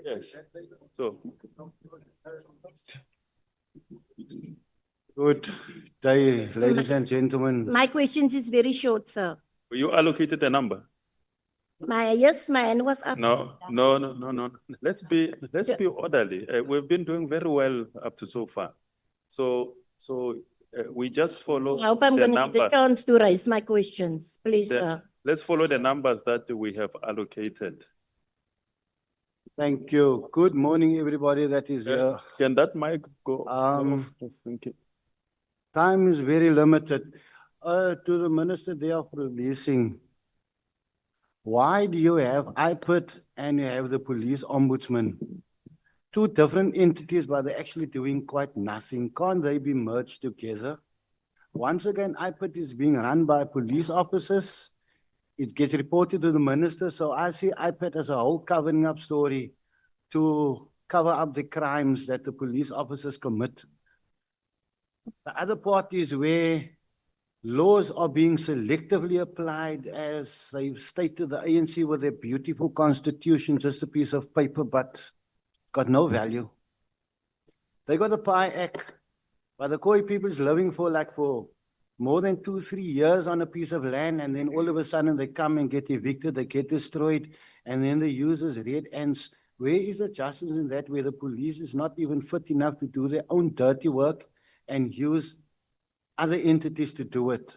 Yes. So. Good day, ladies and gentlemen. My questions is very short, sir. You allocated a number? Yes, my hand was up. No. Let's be orderly. We've been doing very well up to so far. So we just follow. I hope I'm going to get the chance to raise my questions, please, sir. Let's follow the numbers that we have allocated. Thank you. Good morning, everybody that is here. Can that mic go off? Thank you. Time is very limited. To the Minister there of Policing, why do you have IPID and you have the Police Ombudsman? Two different entities, but they're actually doing quite nothing. Can't they be merged together? Once again, IPID is being run by police officers. It gets reported to the Minister, so I see IPID as a whole covering up story to cover up the crimes that the police officers commit. The other part is where laws are being selectively applied, as they've stated, the ANC with their beautiful constitution, just a piece of paper, but got no value. They got a PI Act, but the Khoi people is living for more than 2-3 years on a piece of land, and then all of a sudden they come and get evicted, they get destroyed, and then the users red ants. Where is the justice in that, where the police is not even fit enough to do their own dirty work and use other entities to do it?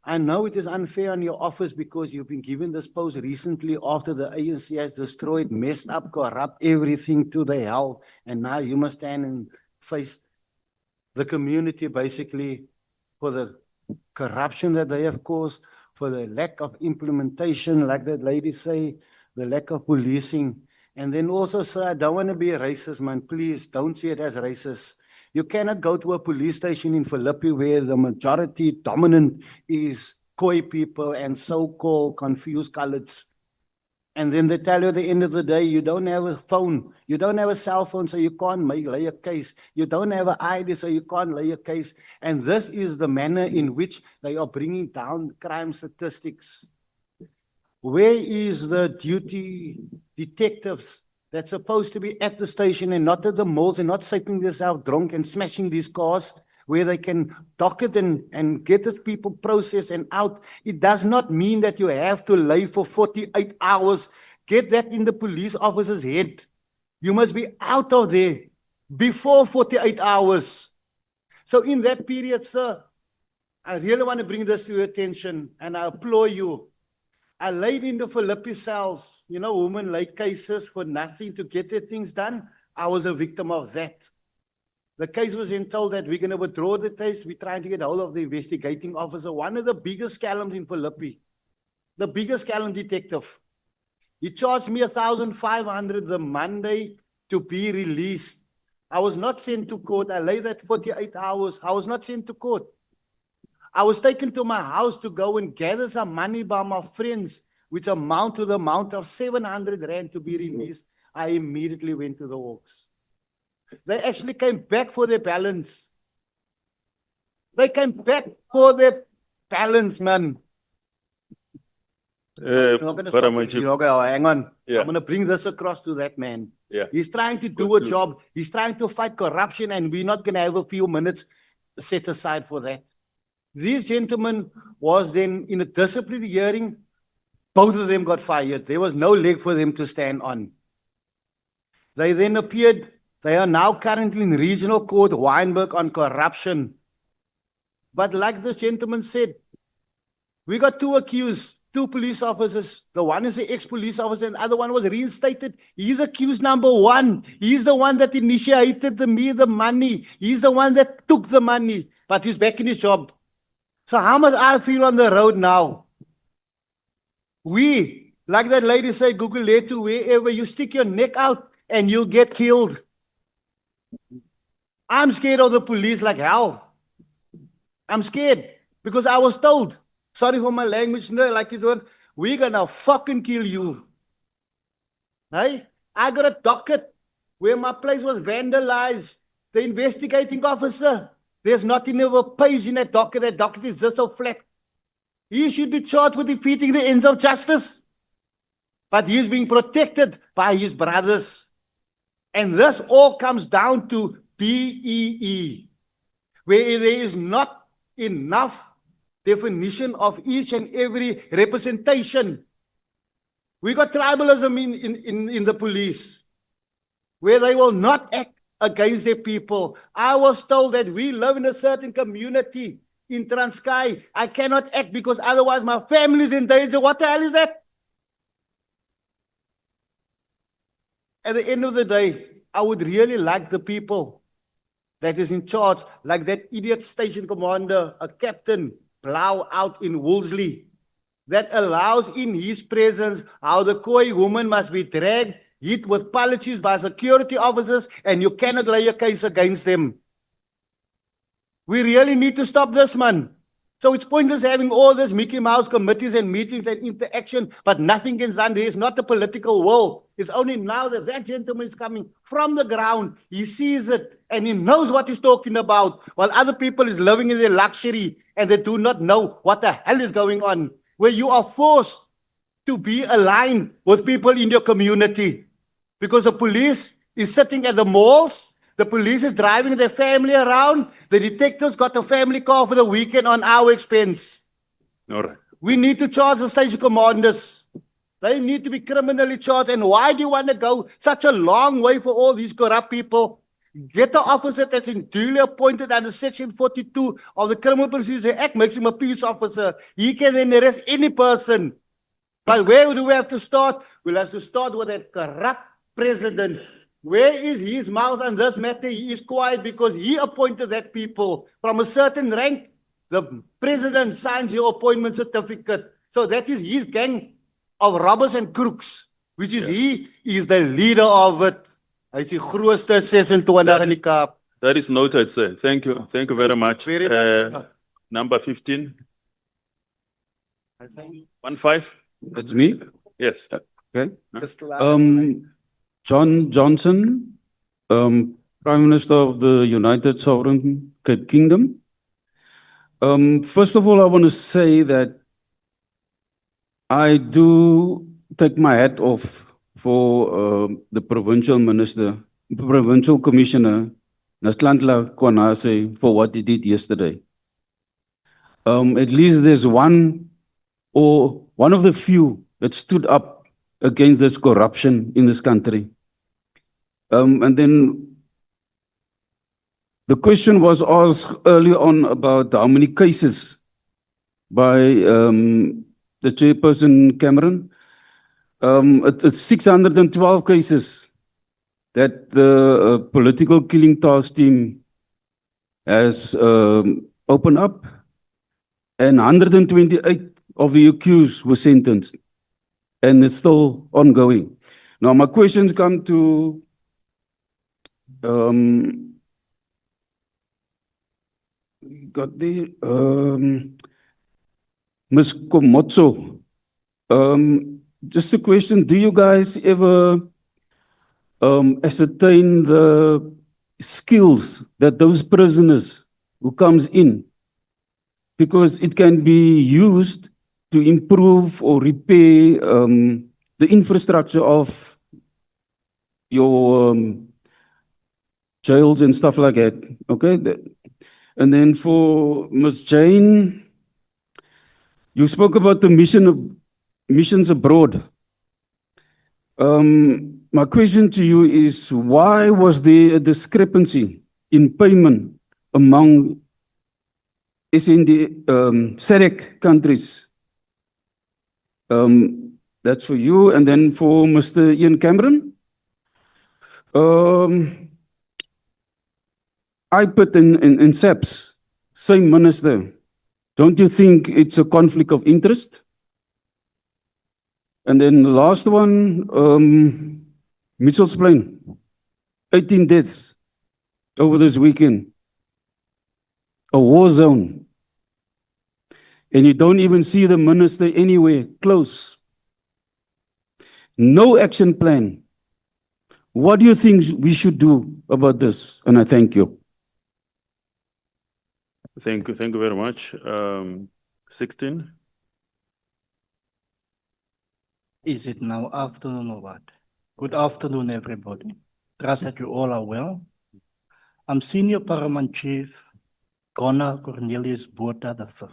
I know it is unfair on your office because you've been given this post recently after the ANC has destroyed, messed up, corrupt everything to the hell, and now you must stand and face the community basically for the corruption that they have caused, for the lack of implementation, like that lady say, the lack of policing. And then also, sir, I don't want to be a racist, man. Please don't see it as racist. You cannot go to a police station in Philippi where the majority dominant is Khoi people and so-called confused coloreds. And then they tell you at the end of the day, you don't have a phone. You don't have a cell phone, so you can't lay a case. You don't have an ID, so you can't lay a case. And this is the manner in which they are bringing down crime statistics. Where is the duty detectives that's supposed to be at the station and not at the malls and not sitting themselves drunk and smashing these cars? where they can docket and get these people processed and out. It does not mean that you have to lay for 48 hours. Get that in the police officer's head. You must be out of there before 48 hours. So in that period, sir, I really want to bring this to your attention, and I implore you. I laid in the Philippi cells, you know, women lay cases for nothing to get their things done. I was a victim of that. The case was then told that we're going to withdraw the case. We're trying to get hold of the investigating officer, one of the biggest scalums in Philippi, the biggest scalum detective. He charged me 1,500 the Monday to be released. I was not sent to court. I lay that 48 hours. I was not sent to court. I was taken to my house to go and gather some money by my friends, which amount to the amount of 700 rand to be released. I immediately went to the works. They actually came back for their balance. They came back for their balance, man. I'm not gonna stop you. Okay, hang on. Yeah. I'm going to bring this across to that man. Yeah. He's trying to do a job. He's trying to fight corruption, and we're not going to have a few minutes set aside for that. These gentlemen was then in a disciplinary hearing. Both of them got fired. There was no leg for them to stand on. They then appeared. They are now currently in regional court, Wynberg, on corruption. But like the gentleman said, we got two accused, two police officers. The one is an ex-police officer and the other one was reinstated. He's accused number one. He's the one that initiated the money. He's the one that took the money, but he's back in his job. So how much I feel on the road now? We, like that lady said, Google later, wherever you stick your neck out and you'll get killed. I'm scared of the police like hell. I'm scared because I was told, sorry for my language, no, like you don't, we're gonna fucking kill you. Hey, I got a docket where my place was vandalized. The investigating officer, there's not even a page in that docket. That docket is just so flat. He should be charged with defeating the ends of justice. But he's being protected by his brothers. And this all comes down to BEE, where there is not enough definition of each and every representation. We got tribalism in the police, where they will not act against their people. I was told that we live in a certain community in Transkei. I cannot act because otherwise my family is in danger. What the hell is that? At the end of the day, I would really like the people that is in charge, like that idiot station commander, a captain, Blau out in Wolseley, that allows in his presence how the Khoi woman must be dragged, hit with policies by security officers, and you cannot lay a case against them. We really need to stop this, man. So it's pointless having all this Mickey Mouse committees and meetings and interaction, but nothing gets done. There is not a political will. It's only now that that gentleman is coming from the ground. He sees it and he knows what he's talking about, while other people is living in their luxury and they do not know what the hell is going on, where you are forced to be aligned with people in your community. Because the police is sitting at the malls, the police is driving their family around, the detectives got a family car for the weekend on our expense. All right. We need to charge the station commanders. They need to be criminally charged. And why do you want to go such a long way for all these corrupt people? Get the officer that's duly appointed under Section 42 of the Criminal Procedure Act, makes him a peace officer. He can then arrest any person. But where do we have to start? We'll have to start with that corrupt president. Where is his mouth on this matter? He is quiet because he appointed that people from a certain rank. The president signs your appointment certificate. So that is his gang of robbers and crooks, which is he is the leader of it. Hy is die grootste 26 in die Kaap. That is noted, sir. Thank you. Thank you very much. Number 15. 15. It's me? Yes. Okay. John Johnson, Prime Minister of the United Sovereign Kingdom. First of all, I want to say that I do take my hat off for the provincial minister, provincial commissioner Xola Nqola for what he did yesterday. At least there's one of the few that stood up against this corruption in this country. And then the question was asked earlier on about how many cases by the chairperson Cameron. It's 612 cases that the political killing task team has opened up, and 128 of the accused were sentenced, and it's still ongoing. Now, my questions come to got the Ms. Komotso. Just a question, do you guys ever ascertain the skills that those prisoners who comes in, because it can be used to improve or repair the infrastructure of your jails and stuff like that, okay? And then for Ms. Jane, you spoke about the missions abroad. My question to you is, why was there a discrepancy in payment among SND SADC countries? That's for you. And then for Mr. Ian Cameron, I put in SAPS, same minister. Don't you think it's a conflict of interest? And then the last one, Mitchell's Plain, 18 deaths over this weekend, a war zone. And you don't even see the minister anywhere close. No action plan. What do you think we should do about this? And I thank you. Thank you very much. 16. Is it now afternoon or what? Good afternoon, everybody. Trust that you all are well. I'm Senior Paramount Chief Connor Cornelius Botha V.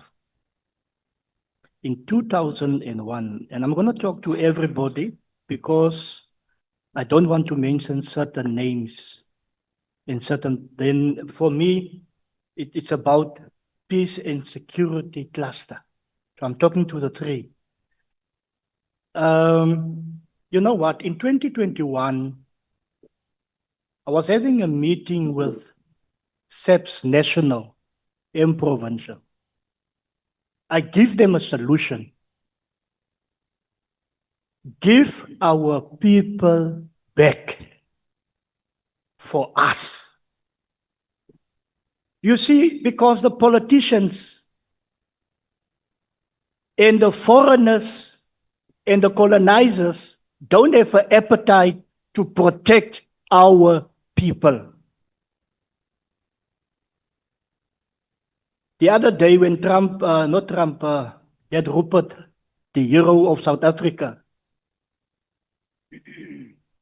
In 2001, and I'm going to talk to everybody because I don't want to mention certain names in certain, then for me, it's about peace and security cluster. So I'm talking to the three. You know what? In 2021, I was having a meeting with SAPS National and Provincial. I give them a solution. Give our people back for us. You see, because the politicians and the foreigners and the colonizers don't have an appetite to protect our people. The other day when Trump, had Rupert, the hero of South Africa,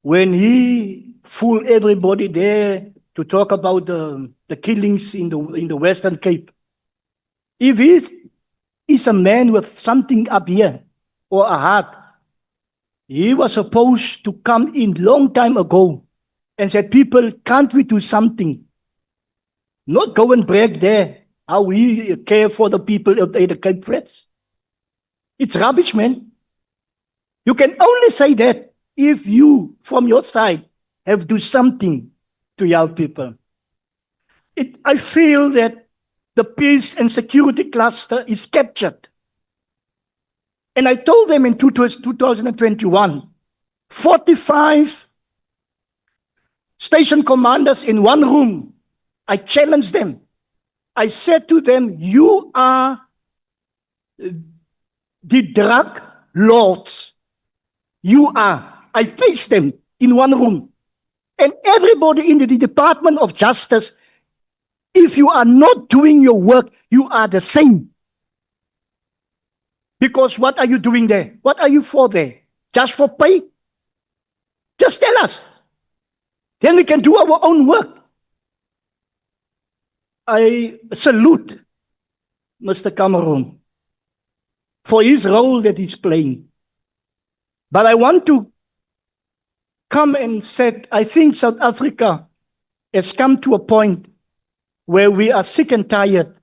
when he fooled everybody there to talk about the killings in the Western Cape, if he is a man with something up here or a heart, he was supposed to come in long time ago and said, people, can't we do something? Not go and brag there how we care for the people of the Cape Freds. It's rubbish, man. You can only say that if you, from your side, have to do something to help people. I feel that the peace and security cluster is captured. And I told them in 2021, 45 station commanders in one room. I challenged them. I said to them, you are the drug lords. You are. I faced them in one room. And everybody in the Department of Justice, if you are not doing your work, you are the same. Because what are you doing there? What are you for there? Just for pay? Just tell us. Then we can do our own work. I salute Mr. Cameron for his role that he's playing. But I want to come and say, I think South Africa has come to a point where we are sick and tired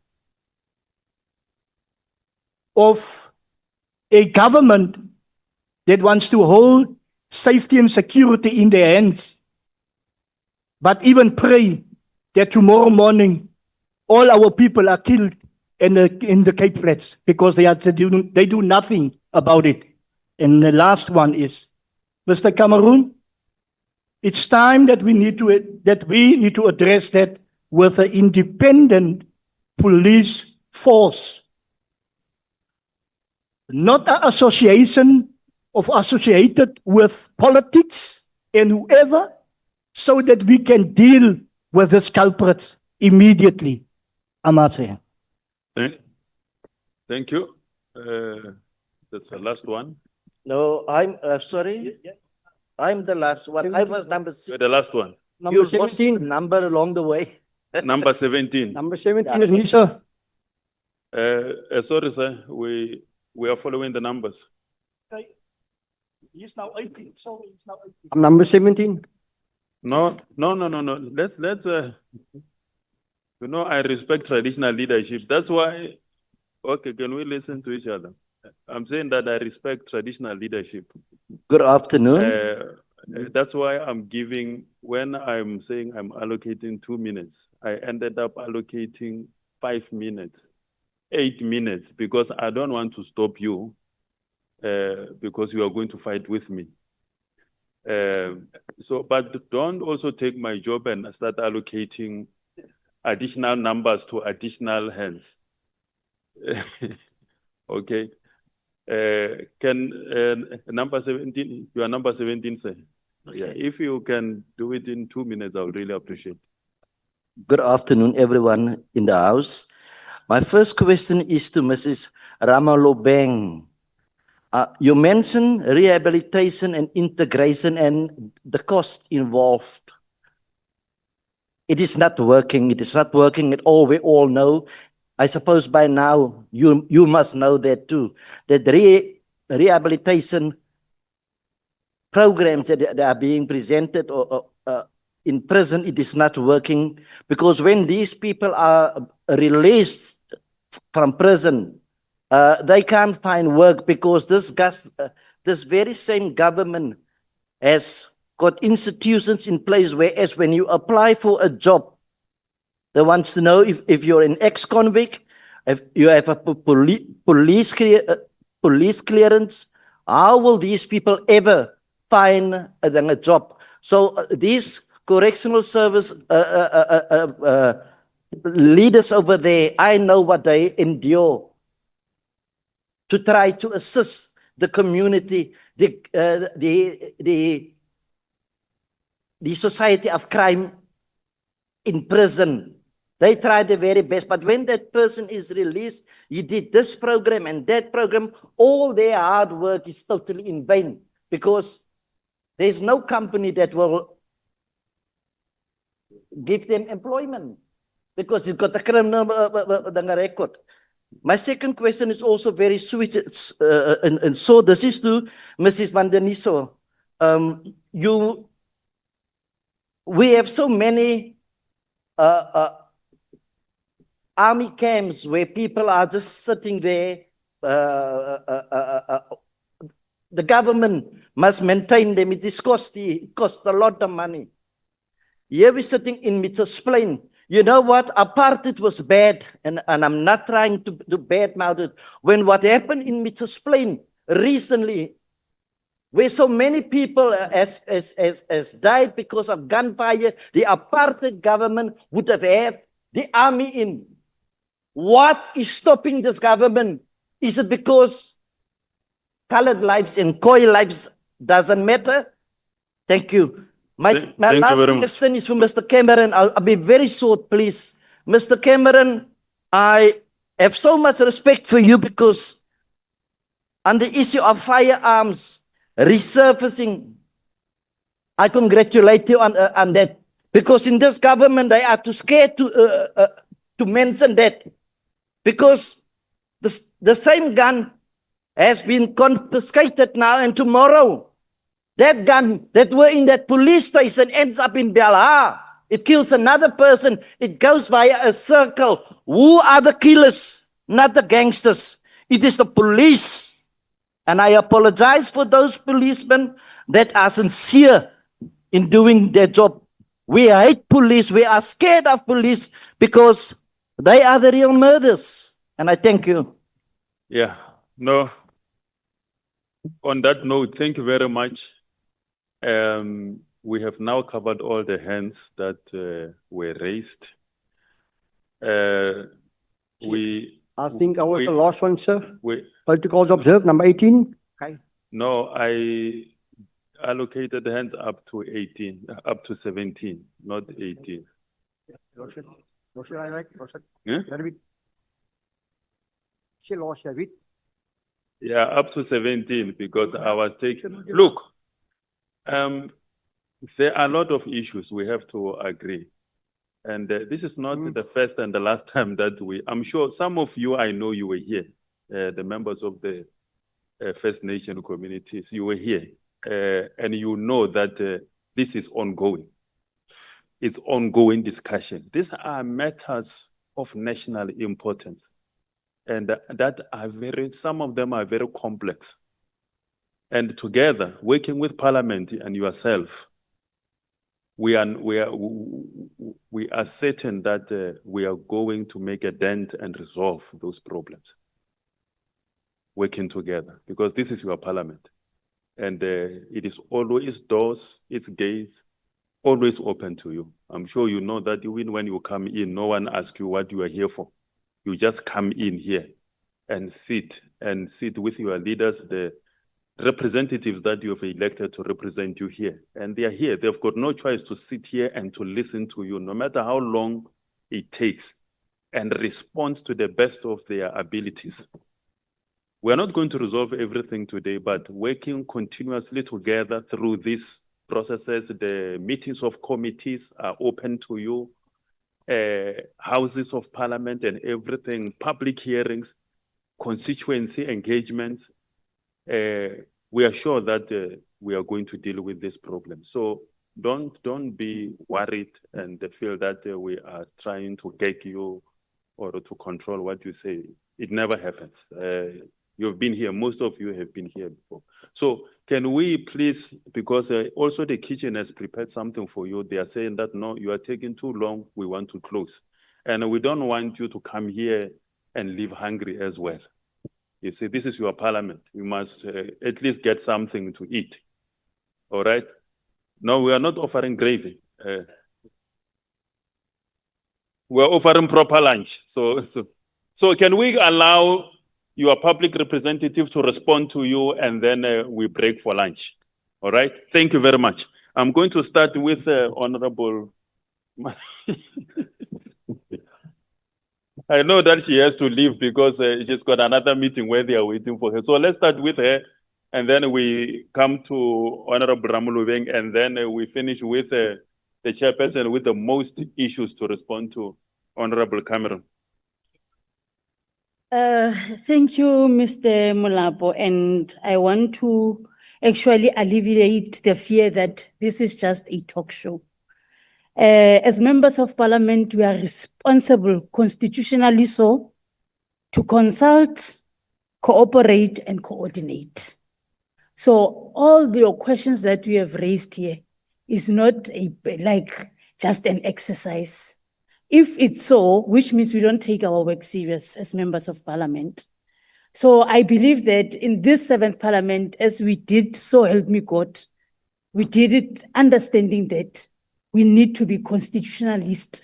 of a government that wants to hold safety and security in their hands, but even pray that tomorrow morning all our people are killed in the Cape Flats because they do nothing about it. And the last one is, Mr. Cameron, it's time that we need to address that with an independent police force, not an association associated with politics and whoever, so that we can deal with these culprits immediately. Amaze. Thank you. That's the last one. No, I'm sorry. I'm the last one. I was number 6. The last one. You lost the number along the way. Number 17. Number 17 is me, sir. Sorry, sir. We are following the numbers. He's now 18. Sorry, he's now 18. I'm number 17. No. Let's you know, I respect traditional leadership. That's why, okay, can we listen to each other? I'm saying that I respect traditional leadership. Good afternoon. That's why I'm giving, when I'm saying I'm allocating 2 minutes, I ended up allocating 5 minutes, 8 minutes, because I don't want to stop you because you are going to fight with me. But don't also take my job and start allocating additional numbers to additional hands. Okay. Can number 17, you are number 17, sir. Okay. Yeah, if you can do it in 2 minutes, I would really appreciate it. Good afternoon, everyone in the house. My first question is to Mrs. Ramalobeng. You mentioned rehabilitation and integration and the cost involved. It is not working. It is not working at all. We all know. I suppose by now you must know that too. That rehabilitation programs that are being presented or in prison, it is not working, because when these people are released from prison, they can't find work because this very same government has got institutions in place, whereas when you apply for a job, they want to know if you're an ex-convict, if you have a police clearance, how will these people ever find a job? So these correctional service leaders over there, I know what they endure to try to assist the community, the society of crime in prison. They try their very best, but when that person is released, he did this program and that program, all their hard work is totally in vain, because there's no company that will give them employment because it's got a criminal record. My second question is also very sweet, and so this is to Mrs. Mandaniso. We have so many army camps where people are just sitting there. The government must maintain them. It is cost a lot of money. Here we're sitting in Mitchell's Plain. You know what? Apartheid was bad, and I'm not trying to badmouth it. When what happened in Mitchell's Plain recently, where so many people has died because of gunfire, the apartheid government would have had the army in. What is stopping this government? Is it because colored lives and Khoi lives doesn't matter? Thank you. My last question is for Mr. Cameron. I'll be very short, please. Mr. Cameron, I have so much respect for you because on the issue of firearms resurfacing, I congratulate you on that. Because in this government, they are too scared to to mention that, because the same gun has been confiscated now, and tomorrow that gun that were in that police station ends up in Belhar. It kills another person. It goes via a circle. Who are the killers? Not the gangsters. It is the police. And I apologize for those policemen that are sincere in doing their job. We hate police. We are scared of police because they are the real murderers. And I thank you. Yeah, no. On that note, thank you very much. We have now covered all the hands that were raised. I think I was the last one, sir. Protocols observed, number 18. Okay. No, I allocated the hands up to 18, up to 17, not 18. Yeah? Yeah, up to 17 because I was taking. Look, there are a lot of issues we have to agree. And this is not the first and the last time that I'm sure some of you, I know you were here, the members of the First Nation communities, you were here. And you know that this is ongoing. It's ongoing discussion. These are matters of national importance. And that are some of them are very complex. And together, working with Parliament and yourself, we are certain that we are going to make a dent and resolve those problems. Working together, because this is your Parliament. And it is always doors, its gates, always open to you. I'm sure you know that even when you come in, no one asks you what you are here for. You just come in here and sit with your leaders, the representatives that you have elected to represent you here. And they are here. They've got no choice to sit here and to listen to you, no matter how long it takes, and respond to the best of their abilities. We're not going to resolve everything today, but working continuously together through these processes, the meetings of committees are open to you, houses of parliament and everything, public hearings, constituency engagements. We are sure that we are going to deal with this problem. So don't be worried and feel that we are trying to gag you or to control what you say. It never happens. You've been here, most of you have been here before. So can we please, because also the kitchen has prepared something for you. They are saying that, no, you are taking too long, we want to close. And we don't want you to come here and leave hungry as well. You see, this is your Parliament. You must at least get something to eat. All right? No, we are not offering gravy. We're offering proper lunch. So can we allow your public representative to respond to you, and then we break for lunch? All right? Thank you very much. I'm going to start with Honorable. I know that she has to leave because she's got another meeting where they are waiting for her. So let's start with her, and then we come to Honorable Ramulubeng, and then we finish with the chairperson with the most issues to respond to, Honorable Cameron. Thank you, Mr. Molapo, and I want to actually alleviate the fear that this is just a talk show. As members of parliament, we are responsible, constitutionally so, to consult, cooperate, and coordinate. So all your questions that you have raised here is not like just an exercise. If it's so, which means we don't take our work serious as members of parliament. So I believe that in this 7th parliament, as we did, so help me God, we did it understanding that we need to be constitutionalist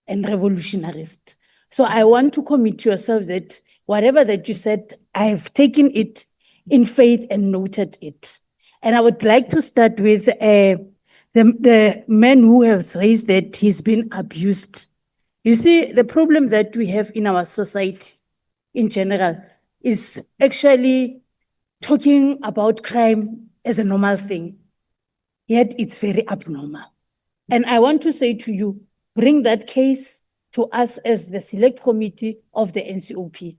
and revolutionarist. So I want to commit to yourself that whatever that you said, I have taken it in faith and noted it. And I would like to start with the man who has raised that he's been abused. You see, the problem that we have in our society in general is actually talking about crime as a normal thing, yet it's very abnormal. And I want to say to you, bring that case to us as the select committee of the NCOP.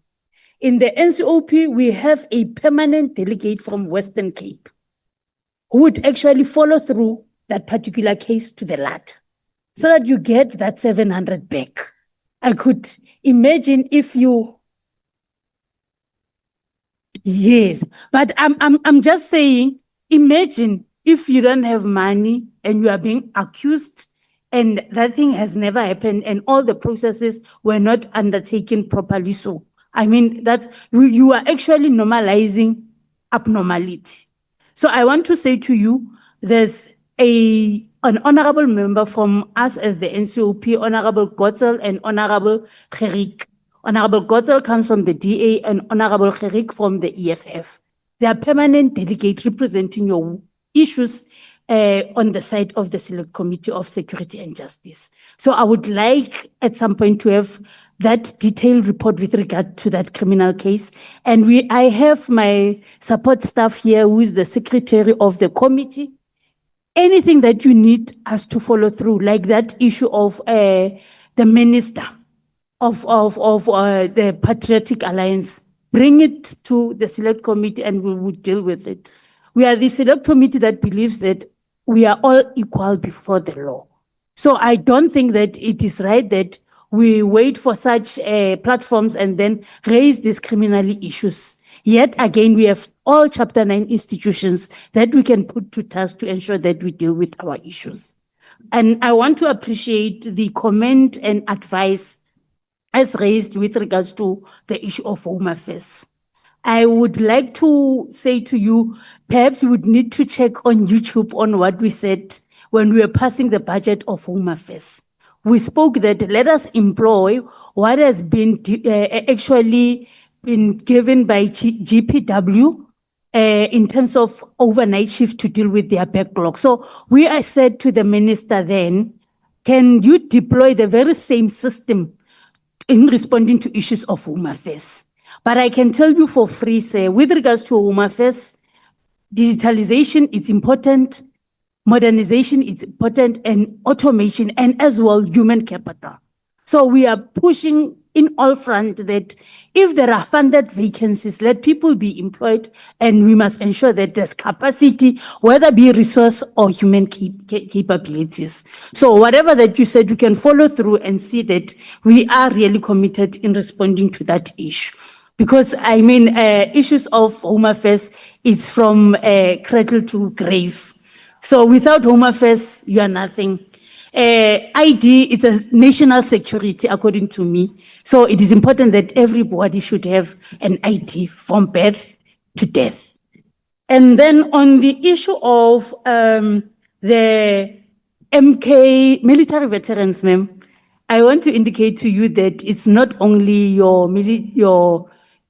In the NCOP, we have a permanent delegate from Western Cape who would actually follow through that particular case to the latter, so that you get that 700 back. I could imagine if you, yes, but I'm just saying, imagine if you don't have money and you are being accused and that thing has never happened and all the processes were not undertaken properly. So, I mean, you are actually normalizing abnormality. So I want to say to you, there's an honorable member from us as the NCOP, Honorable Gotzel and Honorable Gerik. Honorable Gotzel comes from the DA and Honorable Gerik from the EFF. They are permanent delegates representing your issues on the side of the Select Committee of Security and Justice. So I would like at some point to have that detailed report with regard to that criminal case. And I have my support staff here who is the secretary of the committee. Anything that you need us to follow through, like that issue of the minister of the Patriotic Alliance, bring it to the Select Committee and we will deal with it. We are the Select Committee that believes that we are all equal before the law. So I don't think that it is right that we wait for such platforms and then raise these criminal issues. Yet again, we have all Chapter 9 institutions that we can put to task to ensure that we deal with our issues. And I want to appreciate the comment and advice as raised with regards to the issue of Home Affairs. I would like to say to you, perhaps you would need to check on YouTube on what we said when we were passing the budget of Home Affairs. We spoke that let us employ what has been actually been given by GPW in terms of overnight shift to deal with their backlog. So I said to the minister then, can you deploy the very same system in responding to issues of Home Affairs? But I can tell you for free, sir, with regards to Home Affairs, digitalization is important, modernization is important, and automation, and as well human capital. So we are pushing in all fronts that if there are funded vacancies, let people be employed, and we must ensure that there's capacity, whether be resource or human capabilities. So whatever that you said, you can follow through and see that we are really committed in responding to that issue. Because I mean, issues of Home Affairs is from cradle to grave. So without Home Affairs, you are nothing. ID, it's a national security, according to me. So it is important that everybody should have an ID from birth to death. And then on the issue of the MK military veterans, ma'am, I want to indicate to you that it's not only your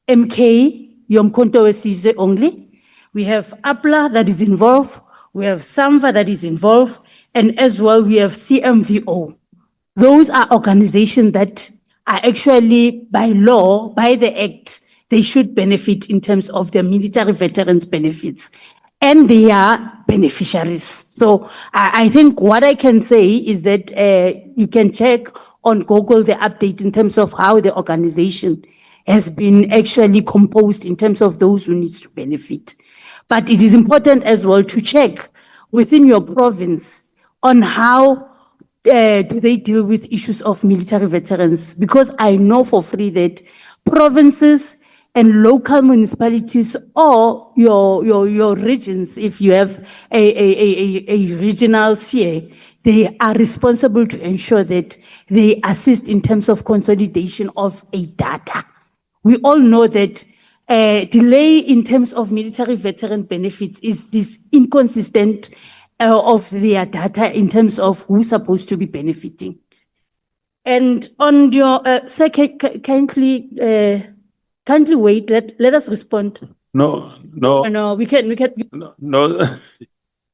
MK, Yom Konto Wesizwe only. We have APLA that is involved. We have SAMVA that is involved. And as well, we have CMVO. Those are organizations that are actually by law, by the act, they should benefit in terms of their military veterans benefits. And they are beneficiaries. So I think what I can say is that you can check on Google the update in terms of how the organization has been actually composed in terms of those who need to benefit. But it is important as well to check within your province on how do they deal with issues of military veterans, because I know for free that provinces and local municipalities or your regions, if you have a regional sphere, they are responsible to ensure that they assist in terms of consolidation of a data. We all know that delay in terms of military veteran benefits is this inconsistent of their data in terms of who's supposed to be benefiting. And on your second, kindly wait, let us respond. No. We can. No.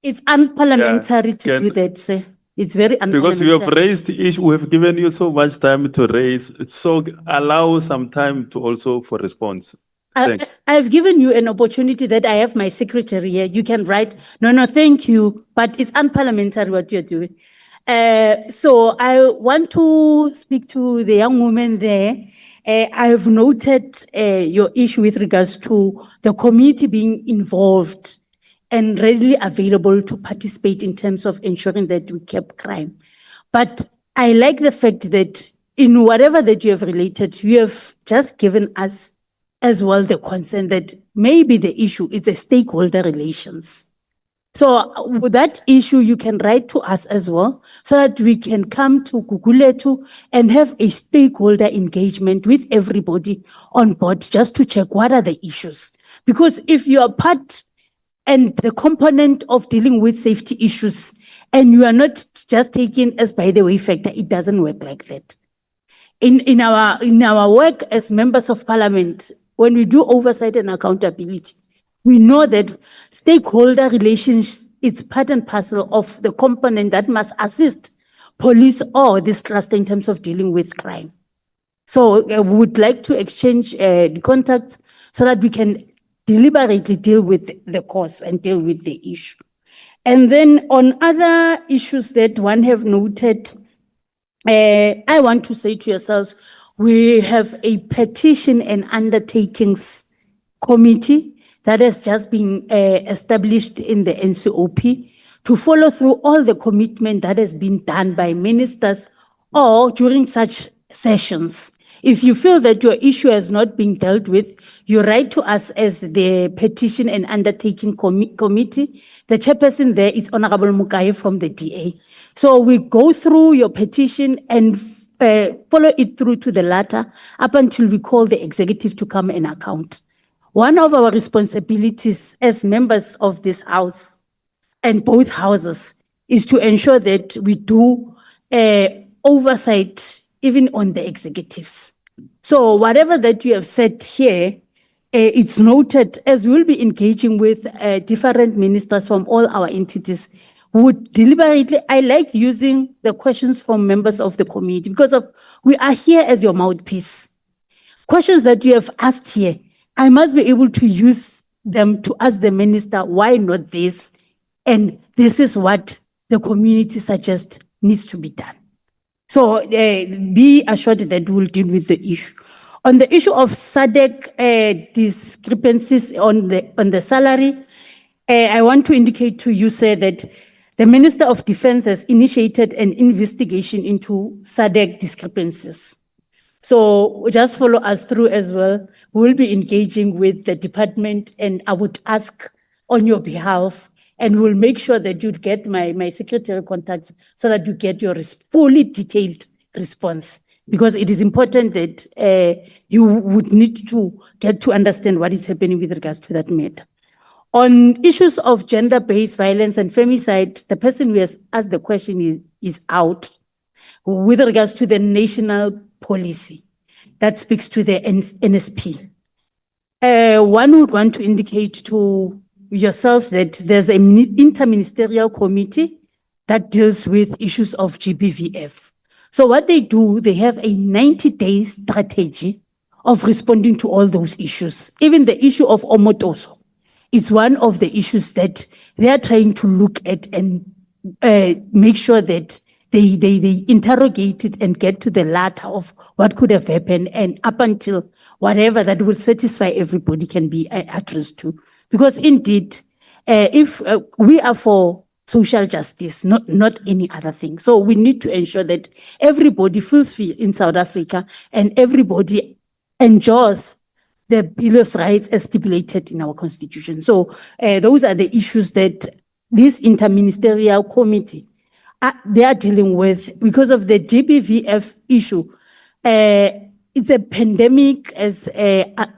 It's unparliamentary to do that, sir. It's very unparliamentary. Because you have raised the issue, we have given you so much time to raise, so allow some time to also for response. Thanks. I've given you an opportunity that I have my secretary here. You can write, no, thank you, but it's unparliamentary what you're doing. So I want to speak to the young woman there. I have noted your issue with regards to the community being involved and readily available to participate in terms of ensuring that we keep crime. But I like the fact that in whatever that you have related, you have just given us as well the concern that maybe the issue is the stakeholder relations. So with that issue, you can write to us as well so that we can come to Guguletu and have a stakeholder engagement with everybody on board just to check what are the issues. Because if you are part and the component of dealing with safety issues and you are not just taken as by the way factor, it doesn't work like that. In our work as members of parliament, when we do oversight and accountability, we know that stakeholder relations is part and parcel of the component that must assist police or this cluster in terms of dealing with crime. So we would like to exchange the contacts so that we can deliberately deal with the cause and deal with the issue. And then on other issues that one have noted, I want to say to yourselves, we have a petition and undertakings committee that has just been established in the NCOP to follow through all the commitment that has been done by ministers or during such sessions. If you feel that your issue has not been dealt with, you write to us as the petition and undertaking committee. The chairperson there is Honorable Mukai from the DA. So we go through your petition and follow it through to the latter up until we call the executive to come and account. One of our responsibilities as members of this house and both houses is to ensure that we do oversight even on the executives. So whatever that you have said here, it's noted as we'll be engaging with different ministers from all our entities. Would deliberately, I like using the questions from members of the committee because we are here as your mouthpiece. Questions that you have asked here, I must be able to use them to ask the minister, why not this? And this is what the community suggests needs to be done. So be assured that we'll deal with the issue. On the issue of SADC discrepancies on the salary, I want to indicate to you, sir, that the Minister of Defense has initiated an investigation into SADC discrepancies. So just follow us through as well. We'll be engaging with the department and I would ask on your behalf and we'll make sure that you get my secretary contacts so that you get your fully detailed response because it is important that you would need to get to understand what is happening with regards to that matter. On issues of gender-based violence and femicide, the person who has asked the question is out with regards to the national policy that speaks to the NSP. One would want to indicate to yourselves that there's an interministerial committee that deals with issues of GBVF. So what they do, they have a 90-day strategy of responding to all those issues. Even the issue of Omotoso is one of the issues that they are trying to look at and make sure that they interrogate it and get to the latter of what could have happened and up until whatever that will satisfy everybody can be addressed to. Because indeed, if we are for social justice, not any other thing. So we need to ensure that everybody feels free in South Africa and everybody enjoys the Bill of Rights as stipulated in our constitution. So those are the issues that this interministerial committee they are dealing with because of the GBVF issue. It's a pandemic as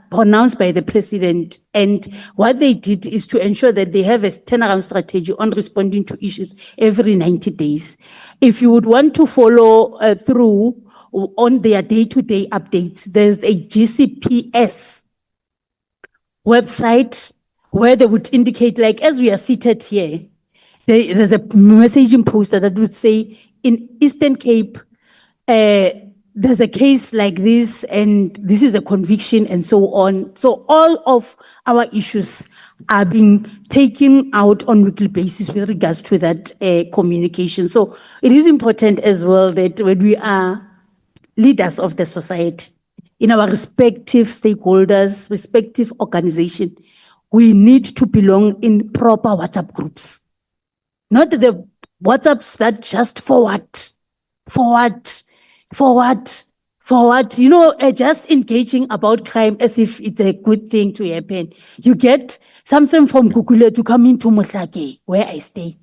pronounced by the president. And what they did is to ensure that they have a turnaround strategy on responding to issues every 90 days. If you would want to follow through on their day-to-day updates, there's a GCPS website where they would indicate, like as we are seated here, there's a messaging poster that would say in Eastern Cape, there's a case like this and this is a conviction and so on. So all of our issues are being taken out on weekly basis with regards to that communication. So it is important as well that when we are leaders of the society, in our respective stakeholders, respective organization, we need to belong in proper WhatsApp groups. Not the WhatsApps that just forward, you know, just engaging about crime as if it's a good thing to happen. You get something from Kukule to come into Mohlake, where I stay.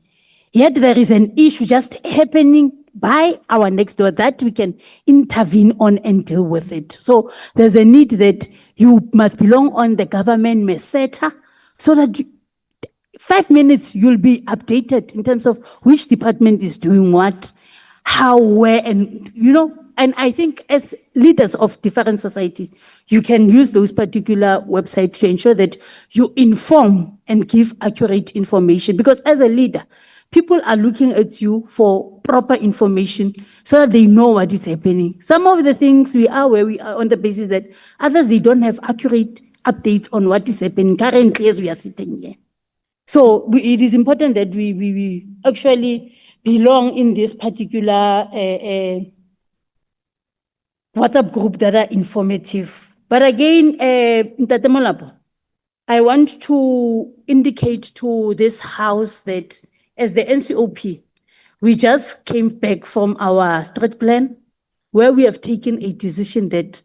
Yet there is an issue just happening by our next door that we can intervene on and deal with it. So there's a need that you must belong on the government messenger so that 5 minutes you'll be updated in terms of which department is doing what, how, where, and you know. And I think as leaders of different societies, you can use those particular websites to ensure that you inform and give accurate information. Because as a leader, people are looking at you for proper information so that they know what is happening. Some of the things we are where we are on the basis that others, they don't have accurate updates on what is happening currently as we are sitting here. So it is important that we actually belong in this particular WhatsApp group that are informative. But again, Ntate Molapo, I want to indicate to this house that as the NCOP, we just came back from our strat plan where we have taken a decision that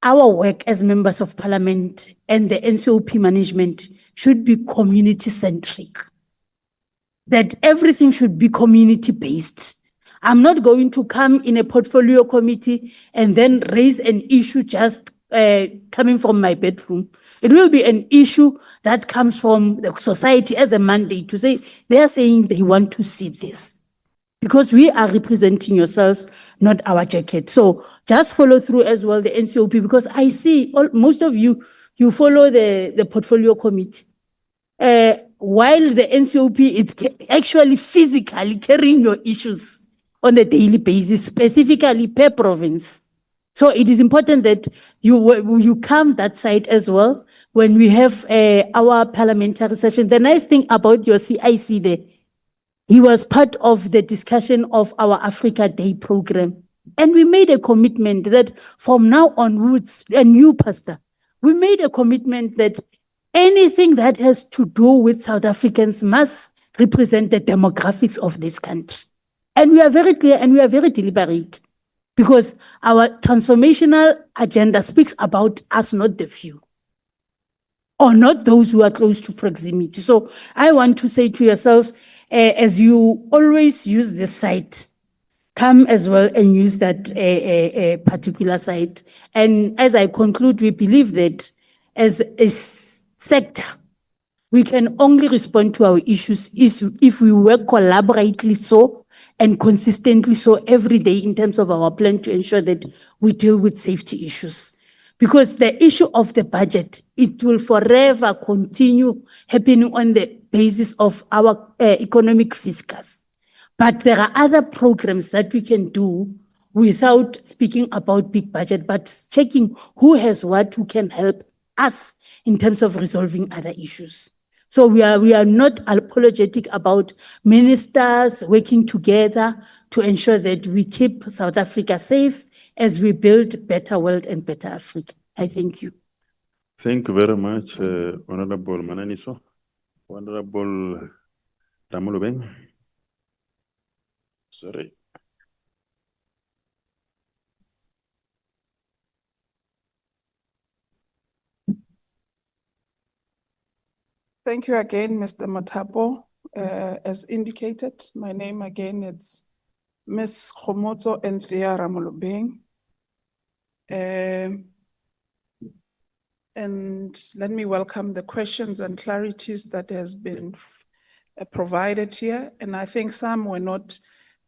our work as members of parliament and the NCOP management should be community-centric. That everything should be community-based. I'm not going to come in a portfolio committee and then raise an issue just coming from my bedroom. It will be an issue that comes from the society as a mandate to say, they are saying they want to see this. Because we are representing yourselves, not our jacket. So just follow through as well the NCOP, because I see most of you follow the portfolio committee. While the NCOP is actually physically carrying your issues on a daily basis, specifically per province. So it is important that you come that side as well when we have our parliamentary session. The nice thing about your CIC there, he was part of the discussion of our Africa Day program. And we made a commitment that from now onwards, a new pastor, we made a commitment that anything that has to do with South Africans must represent the demographics of this country. And we are very clear and we are very deliberate because our transformational agenda speaks about us, not the few, or not those who are close to proximity. So I want to say to yourselves, as you always use this site, come as well and use that particular site. And as I conclude, we believe that as a sector, we can only respond to our issues if we work collaboratively so and consistently so every day in terms of our plan to ensure that we deal with safety issues. Because the issue of the budget, it will forever continue happening on the basis of our economic fiscus. But there are other programs that we can do without speaking about big budget, but checking who has what, who can help us in terms of resolving other issues. So we are not apologetic about ministers working together to ensure that we keep South Africa safe as we build better world and better Africa. I thank you. Thank you very much, Honorable Mananiso. Honorable Ramulubeng. Sorry. Thank you again, Mr. Matapo. As indicated, my name again is Ms. Khomoto Nthea Ramulubeng. And let me welcome the questions and clarities that has been provided here. And I think some were not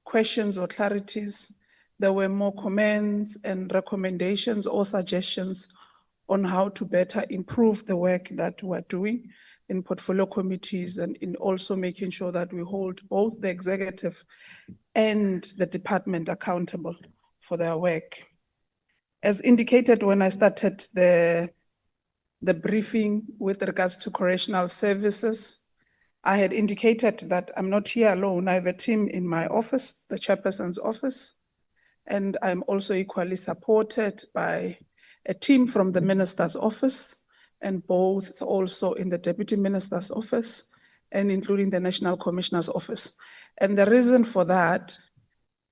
questions or clarities. There were more comments and recommendations or suggestions on how to better improve the work that we're doing in portfolio committees and in also making sure that we hold both the executive and the department accountable for their work. As indicated when I started the the briefing with regards to correctional services. I had indicated that I'm not here alone. I have a team in my office, the Chairperson's office, and I'm also equally supported by a team from the Minister's office, and both also in the Deputy Minister's office, and including the National Commissioner's office. And the reason for that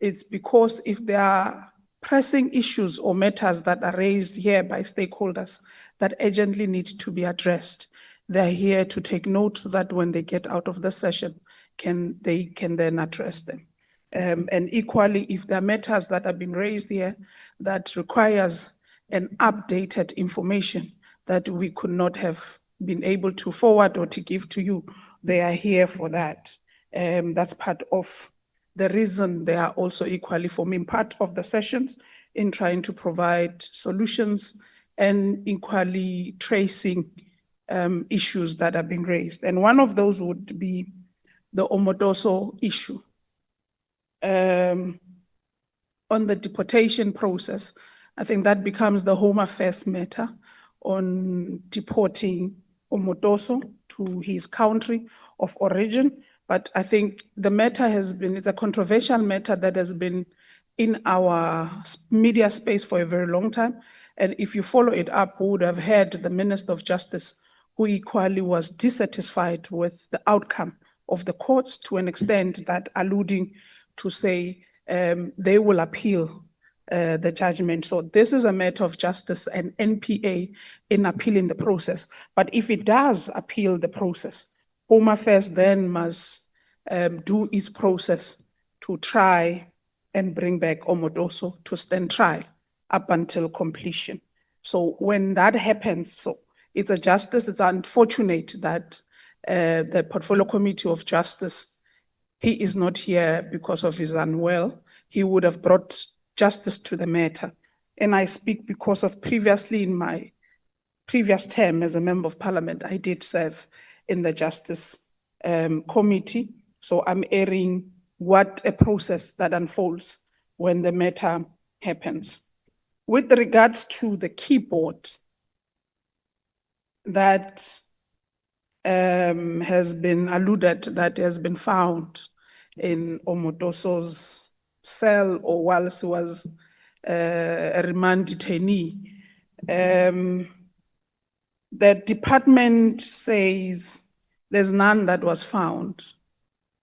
is because if there are pressing issues or matters that are raised here by stakeholders that urgently need to be addressed, they're here to take note so that when they get out of the session, they can then address them. And equally, if there are matters that have been raised here that requires an updated information that we could not have been able to forward or to give to you, they are here for that. That's part of the reason they are also equally forming part of the sessions in trying to provide solutions and equally tracing issues that are being raised. And one of those would be the Omotoso issue. On the deportation process, I think that becomes the Home Affairs matter on deporting Omotoso to his country of origin. But I think the matter it's a controversial matter that has been in our media space for a very long time. And if you follow it up, we would have heard the Minister of Justice, who equally was dissatisfied with the outcome of the courts to an extent that alluding to say they will appeal the judgment. So this is a matter of justice and NPA in appealing the process. But if it does appeal the process, Home Affairs then must do its process to try and bring back Omotoso to stand trial up until completion. So when that happens, so it's a justice. It's unfortunate that the Portfolio Committee of Justice, he is not here because of his unwell. He would have brought justice to the matter. And I speak because of previously in my previous term as a member of parliament, I did serve in the Justice Committee. So I'm airing what a process that unfolds when the matter happens. With regards to the keyboard that has been alluded, that has been found in Omotoso's cell or whilst he was a remand detainee, the department says there's none that was found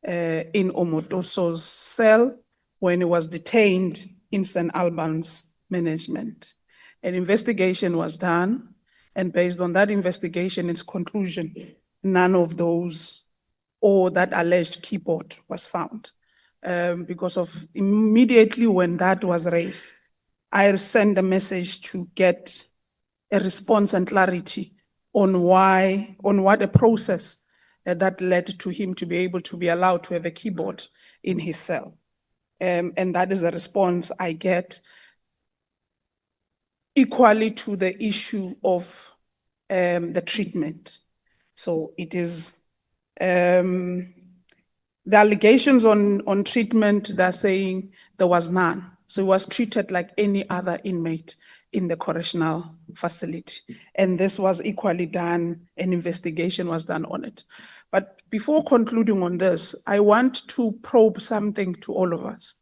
in Omotoso's cell when he was detained in St. Albans management. An investigation was done, and based on that investigation, its conclusion, none of those or that alleged keyboard was found. Because of immediately when that was raised, I sent a message to get a response and clarity on what a process that led to him to be able to be allowed to have a keyboard in his cell. And that is a response I get. Equally to the issue of the treatment. So it is the allegations on treatment, they're saying there was none. So he was treated like any other inmate in the correctional facility. And this was equally done, an investigation was done on it. But before concluding on this, I want to probe something to all of us.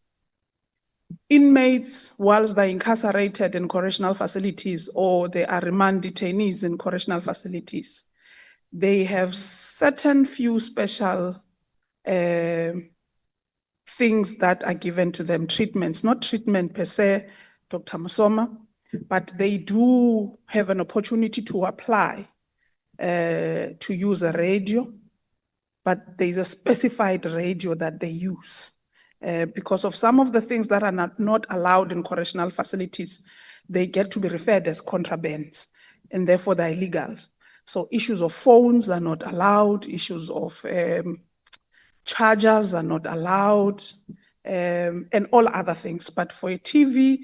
Inmates, whilst they're incarcerated in correctional facilities or they are remand detainees in correctional facilities, they have certain few special things that are given to them, treatments, not treatment per se, Dr. Musoma, but they do have an opportunity to apply to use a radio, but there's a specified radio that they use. Because of some of the things that are not allowed in correctional facilities, they get to be referred as contrabands, and therefore they're illegal. So issues of phones are not allowed, issues of chargers are not allowed, and all other things. But for a TV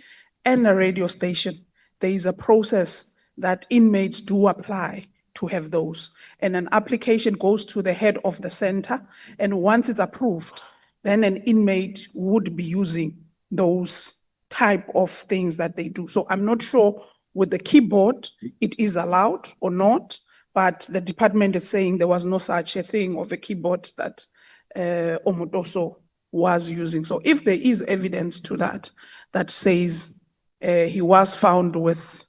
and a radio station, there is a process that inmates do apply to have those. And an application goes to the head of the center, and once it's approved, then an inmate would be using those type of things that they do. So I'm not sure with the keyboard, it is allowed or not, but the department is saying there was no such a thing of a keyboard that Omotoso was using. So if there is evidence to that, that says he was found with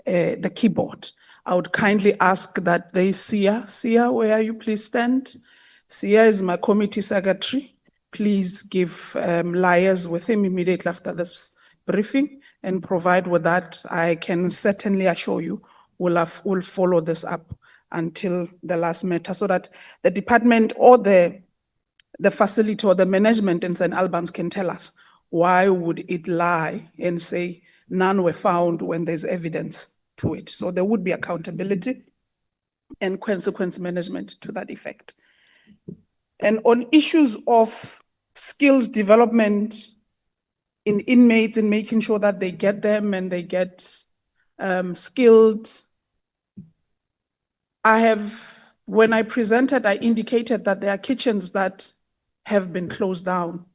the keyboard, I would kindly ask that they Sia, where are you? Please stand. Sia is my committee secretary. Please give liars with him immediately after this briefing and provide with that. I can certainly assure you we'll follow this up until the last matter so that the department or the facility or the management in St. Albans can tell us why would it lie and say none were found when there's evidence to it. So there would be accountability and consequence management to that effect. And on issues of skills development in inmates and making sure that they get them and they get skilled, when I presented, I indicated that there are kitchens that have been closed down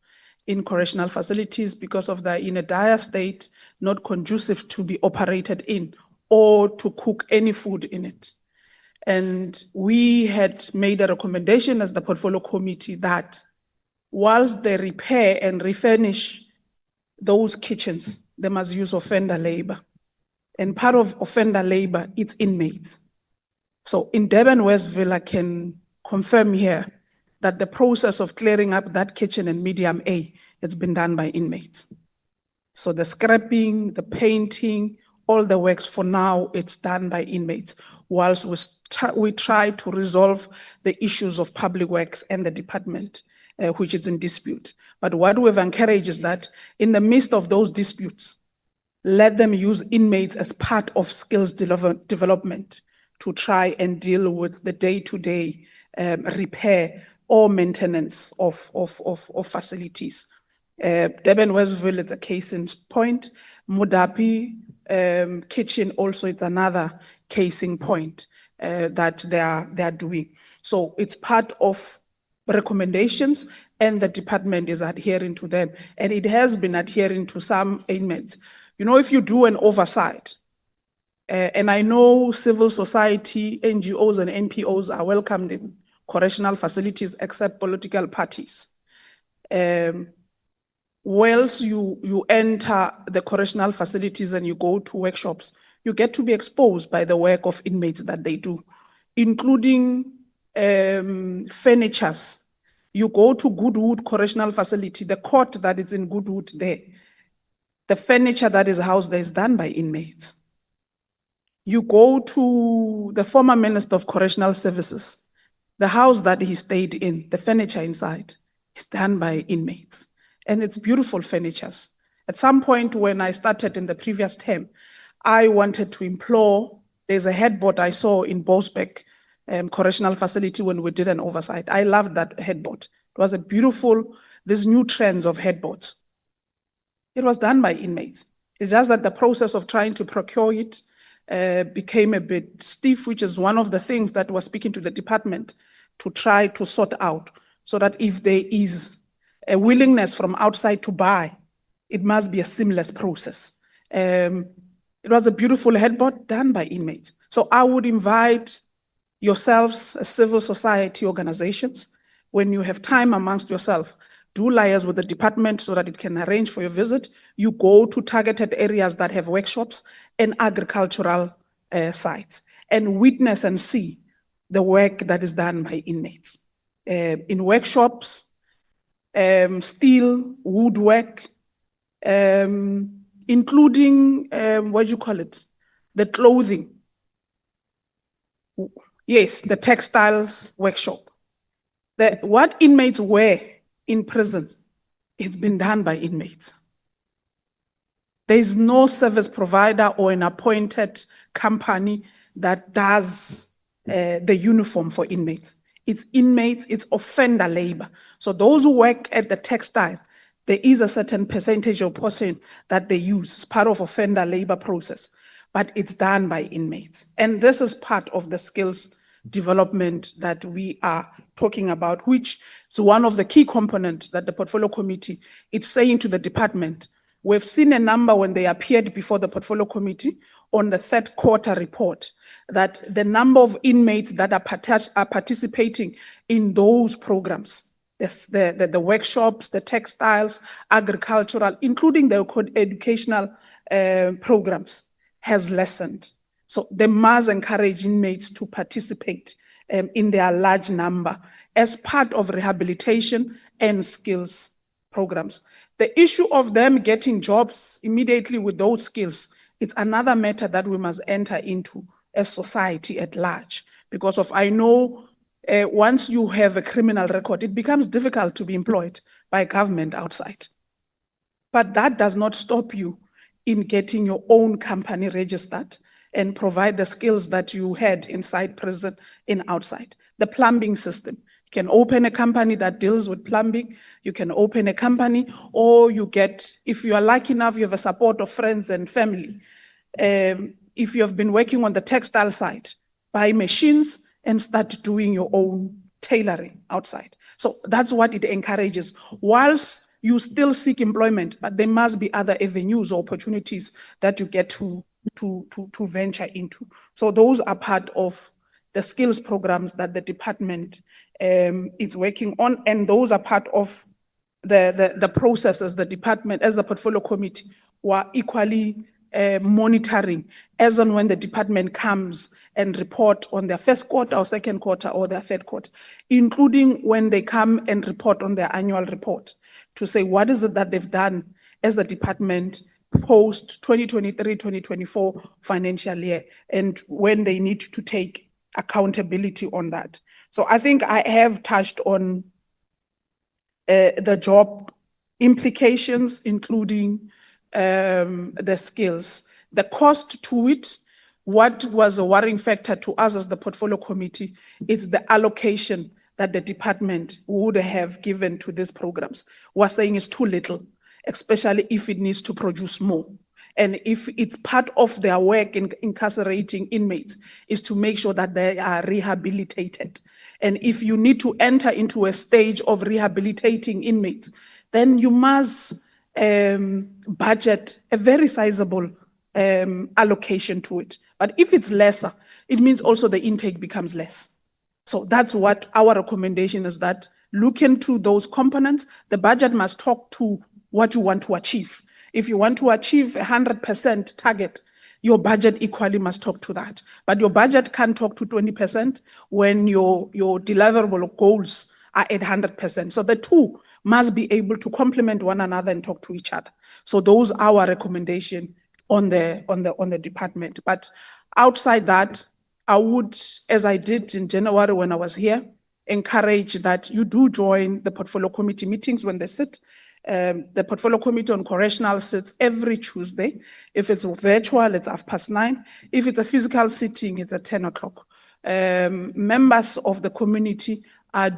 in correctional facilities because of the in a dire state, not conducive to be operated in or to cook any food in it. And we had made a recommendation as the portfolio committee that whilst they repair and refurnish those kitchens, they must use offender labor. And part of offender labor, it's inmates. So in Durban Westville, I can confirm here that the process of clearing up that kitchen in medium A has been done by inmates. So the scrapping, the painting, all the works for now, it's done by inmates, whilst we try to resolve the issues of public works and the department, which is in dispute. But what we've encouraged is that in the midst of those disputes, let them use inmates as part of skills development to try and deal with the day-to-day repair or maintenance of facilities. Durban Westville is a case in point. Mudapi kitchen also is another case in point that they are doing. So it's part of recommendations and the department is adhering to them. And it has been adhering to some inmates. You know, if you do an oversight, and I know civil society, NGOs and NPOs are welcomed in correctional facilities except political parties. Whilst you enter the correctional facilities and you go to workshops, you get to be exposed by the work of inmates that they do, including furnitures. You go to Goodwood Correctional Facility, the court that is in Goodwood there, the furniture that is housed there is done by inmates. You go to the former Minister of Correctional Services, the house that he stayed in, the furniture inside is done by inmates. And it's beautiful furnitures. At some point when I started in the previous term, I wanted to implore, there's a headboard I saw in Bosbeck Correctional Facility when we did an oversight. I loved that headboard. It was a beautiful, these new trends of headboards. It was done by inmates. It's just that the process of trying to procure it became a bit stiff, which is one of the things that we're speaking to the department to try to sort out, so that if there is a willingness from outside to buy, it must be a seamless process. It was a beautiful headboard done by inmates. So I would invite yourselves as civil society organizations, when you have time amongst yourself, do liaise with the department so that it can arrange for your visit. You go to targeted areas that have workshops and agricultural sites and witness and see the work that is done by inmates. In workshops, steel, woodwork, including, the clothing. Yes, the textiles workshop. What inmates wear in prisons, it's been done by inmates. There is no service provider or an appointed company that does the uniform for inmates. It's inmates, it's offender labor. So those who work at the textile, there is a certain percentage or portion that they use as part of offender labor process, but it's done by inmates. And this is part of the skills development that we are talking about, which is one of the key components that the portfolio committee is saying to the department. We've seen a number when they appeared before the portfolio committee on the third quarter report that the number of inmates that are participating in those programs, the workshops, the textiles, agricultural, including the educational programs, has lessened. So they must encourage inmates to participate in their large number as part of rehabilitation and skills programs. The issue of them getting jobs immediately with those skills, it's another matter that we must enter into as society at large. Because I know once you have a criminal record, it becomes difficult to be employed by government outside. But that does not stop you in getting your own company registered and provide the skills that you had inside prison and outside. The plumbing system. You can open a company that deals with plumbing. You can open a company, or you get, if you are lucky enough, you have a support of friends and family. If you have been working on the textile side, buy machines and start doing your own tailoring outside. So that's what it encourages. Whilst you still seek employment, but there must be other avenues or opportunities that you get to venture into. So those are part of the skills programs that the department is working on, and those are part of the processes the department, as the portfolio committee, were equally monitoring as and when the department comes and report on their first quarter or second quarter or their third quarter, including when they come and report on their annual report to say what is it that they've done as the department post 2023-2024 financial year, and when they need to take accountability on that. So I think I have touched on the job implications, including the skills. The cost to it, what was a worrying factor to us as the portfolio committee, is the allocation that the department would have given to these programs. We're saying it's too little, especially if it needs to produce more. And if it's part of their work in incarcerating inmates, is to make sure that they are rehabilitated. And if you need to enter into a stage of rehabilitating inmates, then you must budget a very sizable allocation to it. But if it's lesser, it means also the intake becomes less. So that's what our recommendation is, that look into those components. The budget must talk to what you want to achieve. If you want to achieve 100% target, your budget equally must talk to that. But your budget can't talk to 20% when your deliverable goals are at 100%. So the two must be able to complement one another and talk to each other. So those are our recommendation on the department. But outside that, I would, as I did in January when I was here, encourage that you do join the portfolio committee meetings when they sit. The portfolio committee on correctional sits every Tuesday. If it's virtual, it's 9:30. If it's a physical sitting, it's at 10 o'clock. Members of the community are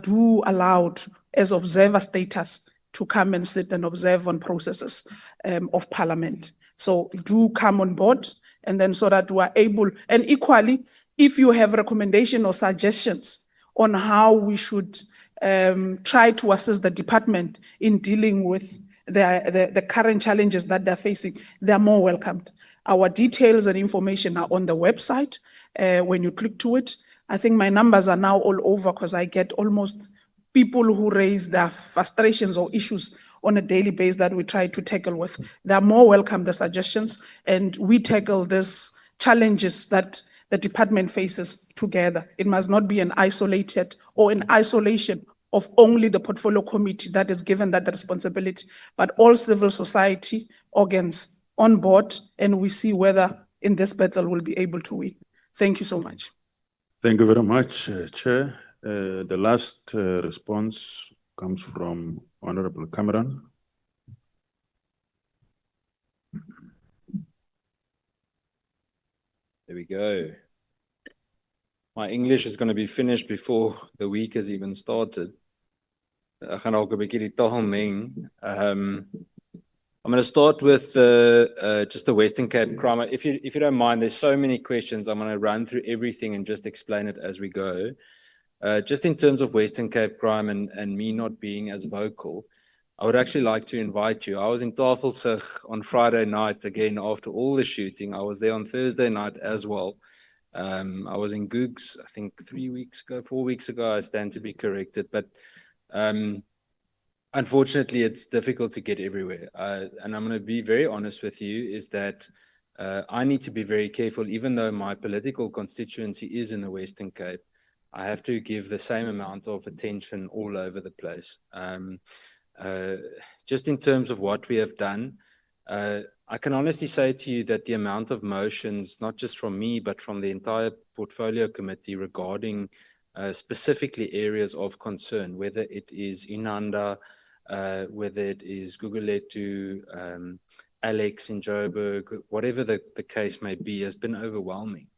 allowed as observer status to come and sit and observe on processes of parliament. So do come on board, and then so that we are able, and equally, if you have recommendations or suggestions on how we should try to assist the department in dealing with the current challenges that they're facing, they're more welcomed. Our details and information are on the website when you click to it. I think my numbers are now all over because I get almost people who raise their frustrations or issues on a daily basis that we try to tackle with. They're more welcome, the suggestions, and we tackle these challenges that the department faces together. It must not be an isolated or an isolation of only the portfolio committee that is given that responsibility, but all civil society organs on board, and we see whether in this battle we'll be able to win. Thank you so much. Thank you very much, Chair. The last response comes from Honorable Cameron. There we go. My English is going to be finished before the week has even started. I'm going to start with just the Western Cape crime. If you don't mind, there's so many questions. I'm going to run through everything and just explain it as we go. Just in terms of Western Cape crime and me not being as vocal, I would actually like to invite you. I was in Tafelsig on Friday night again after all the shooting. I was there on Thursday night as well. I was in Googs, I think 4 weeks ago, I stand to be corrected. But unfortunately, it's difficult to get everywhere. And I'm going to be very honest with you, is that I need to be very careful, even though my political constituency is in the Western Cape. I have to give the same amount of attention all over the place. Just in terms of what we have done, I can honestly say to you that the amount of motions, not just from me, but from the entire portfolio committee regarding specifically areas of concern, whether it is Inanda, whether it is Guguletu, Alex in Joburg, whatever the case may be, has been overwhelming.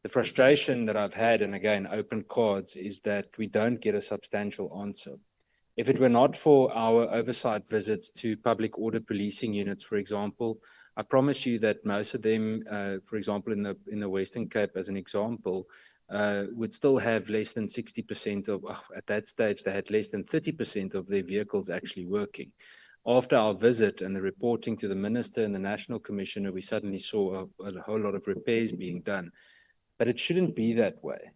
The frustration that I've had, and again, open cards, is that we don't get a substantial answer. If it were not for our oversight visits to public order policing units, for example, I promise you that most of them, for example, in the Western Cape, as an example, would still have less than 60% of, at that stage, they had less than 30% of their vehicles actually working. After our visit and the reporting to the Minister and the National Commissioner, we suddenly saw a whole lot of repairs being done. But it shouldn't be that way.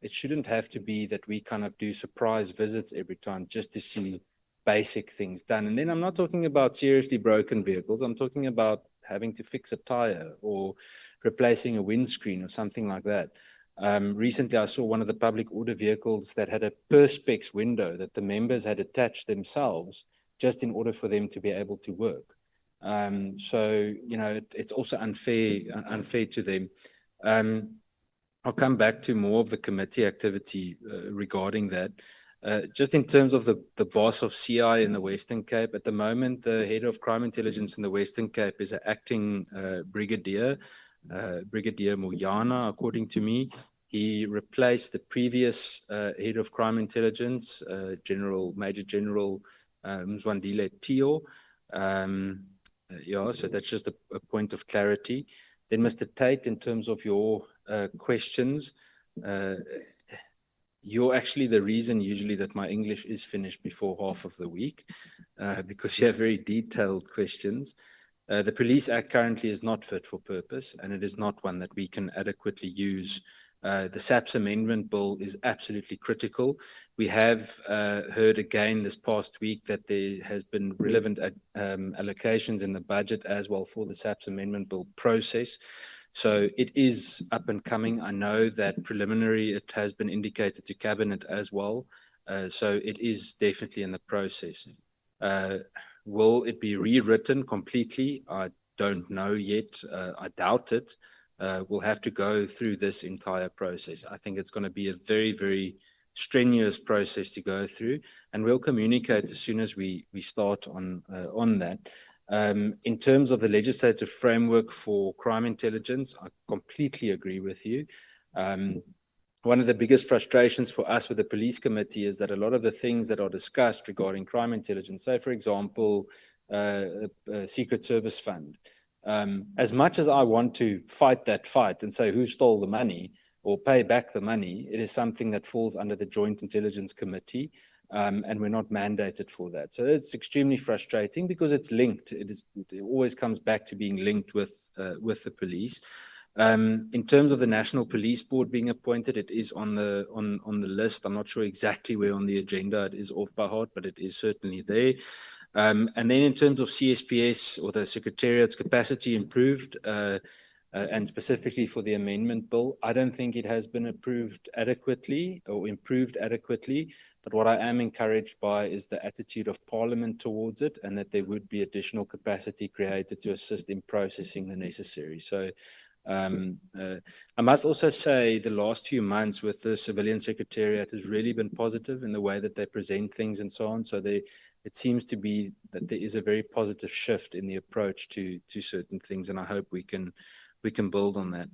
It shouldn't have to be that we kind of do surprise visits every time just to see basic things done. And then I'm not talking about seriously broken vehicles. I'm talking about having to fix a tire or replacing a windscreen or something like that. Recently, I saw one of the public order vehicles that had a perspex window that the members had attached themselves just in order for them to be able to work. So, you know, it's also unfair to them. I'll come back to more of the committee activity regarding that. Just in terms of the boss of CI in the Western Cape, at the moment, the head of crime intelligence in the Western Cape is an acting brigadier, Brigadier Moyana, according to me. He replaced the previous head of crime intelligence, Major General Mzwandile Tio. Yeah, so that's just a point of clarity. Then Mr. Tate, in terms of your questions, you're actually the reason usually that my English is finished before half of the week, because you have very detailed questions. The Police Act currently is not fit for purpose, and it is not one that we can adequately use. The SAPS amendment bill is absolutely critical. We have heard again this past week that there has been relevant allocations in the budget as well for the SAPS amendment bill process. So it is up and coming. I know that preliminary, it has been indicated to Cabinet as well. So it is definitely in the process. Will it be rewritten completely? I don't know yet. I doubt it. We'll have to go through this entire process. I think it's going to be a very, very strenuous process to go through, and we'll communicate as soon as we start on that. In terms of the legislative framework for crime intelligence, I completely agree with you. One of the biggest frustrations for us with the police committee is that a lot of the things that are discussed regarding crime intelligence, say, for example, a Secret Service fund, as much as I want to fight that fight and say who stole the money or pay back the money, it is something that falls under the Joint Intelligence Committee, and we're not mandated for that. So it's extremely frustrating because it's linked. It always comes back to being linked with the police. In terms of the National Police Board being appointed, it is on the list. I'm not sure exactly where on the agenda it is off by heart, but it is certainly there. And then in terms of CSPS or the Secretariat's capacity improved, and specifically for the amendment bill, I don't think it has been approved adequately or improved adequately. But what I am encouraged by is the attitude of Parliament towards it, and that there would be additional capacity created to assist in processing the necessary. So I must also say the last few months with the Civilian Secretariat has really been positive in the way that they present things and so on. So it seems to be that there is a very positive shift in the approach to certain things, and I hope we can build on that.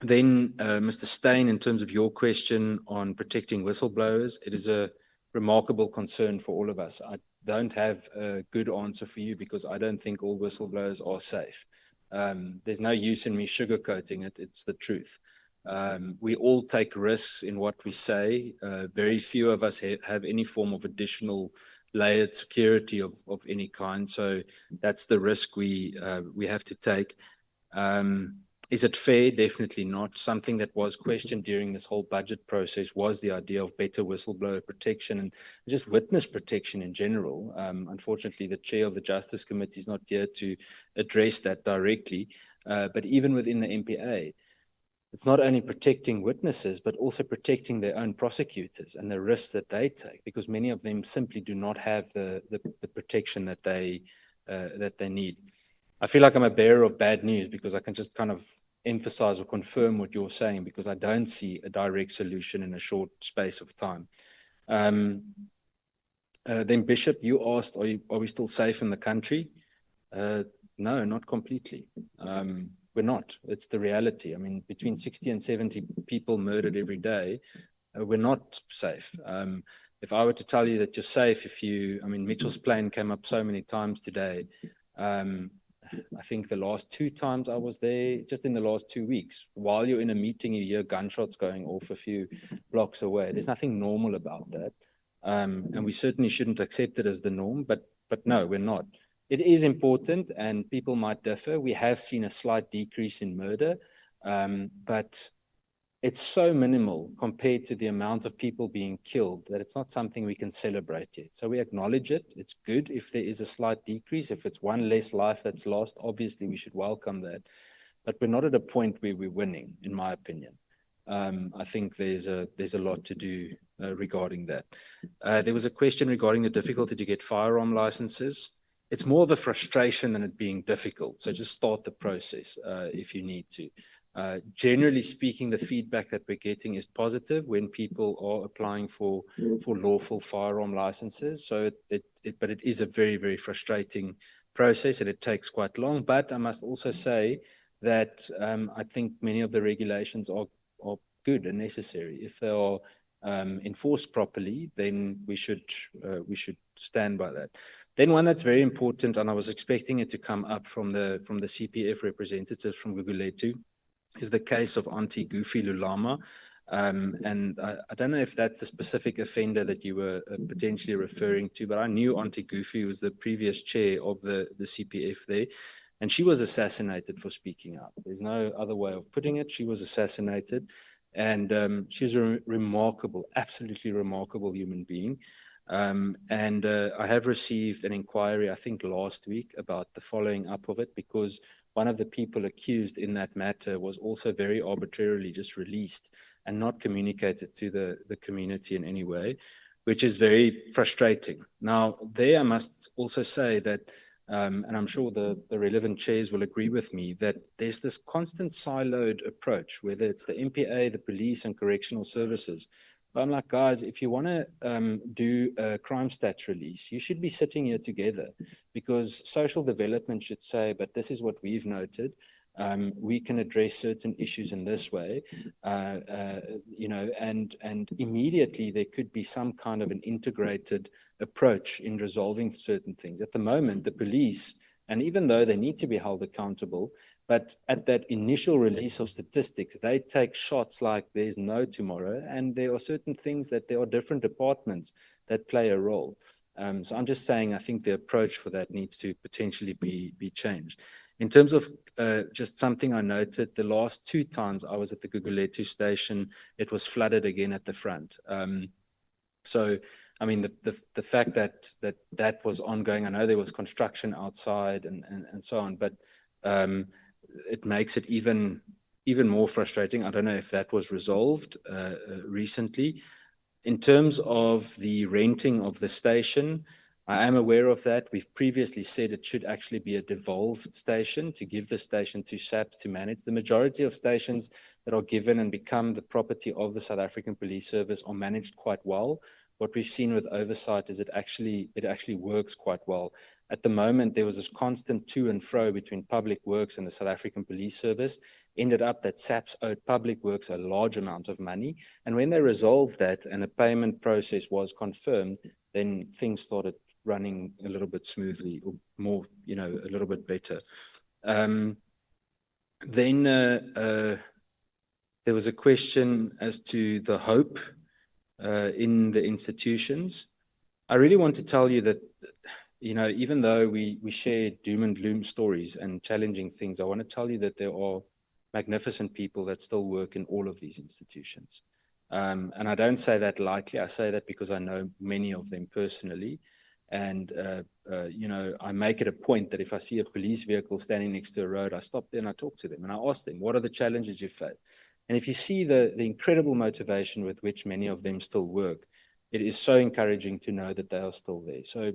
Then, Mr. Steyn, in terms of your question on protecting whistleblowers, it is a remarkable concern for all of us. I don't have a good answer for you because I don't think all whistleblowers are safe. There's no use in me sugarcoating it. It's the truth. We all take risks in what we say. Very few of us have any form of additional layered security of any kind. So that's the risk we have to take. Is it fair? Definitely not. Something that was questioned during this whole budget process was the idea of better whistleblower protection and just witness protection in general. Unfortunately, the chair of the Justice Committee is not here to address that directly. But even within the MPA, it's not only protecting witnesses, but also protecting their own prosecutors and the risks that they take, because many of them simply do not have the protection that they need. I feel like I'm a bearer of bad news because I can just kind of emphasize or confirm what you're saying, because I don't see a direct solution in a short space of time. Then Bishop, you asked, are we still safe in the country? No, not completely. We're not. It's the reality. I mean, between 60 and 70 people murdered every day. We're not safe. If I were to tell you that you're safe, Mitchell's Plain came up so many times today. I think the last 2 times I was there, just in the last 2 weeks, while you're in a meeting, you hear gunshots going off a few blocks away. There's nothing normal about that. And we certainly shouldn't accept it as the norm, but no, we're not. It is important, and people might differ. We have seen a slight decrease in murder, but it's so minimal compared to the amount of people being killed that it's not something we can celebrate yet. So we acknowledge it. It's good if there is a slight decrease. If it's one less life that's lost, obviously we should welcome that. But we're not at a point where we're winning, in my opinion. I think there's a lot to do regarding that. There was a question regarding the difficulty to get firearm licenses. It's more of a frustration than it being difficult. So just start the process if you need to. Generally speaking, the feedback that we're getting is positive when people are applying for lawful firearm licenses. So but it is a very, very frustrating process, and it takes quite long. But I must also say that I think many of the regulations are good and necessary. If they are enforced properly, then we should stand by that. Then one that's very important, and I was expecting it to come up from the CPF representatives from Gugulethu, is the case of Auntie Goofy Lulama. And I don't know if that's the specific offender that you were potentially referring to, but I knew Auntie Goofy was the previous chair of the CPF there, and she was assassinated for speaking up. There's no other way of putting it. She was assassinated, and she's a remarkable, absolutely remarkable human being. And I have received an inquiry, I think last week, about the following up of it, because one of the people accused in that matter was also very arbitrarily just released and not communicated to the community in any way, which is very frustrating. Now, there I must also say that, and I'm sure the relevant chairs will agree with me, that there's this constant siloed approach, whether it's the MPA, the police, and correctional services. But I'm like, guys, if you want to do a crime stats release, you should be sitting here together, because social development should say, but this is what we've noted. We can address certain issues in this way, and immediately there could be some kind of an integrated approach in resolving certain things. At the moment, the police, and even though they need to be held accountable, but at that initial release of statistics, they take shots like there's no tomorrow, and there are certain things that there are different departments that play a role. So I'm just saying, I think the approach for that needs to potentially be changed. In terms of just something I noted, the last 2 times I was at the Gugulethu station, it was flooded again at the front. So, I mean, the fact that was ongoing, I know there was construction outside and so on, but it makes it even more frustrating. I don't know if that was resolved recently. In terms of the renting of the station, I am aware of that. We've previously said it should actually be a devolved station to give the station to SAPS to manage. The majority of stations that are given and become the property of the South African Police Service are managed quite well. What we've seen with oversight is it actually works quite well. At the moment, there was this constant to and fro between Public Works and the South African Police Service. Ended up that SAPS owed Public Works a large amount of money. And when they resolved that and a payment process was confirmed, then things started running a little bit smoothly, or more, a little bit better. Then there was a question as to the hope in the institutions. I really want to tell you that, you know, even though we share doom and gloom stories and challenging things, I want to tell you that there are magnificent people that still work in all of these institutions. And I don't say that lightly. I say that because I know many of them personally. And, you know, I make it a point that if I see a police vehicle standing next to a road, I stop there and I talk to them and I ask them, what are the challenges you face? And if you see the incredible motivation with which many of them still work, it is so encouraging to know that they are still there. So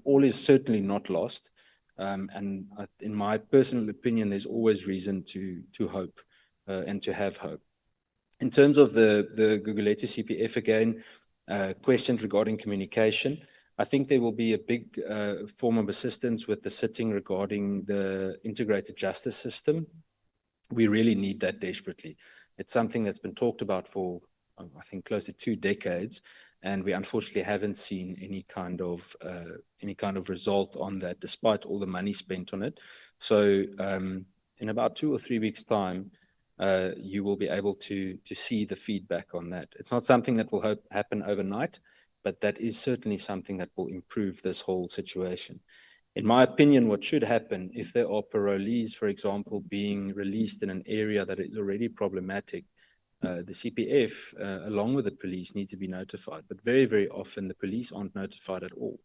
all is certainly not lost. And in my personal opinion, there's always reason to hope and to have hope. In terms of the Gugulethu CPF again, questions regarding communication, I think there will be a big form of assistance with the sitting regarding the integrated justice system. We really need that desperately. It's something that's been talked about for, I think, close to 2 decades, and we unfortunately haven't seen any kind of result on that, despite all the money spent on it. So in about 2 or 3 weeks' time, you will be able to see the feedback on that. It's not something that will happen overnight, but that is certainly something that will improve this whole situation. In my opinion, what should happen if there are parolees, for example, being released in an area that is already problematic, the CPF, along with the police, need to be notified. But very, very often the police aren't notified at all.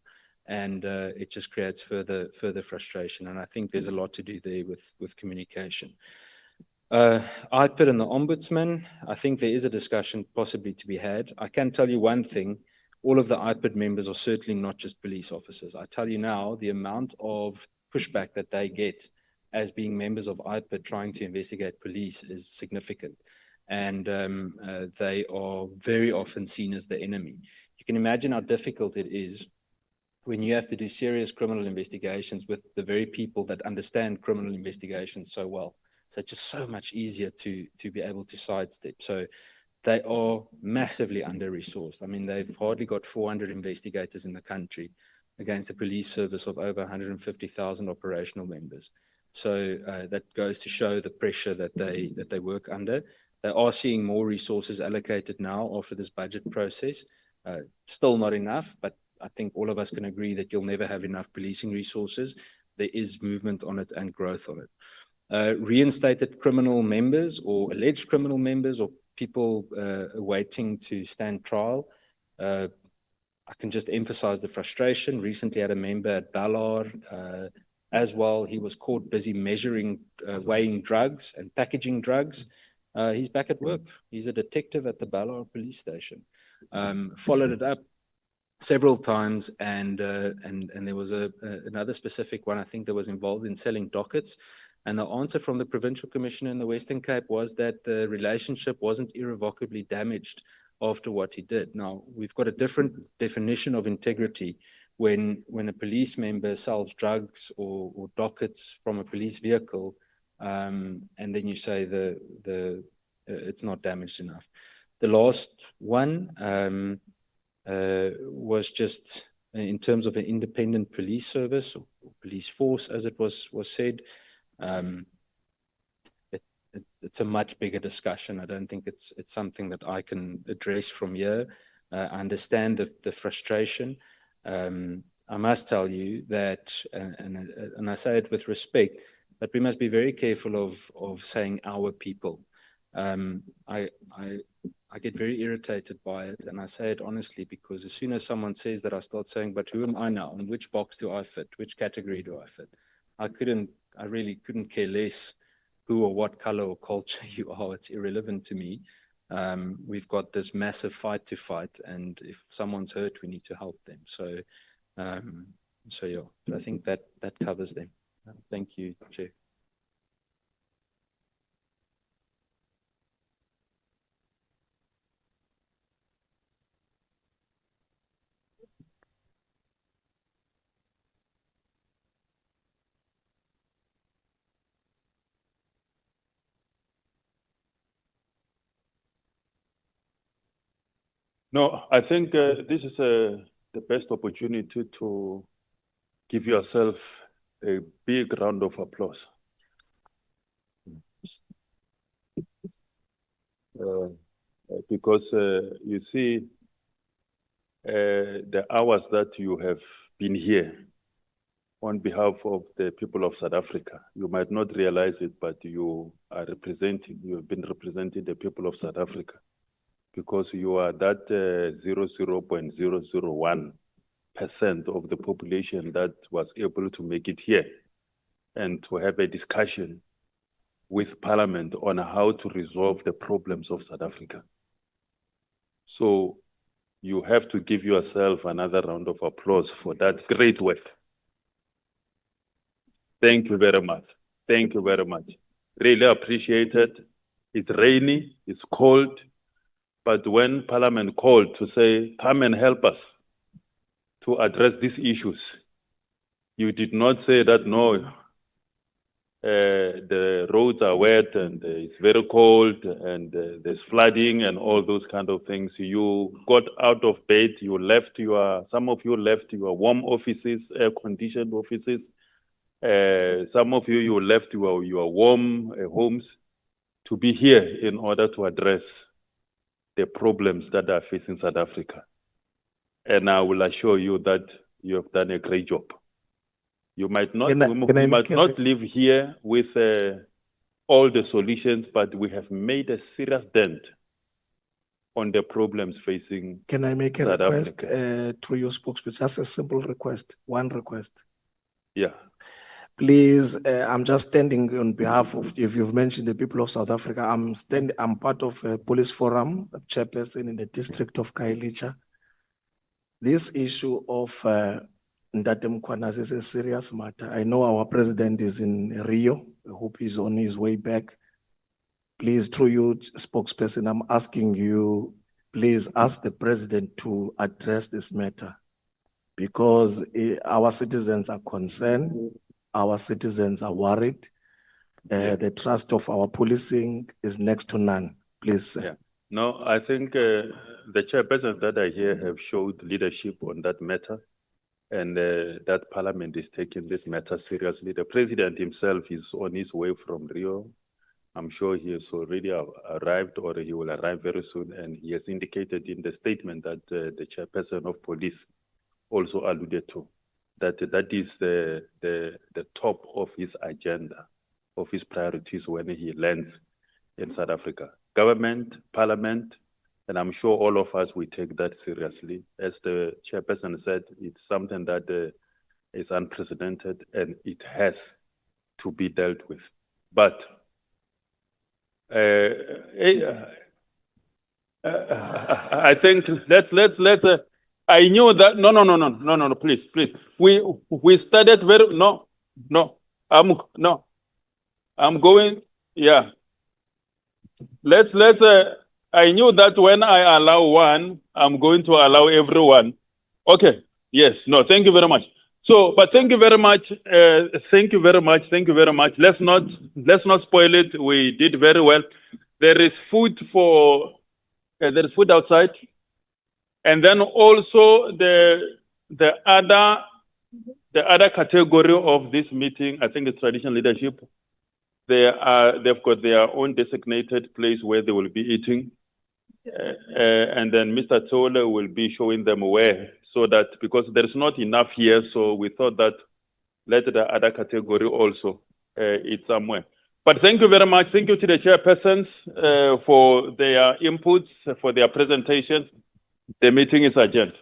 And it just creates further frustration. And I think there's a lot to do there with communication. IPID and the Ombudsman, I think there is a discussion possibly to be had. I can tell you one thing. All of the IPID members are certainly not just police officers. I tell you now, the amount of pushback that they get as being members of IPID trying to investigate police is significant. And they are very often seen as the enemy. You can imagine how difficult it is when you have to do serious criminal investigations with the very people that understand criminal investigations so well. So it's just so much easier to be able to sidestep. So they are massively under-resourced. I mean, they've hardly got 400 investigators in the country against a police service of over 150,000 operational members. So that goes to show the pressure that they work under. They are seeing more resources allocated now after this budget process. Still not enough, but I think all of us can agree that you'll never have enough policing resources. There is movement on it and growth on it. Reinstated criminal members or alleged criminal members or people waiting to stand trial. I can just emphasize the frustration. Recently had a member at Ballar as well. He was caught busy measuring, weighing drugs and packaging drugs. He's back at work. He's a detective at the Ballar police station. Followed it up several times, and there was another specific one I think that was involved in selling dockets. And the answer from the Provincial Commissioner in the Western Cape was that the relationship wasn't irrevocably damaged after what he did. Now, we've got a different definition of integrity when a police member sells drugs or dockets from a police vehicle, and then you say it's not damaged enough. The last one was just in terms of an independent police service or police force, as it was said. It's a much bigger discussion. I don't think it's something that I can address from here. I understand the frustration. I must tell you that, and I say it with respect, but we must be very careful of saying our people. I get very irritated by it, and I say it honestly because as soon as someone says that, I start saying, but who am I now? And which box do I fit? Which category do I fit? I really couldn't care less who or what color or culture you are. It's irrelevant to me. We've got this massive fight to fight, and if someone's hurt, we need to help them. So yeah, I think that covers them. Thank you, Chair. No, I think this is the best opportunity to give yourself a big round of applause. Because you see, the hours that you have been here on behalf of the people of South Africa. You might not realize it, but you have been representing the people of South Africa, because you are that 0.001% of the population that was able to make it here and to have a discussion with Parliament on how to resolve the problems of South Africa. So you have to give yourself another round of applause for that great work. Thank you very much. Thank you very much. Really appreciate it. It's rainy, it's cold, but when Parliament called to say, come and help us to address these issues, you did not say that, no, the roads are wet and it's very cold and there's flooding and all those kind of things. You got out of bed, some of you left your warm offices, air-conditioned offices. Some of you left your warm homes to be here in order to address the problems that are facing South Africa. And I will assure you that you have done a great job. You might not, live here with all the solutions, but we have made a serious dent on the problems facing Can I make a South request Africa. through your spokesperson? Just a simple request, one request. Yeah. Please, I'm just standing on behalf of, if you've mentioned the people of South Africa, I'm part of a police forum, a chairperson in the district of Kailicha. This issue of Ndatem Nkwanas is a serious matter. I know our president is in Rio. I hope he's on his way back. Please, through you, spokesperson, I'm asking you, please ask the president to address this matter, because our citizens are concerned. Our citizens are worried. The trust of our policing is next to none. Please. Yeah. No, I think the chairpersons that are here have showed leadership on that matter, and that Parliament is taking this matter seriously. The president himself is on his way from Rio. I'm sure he has already arrived, or he will arrive very soon, and he has indicated in the statement that the chairperson of police also alluded to, that is the top of his agenda, of his priorities when he lands in South Africa. Government, Parliament, and I'm sure all of us will take that seriously. As the chairperson said, it's something that is unprecedented and it has to be dealt with. But I think let's I knew that no, please. We started I'm going, yeah. I knew that when I allow one, I'm going to allow everyone. Okay, yes, no, thank you very much. So, but thank you very much. Thank you very much. Let's not spoil it. We did very well. There is food outside. And then also the other category of this meeting, I think it's traditional leadership. They've got their own designated place where they will be eating. And then Mr. Xola will be showing them where, so that, because there's not enough here, so we thought that let the other category also eat somewhere. But thank you very much. Thank you to the chairpersons for their inputs, for their presentations. The meeting is adjourned.